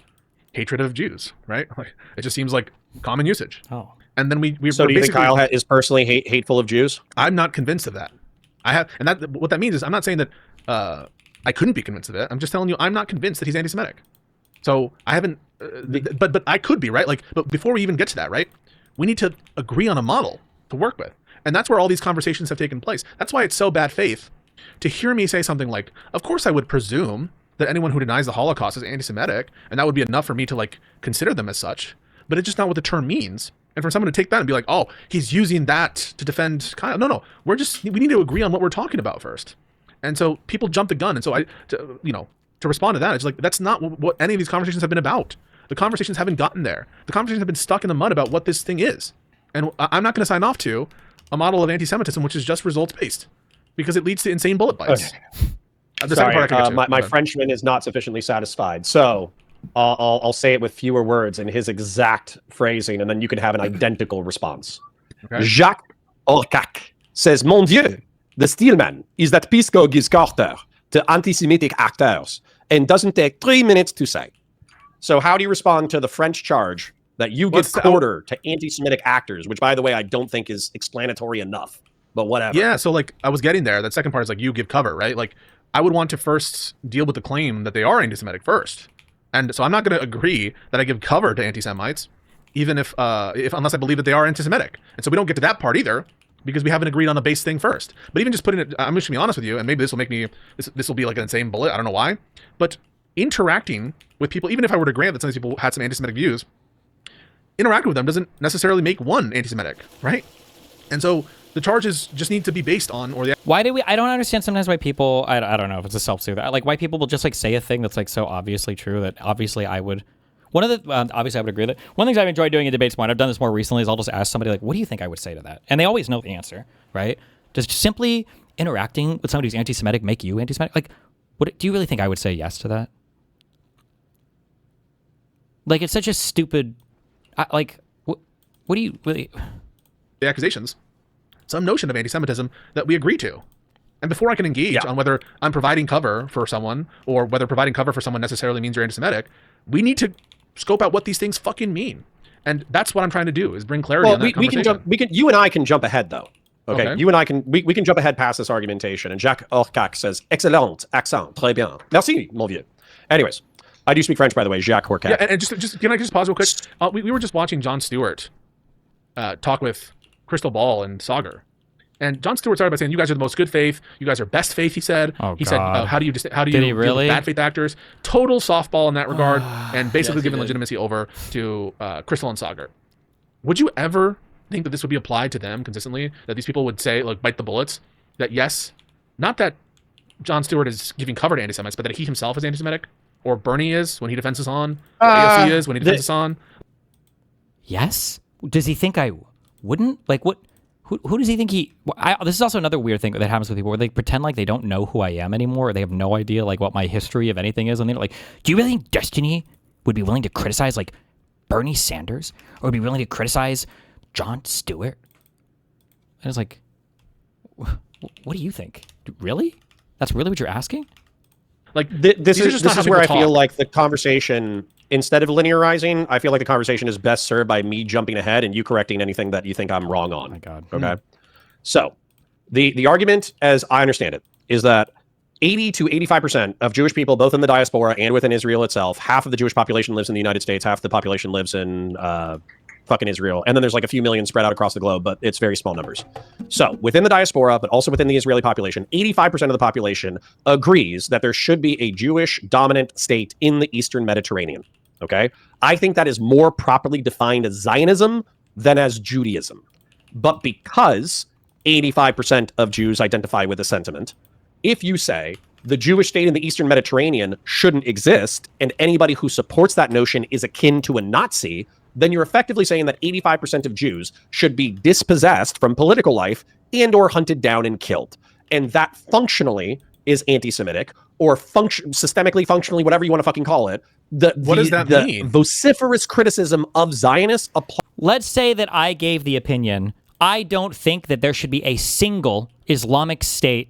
hatred of Jews, right? Like, it just seems like common usage. Oh. And then we So do you think Kyle is personally hateful of Jews? I'm not convinced of that. What that means is I'm not saying that I couldn't be convinced of it. I'm just telling you I'm not convinced that he's anti-Semitic. So I haven't, but I could be, right? Like, but before we even get to that, right? We need to agree on a model to work with. And that's where all these conversations have taken place. That's why it's so bad faith to hear me say something like, of course I would presume that anyone who denies the Holocaust is anti-Semitic, and that would be enough for me to like consider them as such, but it's just not what the term means. And for someone to take that and be like, oh, he's using that to defend Kyle. No, we need to agree on what we're talking about first. And so people jump the gun. And so to respond to that, it's like, that's not what any of these conversations have been about. The conversations haven't gotten there. The conversations have been stuck in the mud about what this thing is. And I'm not going to sign off to a model of anti-Semitism which is just results-based, because it leads to insane bullet bites. Okay. The second part I can get to. my Frenchman is not sufficiently satisfied. So I'll say it with fewer words in his exact phrasing, and then you can have an identical response. Okay. Jacques Orcac says, Mon Dieu, the steelman is that Pisco gives quarter to anti-Semitic actors and doesn't take 3 minutes to say. So how do you respond to the French charge that you give quarter to anti-Semitic actors, which, by the way, I don't think is explanatory enough, but whatever. Yeah, so like I was getting there. That second part is like you give cover, right? Like I would want to first deal with the claim that they are anti-Semitic first. And so I'm not going to agree that I give cover to anti-Semites, even if unless I believe that they are anti-Semitic. And so we don't get to that part either, because we haven't agreed on the base thing first. But even just putting it, I'm just going to be honest with you, and maybe this will make me, this will be like an insane bullet, I don't know why, but interacting with people, even if I were to grant that some of these people had some anti-Semitic views, interacting with them doesn't necessarily make one anti-Semitic, right? And so the charges just need to be based on, or the I don't understand sometimes why people, I don't know if it's a self-soothe, like why people will just like say a thing that's like so obviously true that obviously I would, obviously I would agree with it. One of the things I've enjoyed doing in debates more, and I've done this more recently, is I'll just ask somebody like, what do you think I would say to that? And they always know the answer, right? Does simply interacting with somebody who's anti-Semitic make you anti-Semitic? Like, what do you really think I would say yes to that? Like, it's such a stupid, what do you really... The accusations, some notion of anti-Semitism that we agree to. And before I can engage on whether I'm providing cover for someone, or whether providing cover for someone necessarily means you're anti-Semitic, we need to scope out what these things fucking mean. And that's what I'm trying to do, is bring clarity on that conversation. You and I can jump ahead, though. Okay. You and I can, we can jump ahead past this argumentation. And Jacques Orcac says, excellent accent, très bien. Merci, mon vieux. Anyways, I do speak French, by the way, Jacques Orcac. Yeah, and just can I just pause real quick? We were just watching Jon Stewart talk with Crystal Ball and Sagar. And Jon Stewart started by saying, you guys are the most good faith. You guys are best faith, he said. He said, how do you Did he deal really? with bad faith actors? Total softball in that regard, and basically giving legitimacy over to Crystal and Sagar. Would you ever think that this would be applied to them consistently? That these people would say, like, bite the bullets? That yes, not that Jon Stewart is giving cover to anti-Semites, but that he himself is anti-Semitic? Or Bernie is when he defends Hassan? AOC is when he defends Hassan? Yes? Does he think I wouldn't? Like, what? Who does he think he... this is also another weird thing that happens with people where they pretend like they don't know who I am anymore, or they have no idea like what my history of anything is. And they're like, do you really think Destiny would be willing to criticize like Bernie Sanders, or would be willing to criticize Jon Stewart? And it's like, what do you think? Really? That's really what you're asking? Like this is where I feel like the conversation, instead of linearizing, I feel like the conversation is best served by me jumping ahead and you correcting anything that you think I'm wrong on. Oh my God. Okay. So the argument, as I understand it, is that 80 to 85% of Jewish people, both in the diaspora and within Israel itself, half of the Jewish population lives in the United States, half the population lives in fucking Israel. And then there's like a few million spread out across the globe, but it's very small numbers. So within the diaspora, but also within the Israeli population, 85% of the population agrees that there should be a Jewish dominant state in the Eastern Mediterranean. Okay. I think that is more properly defined as Zionism than as Judaism. But because 85% of Jews identify with the sentiment, if you say the Jewish state in the Eastern Mediterranean shouldn't exist, and anybody who supports that notion is akin to a Nazi, then you're effectively saying that 85% of Jews should be dispossessed from political life and or hunted down and killed. And that functionally is anti-Semitic, or systemically, functionally, whatever you want to fucking call it. What does that mean? Vociferous criticism of Zionists apply. Let's say that I gave the opinion, I don't think that there should be a single Islamic state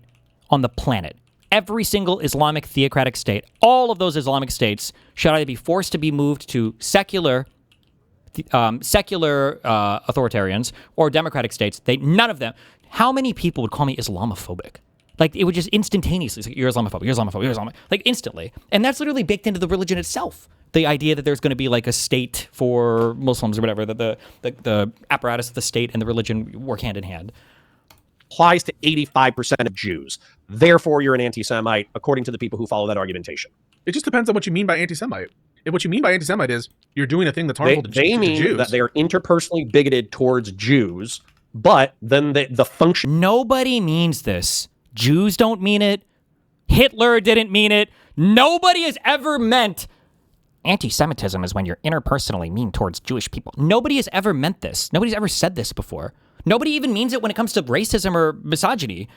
on the planet. Every single Islamic theocratic state, all of those Islamic states should either be forced to be moved to secular authoritarians or democratic states. None of them. How many people would call me Islamophobic? Like, it would just instantaneously say, you're Islamophobic, you're Islamophobic, you're Islamophobic, like instantly. And that's literally baked into the religion itself. The idea that there's going to be like a state for Muslims or whatever, that the apparatus of the state and the religion work hand in hand. Applies to 85% of Jews. Therefore, you're an anti-Semite, according to the people who follow that argumentation. It just depends on what you mean by anti-Semite. If what you mean by anti-Semite is you're doing a thing that's harmful to Jews. They mean that they are interpersonally bigoted towards Jews, but then the function... Nobody means this. Jews don't mean it. Hitler didn't mean it. Nobody has ever meant anti-Semitism is when you're interpersonally mean towards Jewish people. Nobody has ever meant this. Nobody's ever said this before. Nobody even means it when it comes to racism or misogyny.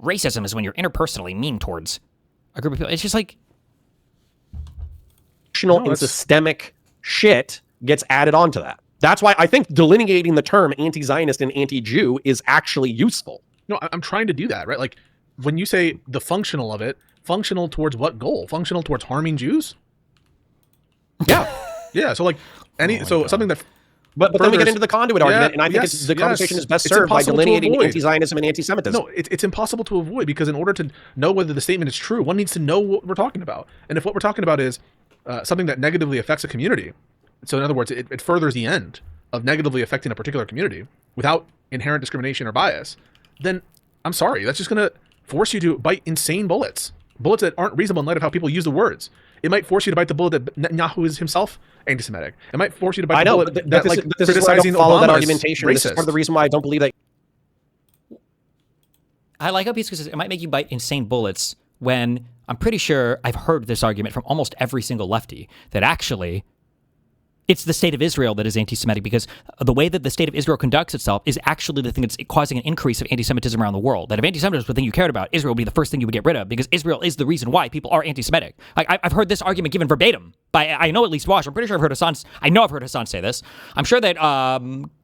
Racism is when you're interpersonally mean towards a group of people. It's just like and systemic shit gets added onto that. That's why I think delineating the term anti-Zionist and anti-Jew is actually useful. No, I'm trying to do that, right? Like when you say the functional of it, functional towards what goal? Functional towards harming Jews? Yeah. Yeah. So like something that. But then we get into the conduit argument, and I think the conversation is best served by delineating anti-Zionism and anti-Semitism. No, it's impossible to avoid, because in order to know whether the statement is true, one needs to know what we're talking about. And if what we're talking about is something that negatively affects a community, so in other words, it furthers the end of negatively affecting a particular community without inherent discrimination or bias, then I'm sorry, that's just going to force you to bite insane bullets that aren't reasonable in light of how people use the words. It might force you to bite the bullet that Netanyahu is himself anti-Semitic. It might force you to bite the bullet that this criticizing is why I don't follow Obama that is argumentation. racist. This is part of the reason why I don't believe that. I like how Pisco says it might make you bite insane bullets, when I'm pretty sure I've heard this argument from almost every single lefty, that actually it's the state of Israel that is anti-Semitic, because the way that the state of Israel conducts itself is actually the thing that's causing an increase of anti-Semitism around the world. That if anti-Semitism was the thing you cared about, Israel would be the first thing you would get rid of, because Israel is the reason why people are anti-Semitic. I've heard this argument given verbatim by, I know at least Wash. I'm pretty sure I've heard Hassan say this. I'm sure that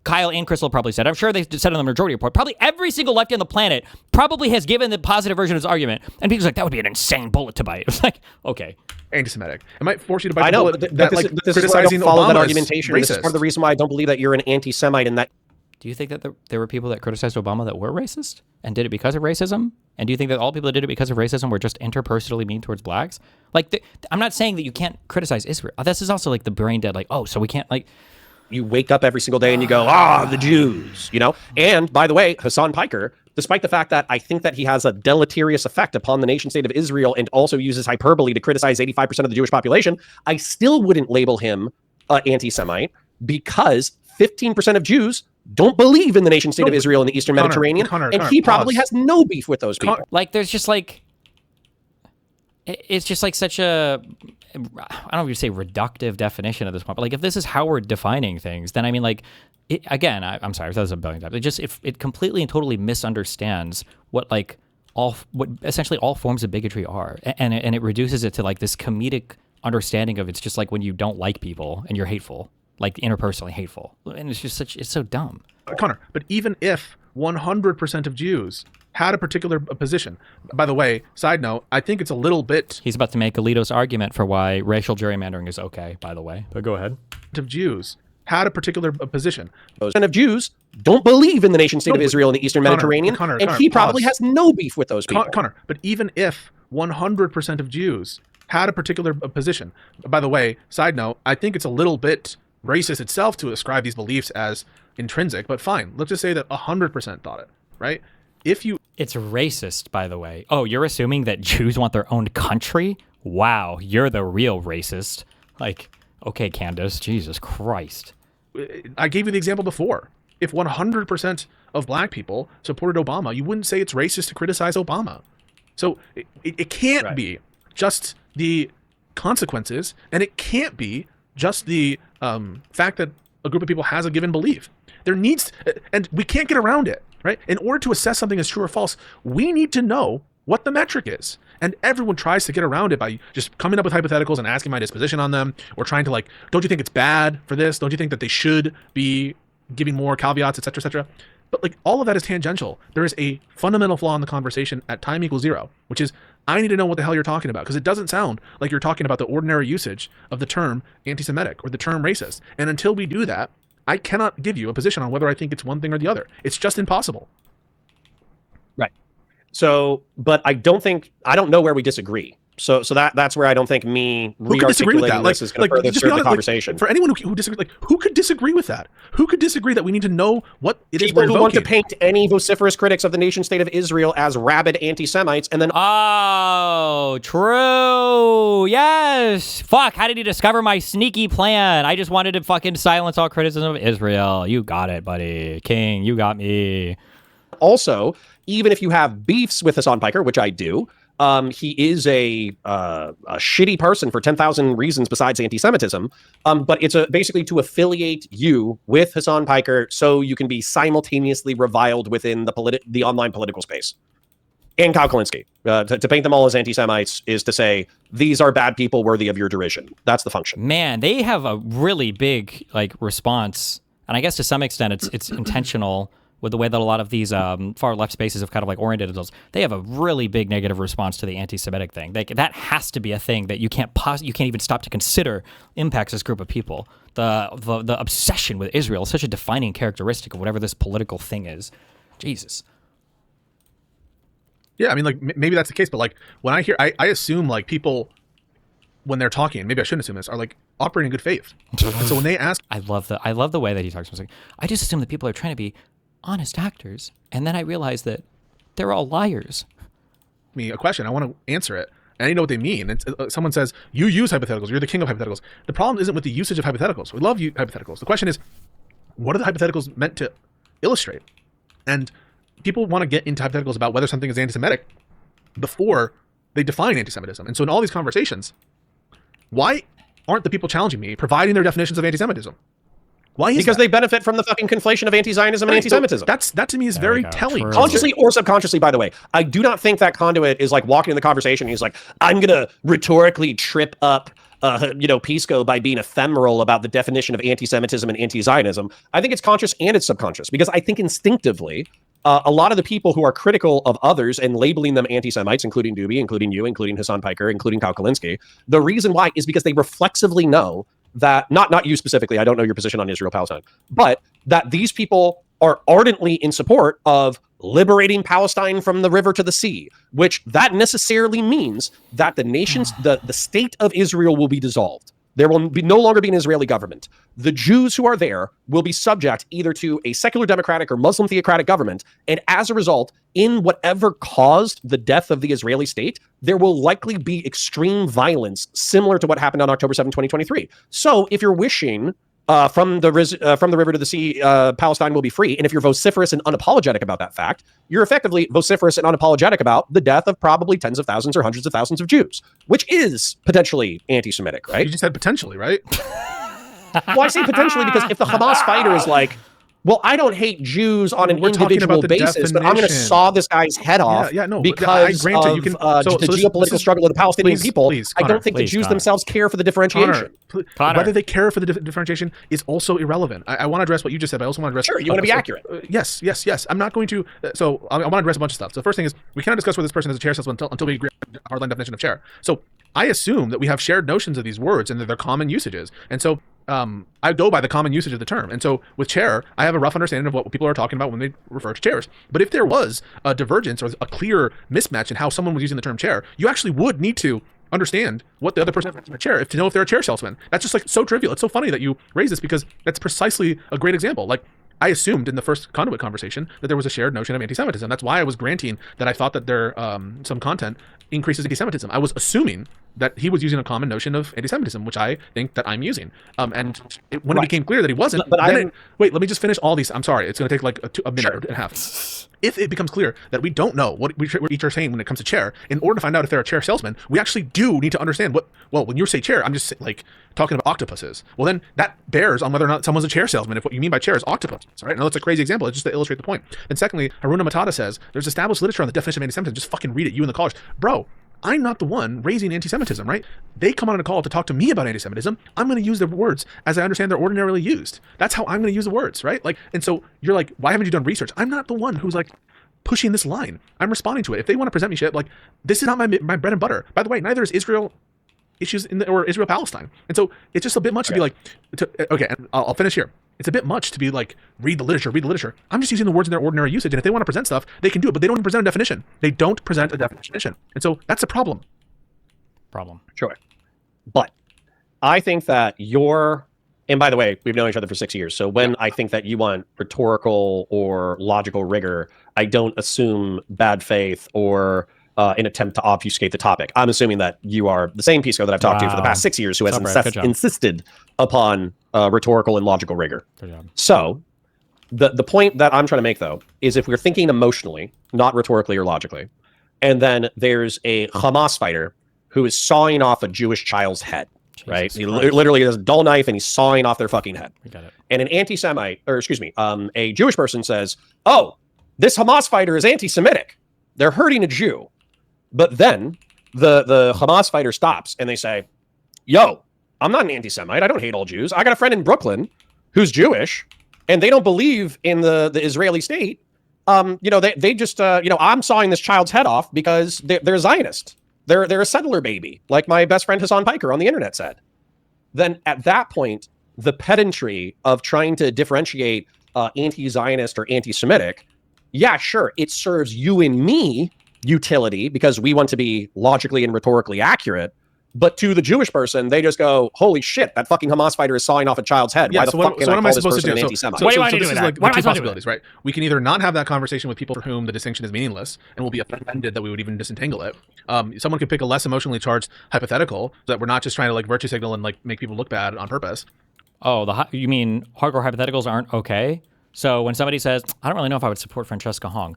Kyle and Crystal probably said it. I'm sure they said it on the majority report. Probably every single lefty on the planet probably has given the positive version of this argument. And people's like, that would be an insane bullet to bite. It's like, okay. Anti-Semitic. It might force you to bite the bullet that this criticizing is why I don't follow Obama that argumentation. Racist. This is part of the reason why I don't believe that you're an anti-Semite and that. Do you think that there were people that criticized Obama that were racist and did it because of racism? And do you think that all people that did it because of racism were just interpersonally mean towards blacks? Like, I'm not saying that you can't criticize Israel. This is also like the brain dead, like, oh, so we can't, like. You wake up every single day and you go, the Jews, you know? And by the way, Hassan Piker, despite the fact that I think that he has a deleterious effect upon the nation state of Israel and also uses hyperbole to criticize 85% of the Jewish population, I still wouldn't label him anti-Semite, because 15% of Jews don't believe in the nation state of Israel in the Eastern Mediterranean, and he probably has no beef with those people. Like, there's just like, it's just like such a, I don't know if you say reductive definition at this point, but like if this is how we're defining things, then I mean, like, again, I'm sorry, I've said this a billion times. It completely and totally misunderstands what essentially all forms of bigotry are, and it reduces it to like this comedic understanding of it's just like when you don't like people and you're hateful, like interpersonally hateful, and it's so dumb. Connor, but even if 100% of Jews had a particular position. By the way, side note, I think it's a little bit... He's about to make Alito's argument for why racial gerrymandering is okay, by the way. But go ahead. ...of Jews had a particular position. And of Jews don't believe in the nation state of Israel in the Eastern Mediterranean, and he probably has no beef with those people. Connor, but even if 100% of Jews had a particular position... By the way, side note, I think it's a little bit racist itself to ascribe these beliefs as intrinsic, but fine. Let's just say that 100% thought it, right? It's racist, by the way. Oh, you're assuming that Jews want their own country? Wow, you're the real racist. Like, okay, Candace, Jesus Christ. I gave you the example before. If 100% of black people supported Obama, you wouldn't say it's racist to criticize Obama. So it can't be just the consequences, and it can't be just the fact that a group of people has a given belief. There needs, and we can't get around it. Right? In order to assess something as true or false, we need to know what the metric is. And everyone tries to get around it by just coming up with hypotheticals and asking my disposition on them, or trying to like, don't you think it's bad for this? Don't you think that they should be giving more caveats, et cetera, et cetera? But like all of that is tangential. There is a fundamental flaw in the conversation at time equals 0, which is I need to know what the hell you're talking about, because it doesn't sound like you're talking about the ordinary usage of the term anti-Semitic or the term racist. And until we do that, I cannot give you a position on whether I think it's one thing or the other. It's just impossible. Right. So, but I don't know where we disagree. So that's where I don't think me re-articulating this is going to further serve the conversation. For anyone who disagrees, like, who could disagree with that? Who could disagree that we need to know what it is we're invoking? People who want to paint any vociferous critics of the nation state of Israel as rabid anti-Semites, and then... Oh, true. Yes. Fuck, how did he discover my sneaky plan? I just wanted to fucking silence all criticism of Israel. You got it, buddy. King, you got me. Also, even if you have beefs with Hassan Piker, which I do... he is a shitty person for 10,000 reasons besides anti-Semitism. But it's basically to affiliate you with Hassan Piker so you can be simultaneously reviled within the online political space. and Kyle Kalinske. To paint them all as anti-Semites is to say these are bad people worthy of your derision. That's the function. Man, they have a really big like response, and I guess to some extent it's intentional with the way that a lot of these far left spaces have kind of like oriented themselves. They have a really big negative response to the anti-Semitic thing. That has to be a thing that you can't even stop to consider impacts this group of people. The obsession with Israel is such a defining characteristic of whatever this political thing is. Jesus. Yeah, I mean, like maybe that's the case, but like when I hear, I assume like people when they're talking, maybe I shouldn't assume this, are like operating in good faith. And so when they ask, I love the way that he talks. I just assume that people are trying to be honest actors, and then I realize that they're all liars. Me a question, I want to answer it, and I know what they mean. And someone says, you use hypotheticals, you're the king of hypotheticals. The problem isn't with the usage of hypotheticals. We love hypotheticals. The question is, what are the hypotheticals meant to illustrate? And people want to get into hypotheticals about whether something is anti-Semitic before they define anti-Semitism. And so in all these conversations, why aren't the people challenging me providing their definitions of anti-Semitism? Why is because that? they benefit from the fucking conflation of anti-Zionism and anti-Semitism. That to me is very telling. True. Consciously or subconsciously, by the way. I do not think that conduit is like walking in the conversation and he's like, I'm gonna rhetorically trip up Pisco by being ephemeral about the definition of anti-Semitism and anti-Zionism. I think it's conscious and it's subconscious, because I think instinctively a lot of the people who are critical of others and labeling them anti-Semites, including Doobie, including you, including Hassan Piker, including Kyle Kalinske, the reason why is because they reflexively know that, not you specifically, I don't know your position on Israel-Palestine, but that these people are ardently in support of liberating Palestine from the river to the sea, which that necessarily means that the nation's, the state of Israel will be dissolved. There will be no longer be an Israeli government. The Jews who are there will be subject either to a secular democratic or Muslim theocratic government. And as a result, in whatever caused the death of the Israeli state, there will likely be extreme violence similar to what happened on October 7, 2023. So if you're wishing from the river to the sea, Palestine will be free. And if you're vociferous and unapologetic about that fact, you're effectively vociferous and unapologetic about the death of probably tens of thousands or hundreds of thousands of Jews, which is potentially anti-Semitic, right? You just said potentially, right? Well, I say potentially because if the Hamas fighter is like, well, I don't hate Jews on an individual basis, but I'm going to saw this guy's head off because of the geopolitical struggle of the Palestinian people. I don't think the Jews themselves care for the differentiation. Whether they care for the differentiation is also irrelevant. I want to address what you just said, but I also want to address... Sure, you want to be accurate. Yes. I'm not going to... So I want to address a bunch of stuff. So the first thing is, we cannot discuss whether this person is a chair salesman until we agree on a hardline definition of chair. So I assume that we have shared notions of these words and that they're common usages. And so I go by the common usage of the term. And so with chair, I have a rough understanding of what people are talking about when they refer to chairs. But if there was a divergence or a clear mismatch in how someone was using the term chair, you actually would need to understand what the other person has in a chair to know if they're a chair salesman. That's just like so trivial. It's so funny that you raise this because that's precisely a great example. Like, I assumed in the first conduit conversation that there was a shared notion of anti-Semitism. That's why I was granting that I thought that there some content increases anti-Semitism. I was assuming that he was using a common notion of anti-Semitism, which I think that I'm using. And when it became clear that he wasn't, wait, let me just finish all these. I'm sorry, it's going to take like a minute and a half. If it becomes clear that we don't know what we each are saying when it comes to chair, in order to find out if they're a chair salesman, we actually do need to understand what, well, when you say chair, I'm just like talking about octopuses. Well, then that bears on whether or not someone's a chair salesman if what you mean by chair is octopuses, right? Now, that's a crazy example. It's just to illustrate the point. And secondly, Haruna Matata says, there's established literature on the definition of anti-Semitism. Just fucking read it, you in the college. Bro, I'm not the one raising anti-Semitism, right? They come on a call to talk to me about anti-Semitism. I'm going to use their words as I understand they're ordinarily used. That's how I'm going to use the words, right? Like, and so you're like, why haven't you done research? I'm not the one who's like pushing this line. I'm responding to it. If they want to present me shit, like, this is not my bread and butter. By the way, neither is Israel issues or Israel-Palestine. And so it's just a bit much to be like, okay, and I'll finish here. It's a bit much to be like, read the literature. I'm just using the words in their ordinary usage. And if they want to present stuff, they can do it, but they don't even present a definition. They don't present a definition. And so that's a problem. Sure. But I think that and by the way, we've known each other for 6 years. So when I think that you want rhetorical or logical rigor, I don't assume bad faith or an attempt to obfuscate the topic. I'm assuming that you are the same Pisco that I've talked to for the past 6 years who has insisted upon rhetorical and logical rigor. So the point that I'm trying to make, though, is if we're thinking emotionally, not rhetorically or logically, and then there's a Hamas fighter who is sawing off a Jewish child's head, right? He literally has a dull knife and he's sawing off their fucking head. We got it. And an anti-Semite, or excuse me, a Jewish person says, oh, this Hamas fighter is anti-Semitic. they're hurting a Jew. But then the Hamas fighter stops and they say, yo, I'm not an anti-Semite. I don't hate all Jews. I got a friend in Brooklyn who's Jewish, and they don't believe in the Israeli state. They just, I'm sawing this child's head off because they're Zionist. They're a settler baby, like my best friend Hassan Piker on the internet said. Then at that point, the pedantry of trying to differentiate anti-Zionist or anti-Semitic, yeah, sure, it serves you and me utility because we want to be logically and rhetorically accurate. But to the Jewish person, they just go, holy shit, that fucking Hamas fighter is sawing off a child's head. Why the fuck can I call this person an anti-Semite? What do I do with that? What are two possibilities, right? We can either not have that conversation with people for whom the distinction is meaningless and will be offended that we would even disentangle it. Someone could pick a less emotionally charged hypothetical so that we're not just trying to like virtue signal and like make people look bad on purpose. Oh, you mean hardcore hypotheticals aren't okay? So when somebody says, I don't really know if I would support Francesca Hong.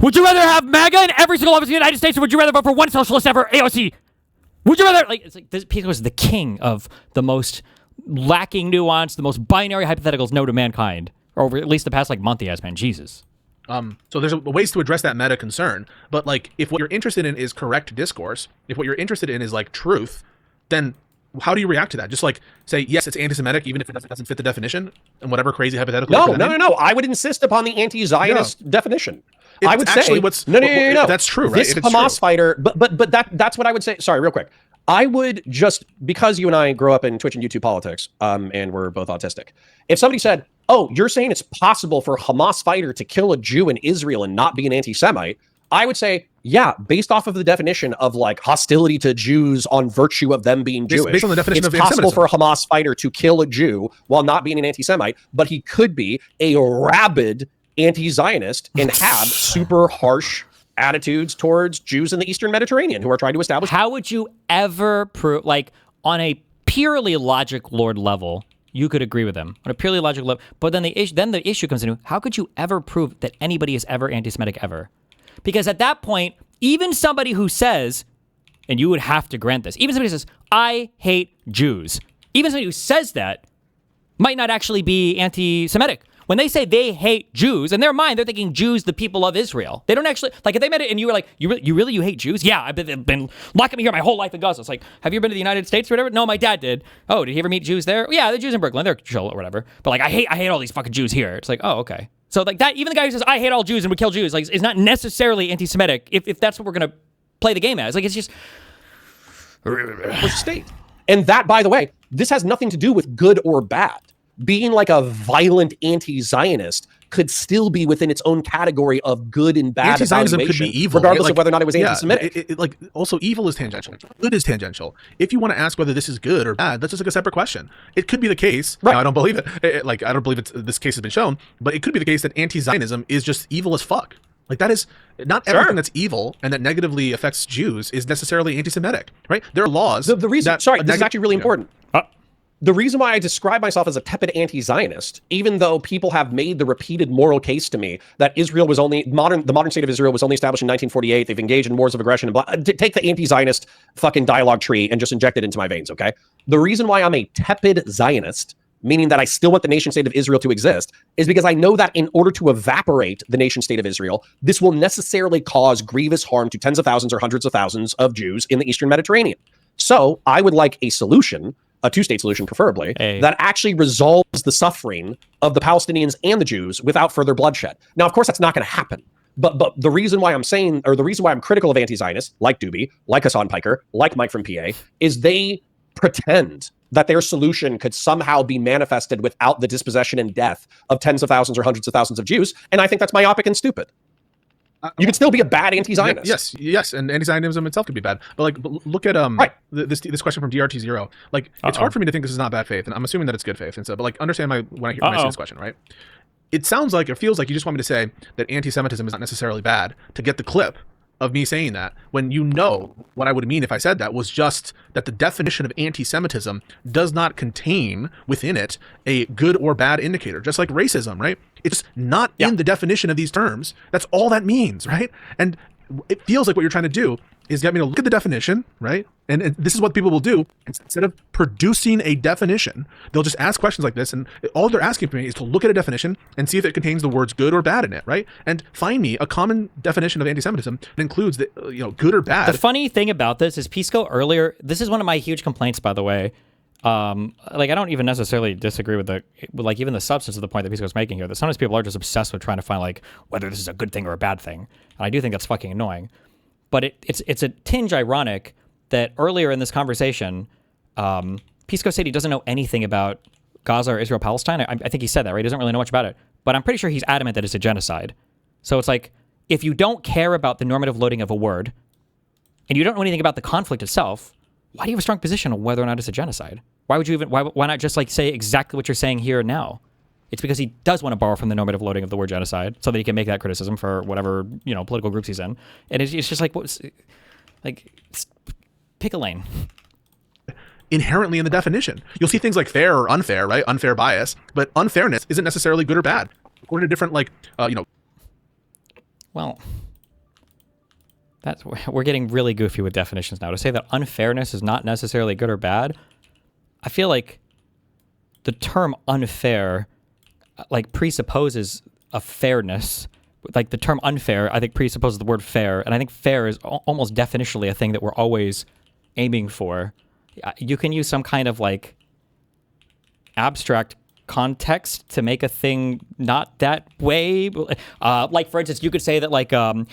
Would you rather have MAGA in every single office in the United States, or would you rather vote for one socialist ever, AOC? Would you rather, this Pisco is the king of the most lacking nuance, the most binary hypotheticals known to mankind, or over at least the past month he has been. Jesus. So there's ways to address that meta concern, but if what you're interested in is correct discourse, if what you're interested in is truth, then how do you react to that? Just say, yes, it's anti-Semitic, even if it doesn't fit the definition, and whatever crazy hypothetical. No. I would insist upon the anti-Zionist definition. It's I would say no. That's true, right? This Hamas fighter, but that's what I would say. Sorry, real quick. I would just, because you and I grow up in Twitch and YouTube politics, and we're both autistic. If somebody said, "Oh, you're saying it's possible for a Hamas fighter to kill a Jew in Israel and not be an anti-Semite," I would say, yeah, based off of the definition of hostility to Jews on virtue of them being Jewish, based on the definition it's of possible for a Hamas fighter to kill a Jew while not being an anti-Semite, but he could be a rabid anti-Zionist and have super harsh attitudes towards Jews in the Eastern Mediterranean who are trying to establish. How would you ever prove, on a purely logic Lord level, you could agree with them on a purely logical level, but then the issue comes into, how could you ever prove that anybody is ever anti-Semitic ever? Because at that point, even somebody who says, and you would have to grant this, even somebody who says, I hate Jews, even somebody who says that might not actually be anti-Semitic. When they say they hate Jews, in their mind, they're thinking Jews, the people of Israel. They don't actually, if they met it and you were like, you hate Jews? Yeah, I've been locking me here my whole life in Gaza. It's have you been to the United States or whatever? No, my dad did. Oh, did he ever meet Jews there? Yeah, the Jews in Brooklyn, they're chill or whatever. But I hate all these fucking Jews here. It's oh, okay. So that, even the guy who says, I hate all Jews and would kill Jews, is not necessarily anti-Semitic if that's what we're going to play the game as. It's just... state. And that, by the way, this has nothing to do with good or bad. Being a violent anti-Zionist could still be within its own category of good and bad. Anti-Zionism could be evil, regardless of whether or not it was anti-Semitic. Also, evil is tangential. Good is tangential. If you want to ask whether this is good or bad, that's just a separate question. It could be the case. Right. Now, I don't believe it. I don't believe this case has been shown, but it could be the case that anti-Zionism is just evil as fuck. That is not everything that's evil and that negatively affects Jews is necessarily anti-Semitic, right? There are laws. The reason, this is actually really important. The reason why I describe myself as a tepid anti-Zionist, even though people have made the repeated moral case to me that Israel was the modern state of Israel was only established in 1948. They've engaged in wars of aggression and blah. Take the anti-Zionist fucking dialogue tree and just inject it into my veins, okay? The reason why I'm a tepid Zionist, meaning that I still want the nation state of Israel to exist, is because I know that in order to evaporate the nation state of Israel, this will necessarily cause grievous harm to tens of thousands or hundreds of thousands of Jews in the Eastern Mediterranean. So I would like a solution, a two-state solution preferably, that actually resolves the suffering of the Palestinians and the Jews without further bloodshed. Now, of course, that's not going to happen. But the reason why I'm saying, or the reason why I'm critical of anti-Zionists, like Doobie, like Hassan Piker, like Mike from PA, is they pretend that their solution could somehow be manifested without the dispossession and death of tens of thousands or hundreds of thousands of Jews. And I think that's myopic and stupid. You can still be a bad anti-Zionist. Yes, and anti-Zionism itself could be bad. But look at this question from DRT0. It's hard for me to think this is not bad faith, and I'm assuming that it's good faith. And so, but understand when I see this question, right? It feels like you just want me to say that anti-Semitism is not necessarily bad to get the clip of me saying that, when you know what I would mean if I said that was just that the definition of anti-Semitism does not contain within it a good or bad indicator, just like racism, right? It's not in the definition of these terms. That's all that means, right? And it feels like what you're trying to do is get me to look at the definition, right? And this is what people will do. Instead of producing a definition, they'll just ask questions like this. And all they're asking for me is to look at a definition and see if it contains the words good or bad in it, right? And find me a common definition of anti-Semitism that includes the, good or bad. The funny thing about this is Pisco earlier, this is one of my huge complaints, by the way. I don't even necessarily disagree with even the substance of the point that Pisco's making here, that sometimes people are just obsessed with trying to find like whether this is a good thing or a bad thing. And I do think that's fucking annoying. But it's a tinge ironic that earlier in this conversation, Pisco said he doesn't know anything about Gaza or Israel-Palestine. I think he said that, right? He doesn't really know much about it. But I'm pretty sure he's adamant that it's a genocide. So it's like, if you don't care about the normative loading of a word, and you don't know anything about the conflict itself, why do you have a strong position on whether or not it's a genocide? Why would you even? Why not just like say exactly what you're saying here now? It's because he does want to borrow from the normative loading of the word genocide, so that he can make that criticism for whatever political groups he's in. And it's just like pick a lane. Inherently in the definition, you'll see things like fair or unfair, right? Unfair bias, but unfairness isn't necessarily good or bad according to different Well, we're getting really goofy with definitions now. To say that unfairness is not necessarily good or bad, I feel like the term unfair presupposes a fairness. Like the term unfair, I think presupposes the word fair, and I think fair is almost definitionally a thing that we're always aiming for. You can use some kind of abstract context to make a thing not that way. For instance, you could say that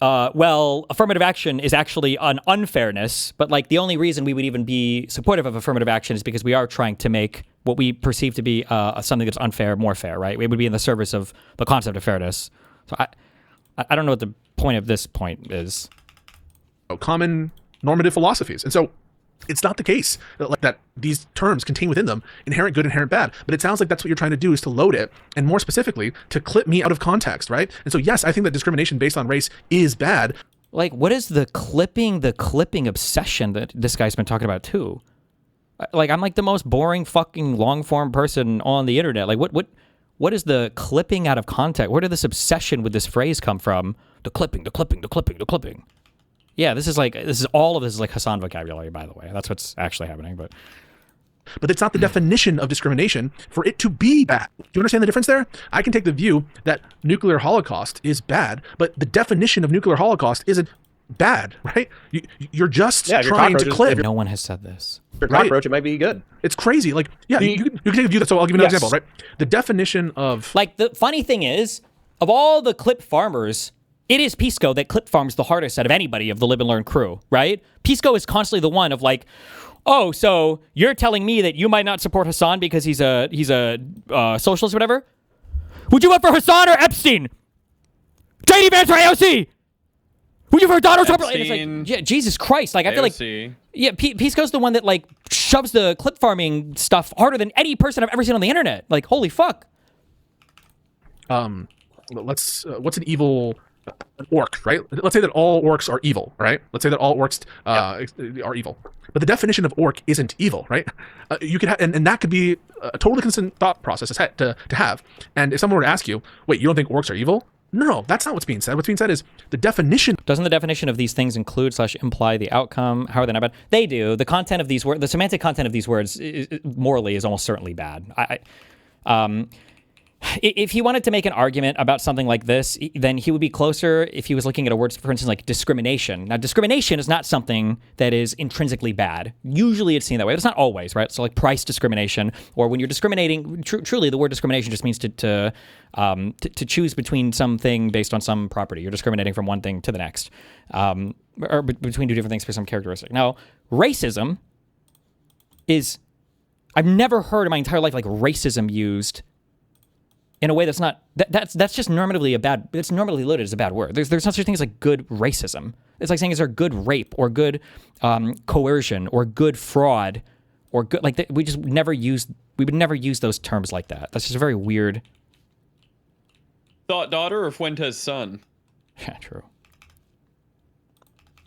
affirmative action is actually an unfairness, but the only reason we would even be supportive of affirmative action is because we are trying to make what we perceive to be something that's unfair more fair, right? It would be in the service of the concept of fairness. So I don't know what the point of this point is. Common normative philosophies. And so it's not the case that these terms contain within them inherent good, inherent bad, but it sounds like that's what you're trying to do, is to load it, and more specifically, to clip me out of context, right? And so, yes, I think that discrimination based on race is bad. What is the clipping obsession that this guy's been talking about too? I'm the most boring fucking long form person on the internet. What is the clipping out of context? Where did this obsession with this phrase come from? The clipping. Yeah, all of this is Hassan vocabulary, by the way. That's what's actually happening, but it's not the definition of discrimination for it to be bad. Do you understand the difference there? I can take the view that nuclear holocaust is bad, but the definition of nuclear holocaust isn't bad, right? You're just trying to clip. No one has said this. If you're a cockroach, it might be good. It's crazy. You can take a view that. So I'll give you an example, right? The definition of the funny thing is, of all the clip farmers, it is Pisco that clip farms the hardest out of anybody of the Live and Learn crew, right? Pisco is constantly the one of oh, so you're telling me that you might not support Hassan because he's a socialist or whatever? Would you vote for Hassan or Epstein? JD Vance or AOC? Would you vote for Donald Trump? And it's Jesus Christ! I feel Pisco's the one that shoves the clip farming stuff harder than any person I've ever seen on the internet. Holy fuck. What's an evil orc, right? Let's say that all orcs are evil, right? Let's say that all orcs are evil. But the definition of orc isn't evil, right? You could have, and that could be a totally consistent thought process to have. And if someone were to ask you, wait, you don't think orcs are evil? No, that's not what's being said. What's being said is the definition. Doesn't the definition of these things include / imply the outcome? How are they not bad? They do. The content of these words, the semantic content of these words, morally is almost certainly bad. If he wanted to make an argument about something like this, then he would be closer if he was looking at a word, for instance, like discrimination. Now, discrimination is not something that is intrinsically bad. Usually it's seen that way, but it's not always, right? So price discrimination, or when you're discriminating, truly the word discrimination just means to choose between something based on some property. You're discriminating from one thing to the next, or between two different things for some characteristic. Now, racism is, I've never heard in my entire life racism used in a way that's not, that's just normatively it's normally loaded as a bad word. There's no such thing as good racism. It's like saying, is there good rape or good coercion or good fraud or good, we would never use those terms like that. That's just a very weird. Thought daughter or Fuentes' son? Yeah, true.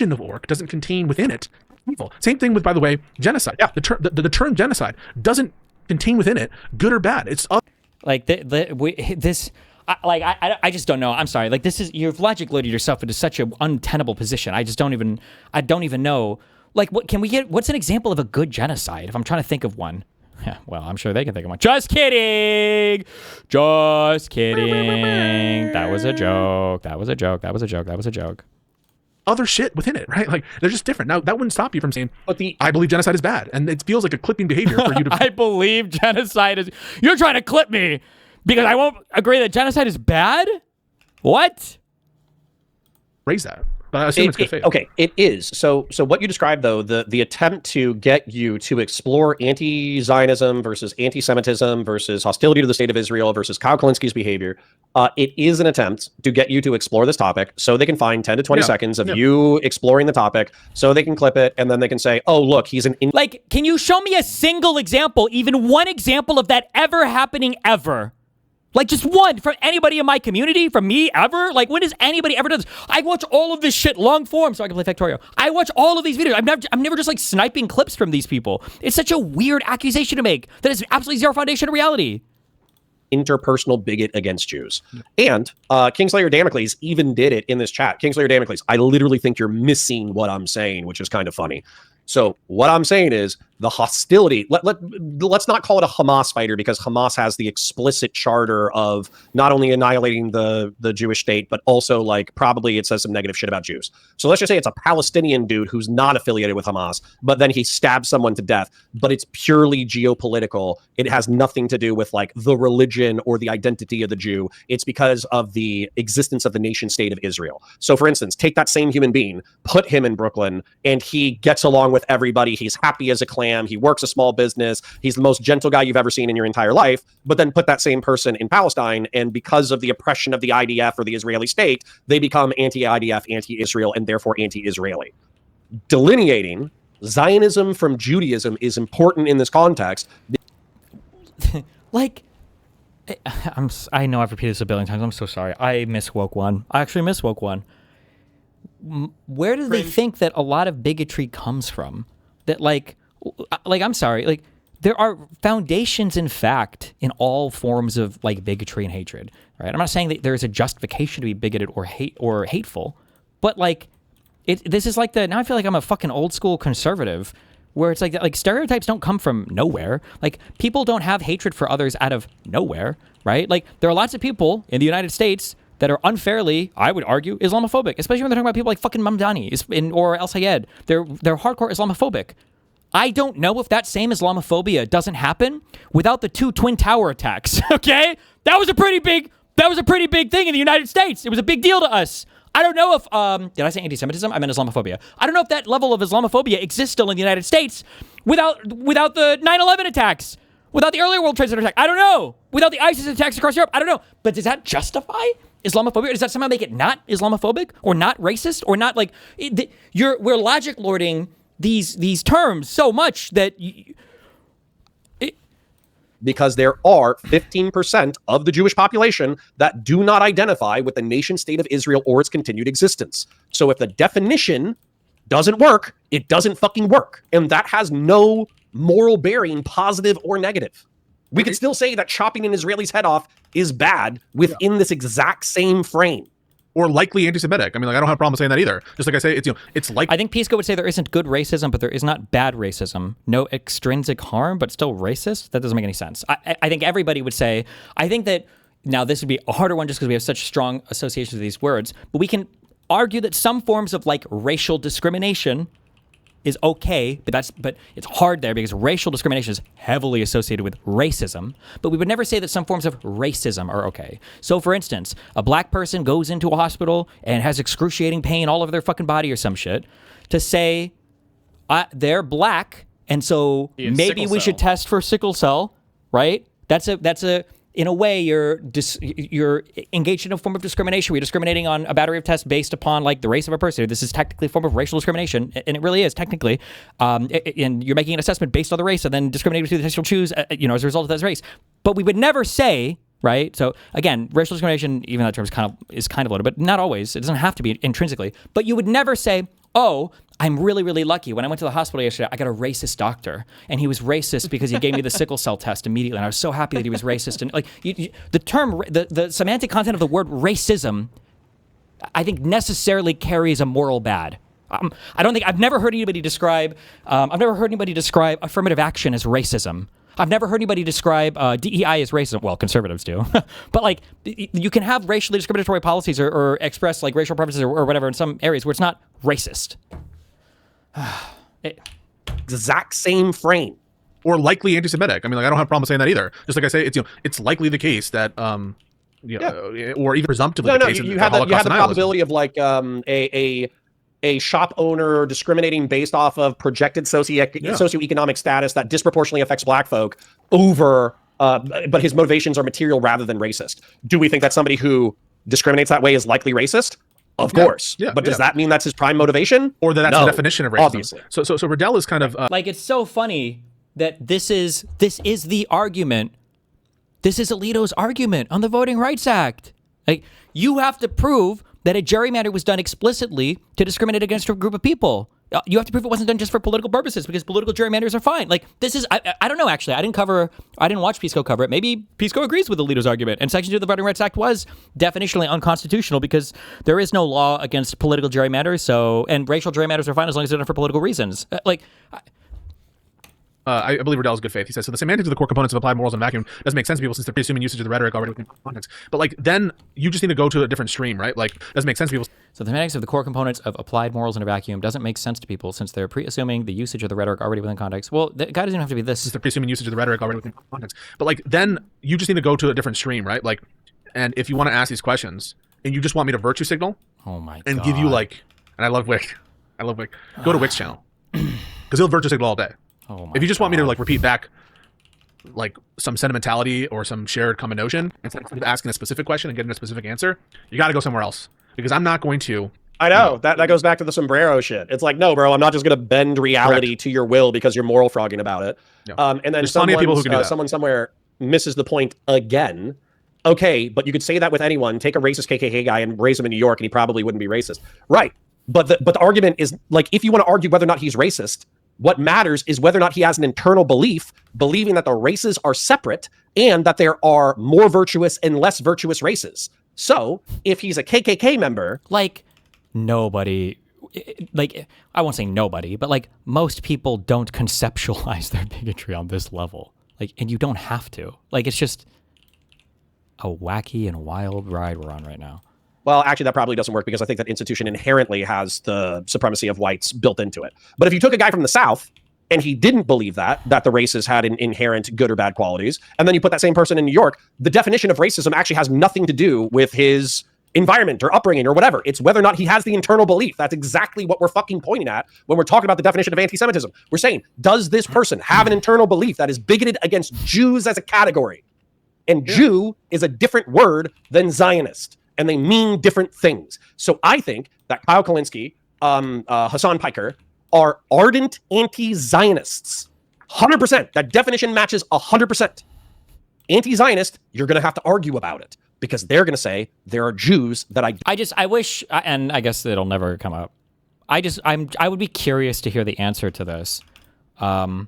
Of orc doesn't contain within it evil. Same thing with, by the way, genocide. Yeah, the term genocide doesn't contain within it good or bad. It's this. I just don't know. I'm sorry. Like, this is, you've logic loaded yourself into such an untenable position. I don't even know. Like, what's an example of a good genocide? If I'm trying to think of one. Yeah, well, I'm sure they can think of one. Just kidding. Just kidding. That was a joke. That was a joke. That was a joke. That was a joke. Other shit within it, right? Like, they're just different. Now, that wouldn't stop you from saying, I believe genocide is bad. And it feels like a clipping behavior for you to... I believe genocide is... You're trying to clip me because I won't agree that genocide is bad? What? Raise that. But I assume it's good faith. Okay, it is. So what you described, though, the attempt to get you to explore anti-Zionism versus anti-Semitism versus hostility to the state of Israel versus Kyle Kalinski's behavior, it is an attempt to get you to explore this topic so they can find 10 to 20 seconds of you exploring the topic so they can clip it and then they can say, oh, look, he's an... Like, can you show me a single example, even one example of that ever happening ever? Like, just one from anybody in my community, from me, ever? Like, when has anybody ever done this? I watch all of this shit long form so I can play Factorio. I watch all of these videos. I'm never just, like, sniping clips from these people. It's such a weird accusation to make that has absolutely zero foundation in reality. Interpersonal bigot against Jews. And Kingslayer Damocles even did it in this chat. Kingslayer Damocles, I literally think you're missing what I'm saying, which is kind of funny. So what I'm saying is the hostility, let's not call it a Hamas fighter because Hamas has the explicit charter of not only annihilating the Jewish state, but also like probably it says some negative shit about Jews. So let's just say it's a Palestinian dude who's not affiliated with Hamas, but then he stabs someone to death, but it's purely geopolitical. It has nothing to do with like the religion or the identity of the Jew. It's because of the existence of the nation state of Israel. So for instance, take that same human being, put him in Brooklyn, and he gets along with everybody. He's happy as a clam. He works a small business. He's the most gentle guy you've ever seen in your entire life. But then put that same person in Palestine, and because of the oppression of the IDF or the Israeli state, they become anti-IDF, anti-Israel, and therefore anti-Israeli. Delineating Zionism from Judaism is important in this context. Like, I know I've repeated this a billion times. I'm so sorry. I miss woke one. I actually miss woke one. Where do they think that a lot of bigotry comes from? That like I'm sorry, like there are foundations in fact in all forms of like bigotry and hatred, right? I'm not saying that there is a justification to be bigoted or hateful, but like this is like now I feel like I'm a fucking old school conservative where it's like stereotypes don't come from nowhere. Like people don't have hatred for others out of nowhere, right? Like there are lots of people in the United States that are unfairly, I would argue, Islamophobic, especially when they're talking about people like fucking Mamdani or El Sayed. They're hardcore Islamophobic. I don't know if that same Islamophobia doesn't happen without the 2 Twin Tower attacks. Okay, that was a pretty big thing in the United States. It was a big deal to us. I don't know if did I say anti-Semitism? I meant Islamophobia. I don't know if that level of Islamophobia exists still in the United States without the 9/11 attacks, without the earlier World Trade Center attack. I don't know. Without the ISIS attacks across Europe. I don't know. But does that justify Islamophobia? Or does that somehow make it not Islamophobic or not racist or not like we're logic lording these terms so much that because there are 15% of the Jewish population that do not identify with the nation state of Israel or its continued existence. So if the definition doesn't work, it doesn't fucking work. And that has no moral bearing, positive or negative. We could still say that chopping an Israeli's head off is bad within this exact same frame. Or likely anti-Semitic. I mean, like, I don't have a problem saying that either. Just like I say, it's like... I think Pisco would say there isn't good racism, but there is not bad racism. No extrinsic harm, but still racist? That doesn't make any sense. I think everybody would say... I think that... Now, this would be a harder one just because we have such strong associations with these words, but we can argue that some forms of, like, racial discrimination is okay, but it's hard there because racial discrimination is heavily associated with racism, but we would never say that some forms of racism are okay. So for instance, a black person goes into a hospital and has excruciating pain all over their fucking body or some shit, to say they're black and so maybe we should test for sickle cell, right? That's a in a way, you're engaged in a form of discrimination. You're discriminating on a battery of tests based upon like the race of a person. This is technically a form of racial discrimination, and it really is technically. And you're making an assessment based on the race, and then discriminating between the test you'll choose, as a result of that race. But we would never say, right? So again, racial discrimination, even that term is kind of loaded, but not always. It doesn't have to be intrinsically. But you would never say, oh, I'm really, really lucky. When I went to the hospital yesterday, I got a racist doctor, and he was racist because he gave me the sickle cell test immediately, and I was so happy that he was racist. And like the term, the semantic content of the word racism, I think necessarily carries a moral bad. I've never heard anybody describe affirmative action as racism. I've never heard anybody describe DEI as racism. Well, conservatives do. But like, you can have racially discriminatory policies or express like racial preferences or whatever in some areas where it's not racist. Exact same frame. Or likely anti-Semitic. I mean, like, I don't have a problem saying that either. Just like I say, it's likely the case that or even presumptively the case. You have the probability of like a shop owner discriminating based off of projected socioeconomic status that disproportionately affects black folk over, but his motivations are material rather than racist. Do we think that somebody who discriminates that way is likely racist? Of course. Yeah, but does that mean that's his prime motivation? Or that's the definition of racism? Obviously. So Riddell is kind of... like, it's so funny that this is the argument. This is Alito's argument on the Voting Rights Act. Like, you have to prove that a gerrymander was done explicitly to discriminate against a group of people. You have to prove it wasn't done just for political purposes, because political gerrymanders are fine. Like, this is, I don't know, actually. I didn't watch Pisco cover it. Maybe Pisco agrees with Alito's argument. And Section 2 of the Voting Rights Act was definitionally unconstitutional because there is no law against political gerrymanders. And racial gerrymanders are fine as long as they're done for political reasons. I believe Riddell is good faith. He says, so the semantics of the core components of applied morals in vacuum doesn't make sense to people since they're presuming usage of the rhetoric already within context. But like, then you just need to go to a different stream, right? Like, doesn't make sense to people. So the semantics of the core components of applied morals in a vacuum doesn't make sense to people since they're pre-assuming the usage of the rhetoric already within context. Well, the guy doesn't have to be this. Since they're presuming usage of the rhetoric already within context. But like, then you just need to go to a different stream, right? Like, and if you want to ask these questions and you just want me to virtue signal, oh my god, and give you like, and I love Wick. Go to Wick's channel because he'll virtue signal all day. If you just want me to like repeat back like some sentimentality or some shared common notion instead of asking a specific question and getting a specific answer, you got to go somewhere else because I'm not going to. I know that goes back to the sombrero shit. It's like, no, bro, I'm not just going to bend reality to your will because you're moral frogging about it. Yeah. And then someone somewhere misses the point again. Okay, but you could say that with anyone. Take a racist KKK guy and raise him in New York, and he probably wouldn't be racist, right? But the argument is like, if you want to argue whether or not he's racist, what matters is whether or not he has an internal belief, believing that the races are separate and that there are more virtuous and less virtuous races. So if he's a KKK member, like nobody, like I won't say nobody, but like most people don't conceptualize their bigotry on this level. Like, and you don't have to. Like, it's just a wacky and wild ride we're on right now. Well, actually, that probably doesn't work because I think that institution inherently has the supremacy of whites built into it. But if you took a guy from the South and he didn't believe that the races had an inherent good or bad qualities, and then you put that same person in New York, the definition of racism actually has nothing to do with his environment or upbringing or whatever. It's whether or not he has the internal belief. That's exactly what we're fucking pointing at when we're talking about the definition of anti-Semitism. We're saying, does this person have an internal belief that is bigoted against Jews as a category? And Jew is a different word than Zionist. And they mean different things. So I think that Kyle Kalinske, Hassan Piker are ardent anti-Zionists. 100%. That definition matches 100%. Anti-Zionist, you're going to have to argue about it because they're going to say there are Jews that I wish, and I guess it'll never come up. I would be curious to hear the answer to this. Why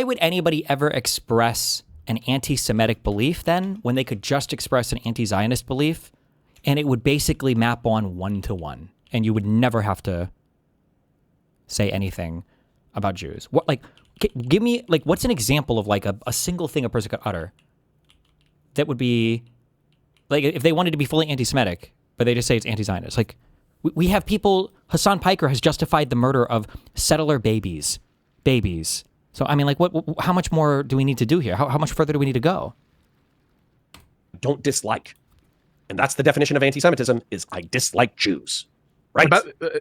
would anybody ever express an anti-Semitic belief then when they could just express an anti-Zionist belief and it would basically map on 1-to-1 and you would never have to say anything about Jews? What, like, give me, like, what's an example of like a single thing a person could utter that would be like, if they wanted to be fully anti-Semitic, but they just say it's anti-Zionist? Like, we have people, Hassan Piker has justified the murder of settler babies. So, I mean, like, how much more do we need to do here? How much further do we need to go? don't dislike. And that's the definition of anti-Semitism, is I dislike Jews. Right.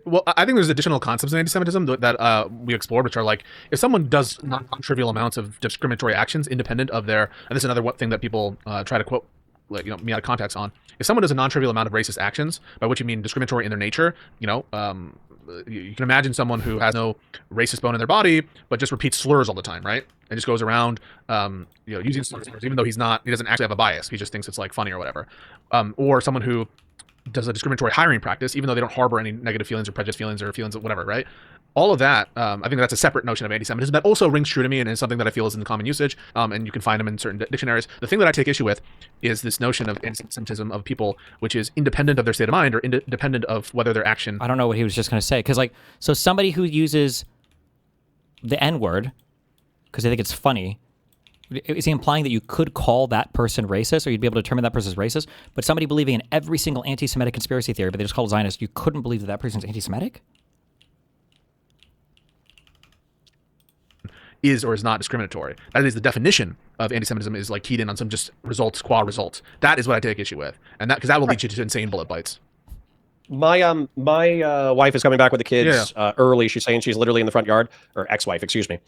Well, I think there's additional concepts in anti-Semitism that we explored, which are like, if someone does non-trivial amounts of discriminatory actions independent of their, and this is another thing that people try to quote, like, me out of context on. If someone does a non-trivial amount of racist actions, by which you mean discriminatory in their nature, you can imagine someone who has no racist bone in their body, but just repeats slurs all the time, right? And just goes around, using slurs, even though he doesn't actually have a bias. He just thinks it's like funny or whatever. Or someone who does a discriminatory hiring practice, even though they don't harbor any negative feelings or prejudice feelings or feelings of whatever, right? All of that, I think that's a separate notion of anti-Semitism that also rings true to me and is something that I feel is in the common usage, and you can find them in certain dictionaries. The thing that I take issue with is this notion of anti-Semitism of people, which is independent of their state of mind or independent of whether their action. I don't know what he was just going to say. Because, like, so somebody who uses the N-word because they think it's funny, is he implying that you could call that person racist or you'd be able to determine that person's racist? But somebody believing in every single anti-Semitic conspiracy theory, but they just call it Zionist, you couldn't believe that that person's anti-Semitic? Is or is not discriminatory. That is the definition of anti-Semitism, is like keyed in on some just results, qua results. That is what I take issue with, and that because that will lead you to insane bullet bites. My wife is coming back with the kids early. She's saying she's literally in the front yard, or ex-wife, excuse me.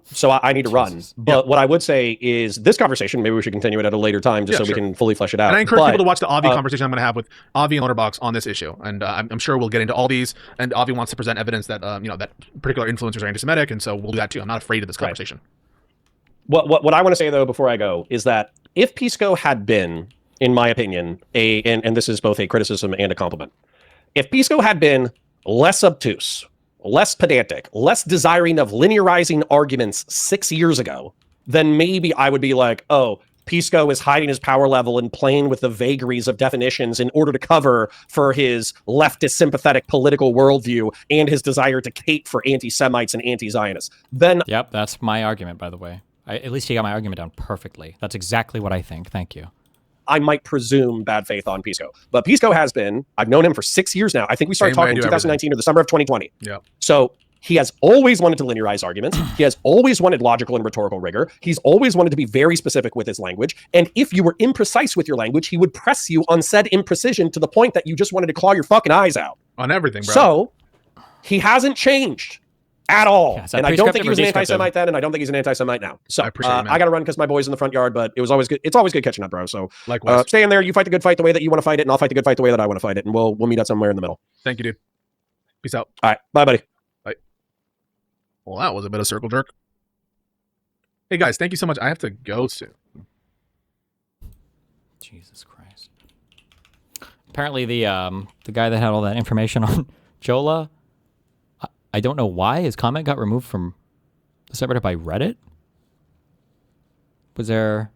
So I need to run. But what I would say is this conversation, maybe we should continue it at a later time just so we can fully flesh it out. And I encourage people to watch the Avi conversation I'm going to have with Avi and Letterbox on this issue. And I'm sure we'll get into all these. And Avi wants to present evidence that that particular influencers are anti-Semitic, and so we'll do that too. I'm not afraid of this conversation. What I want to say though before I go is that if Pisco had been, in my opinion, and this is both a criticism and a compliment, if Pisco had been less obtuse, less pedantic, less desiring of linearizing arguments 6 years ago, then maybe I would be like, oh, Pisco is hiding his power level and playing with the vagaries of definitions in order to cover for his leftist sympathetic political worldview and his desire to cape for anti-Semites and anti-Zionists. Then, yep, that's my argument, by the way. At least you got my argument down perfectly. That's exactly what I think. Thank you. I might presume bad faith on Pisco. But Pisco has been, I've known him for 6 years now. I think we started talking in 2019 or the summer of 2020. Yeah. So he has always wanted to linearize arguments. He has always wanted logical and rhetorical rigor. He's always wanted to be very specific with his language. And if you were imprecise with your language, he would press you on said imprecision to the point that you just wanted to claw your fucking eyes out. On everything, bro. So he hasn't at all. Yeah, and I don't think he was an anti-Semite then, and I don't think he's an anti-Semite now. So I got to run because my boy's in the front yard, but it was always good. It's always good catching up, bro. So stay in there. You fight the good fight the way that you want to fight it, and I'll fight the good fight the way that I want to fight it, and we'll meet up somewhere in the middle. Thank you, dude. Peace out. All right. Bye, buddy. Bye. Well, that was a bit of circle jerk. Hey, guys, thank you so much. I have to go soon. Jesus Christ. Apparently the guy that had all that information on Jola, I don't know why his comment got removed from the subreddit by Reddit. Was there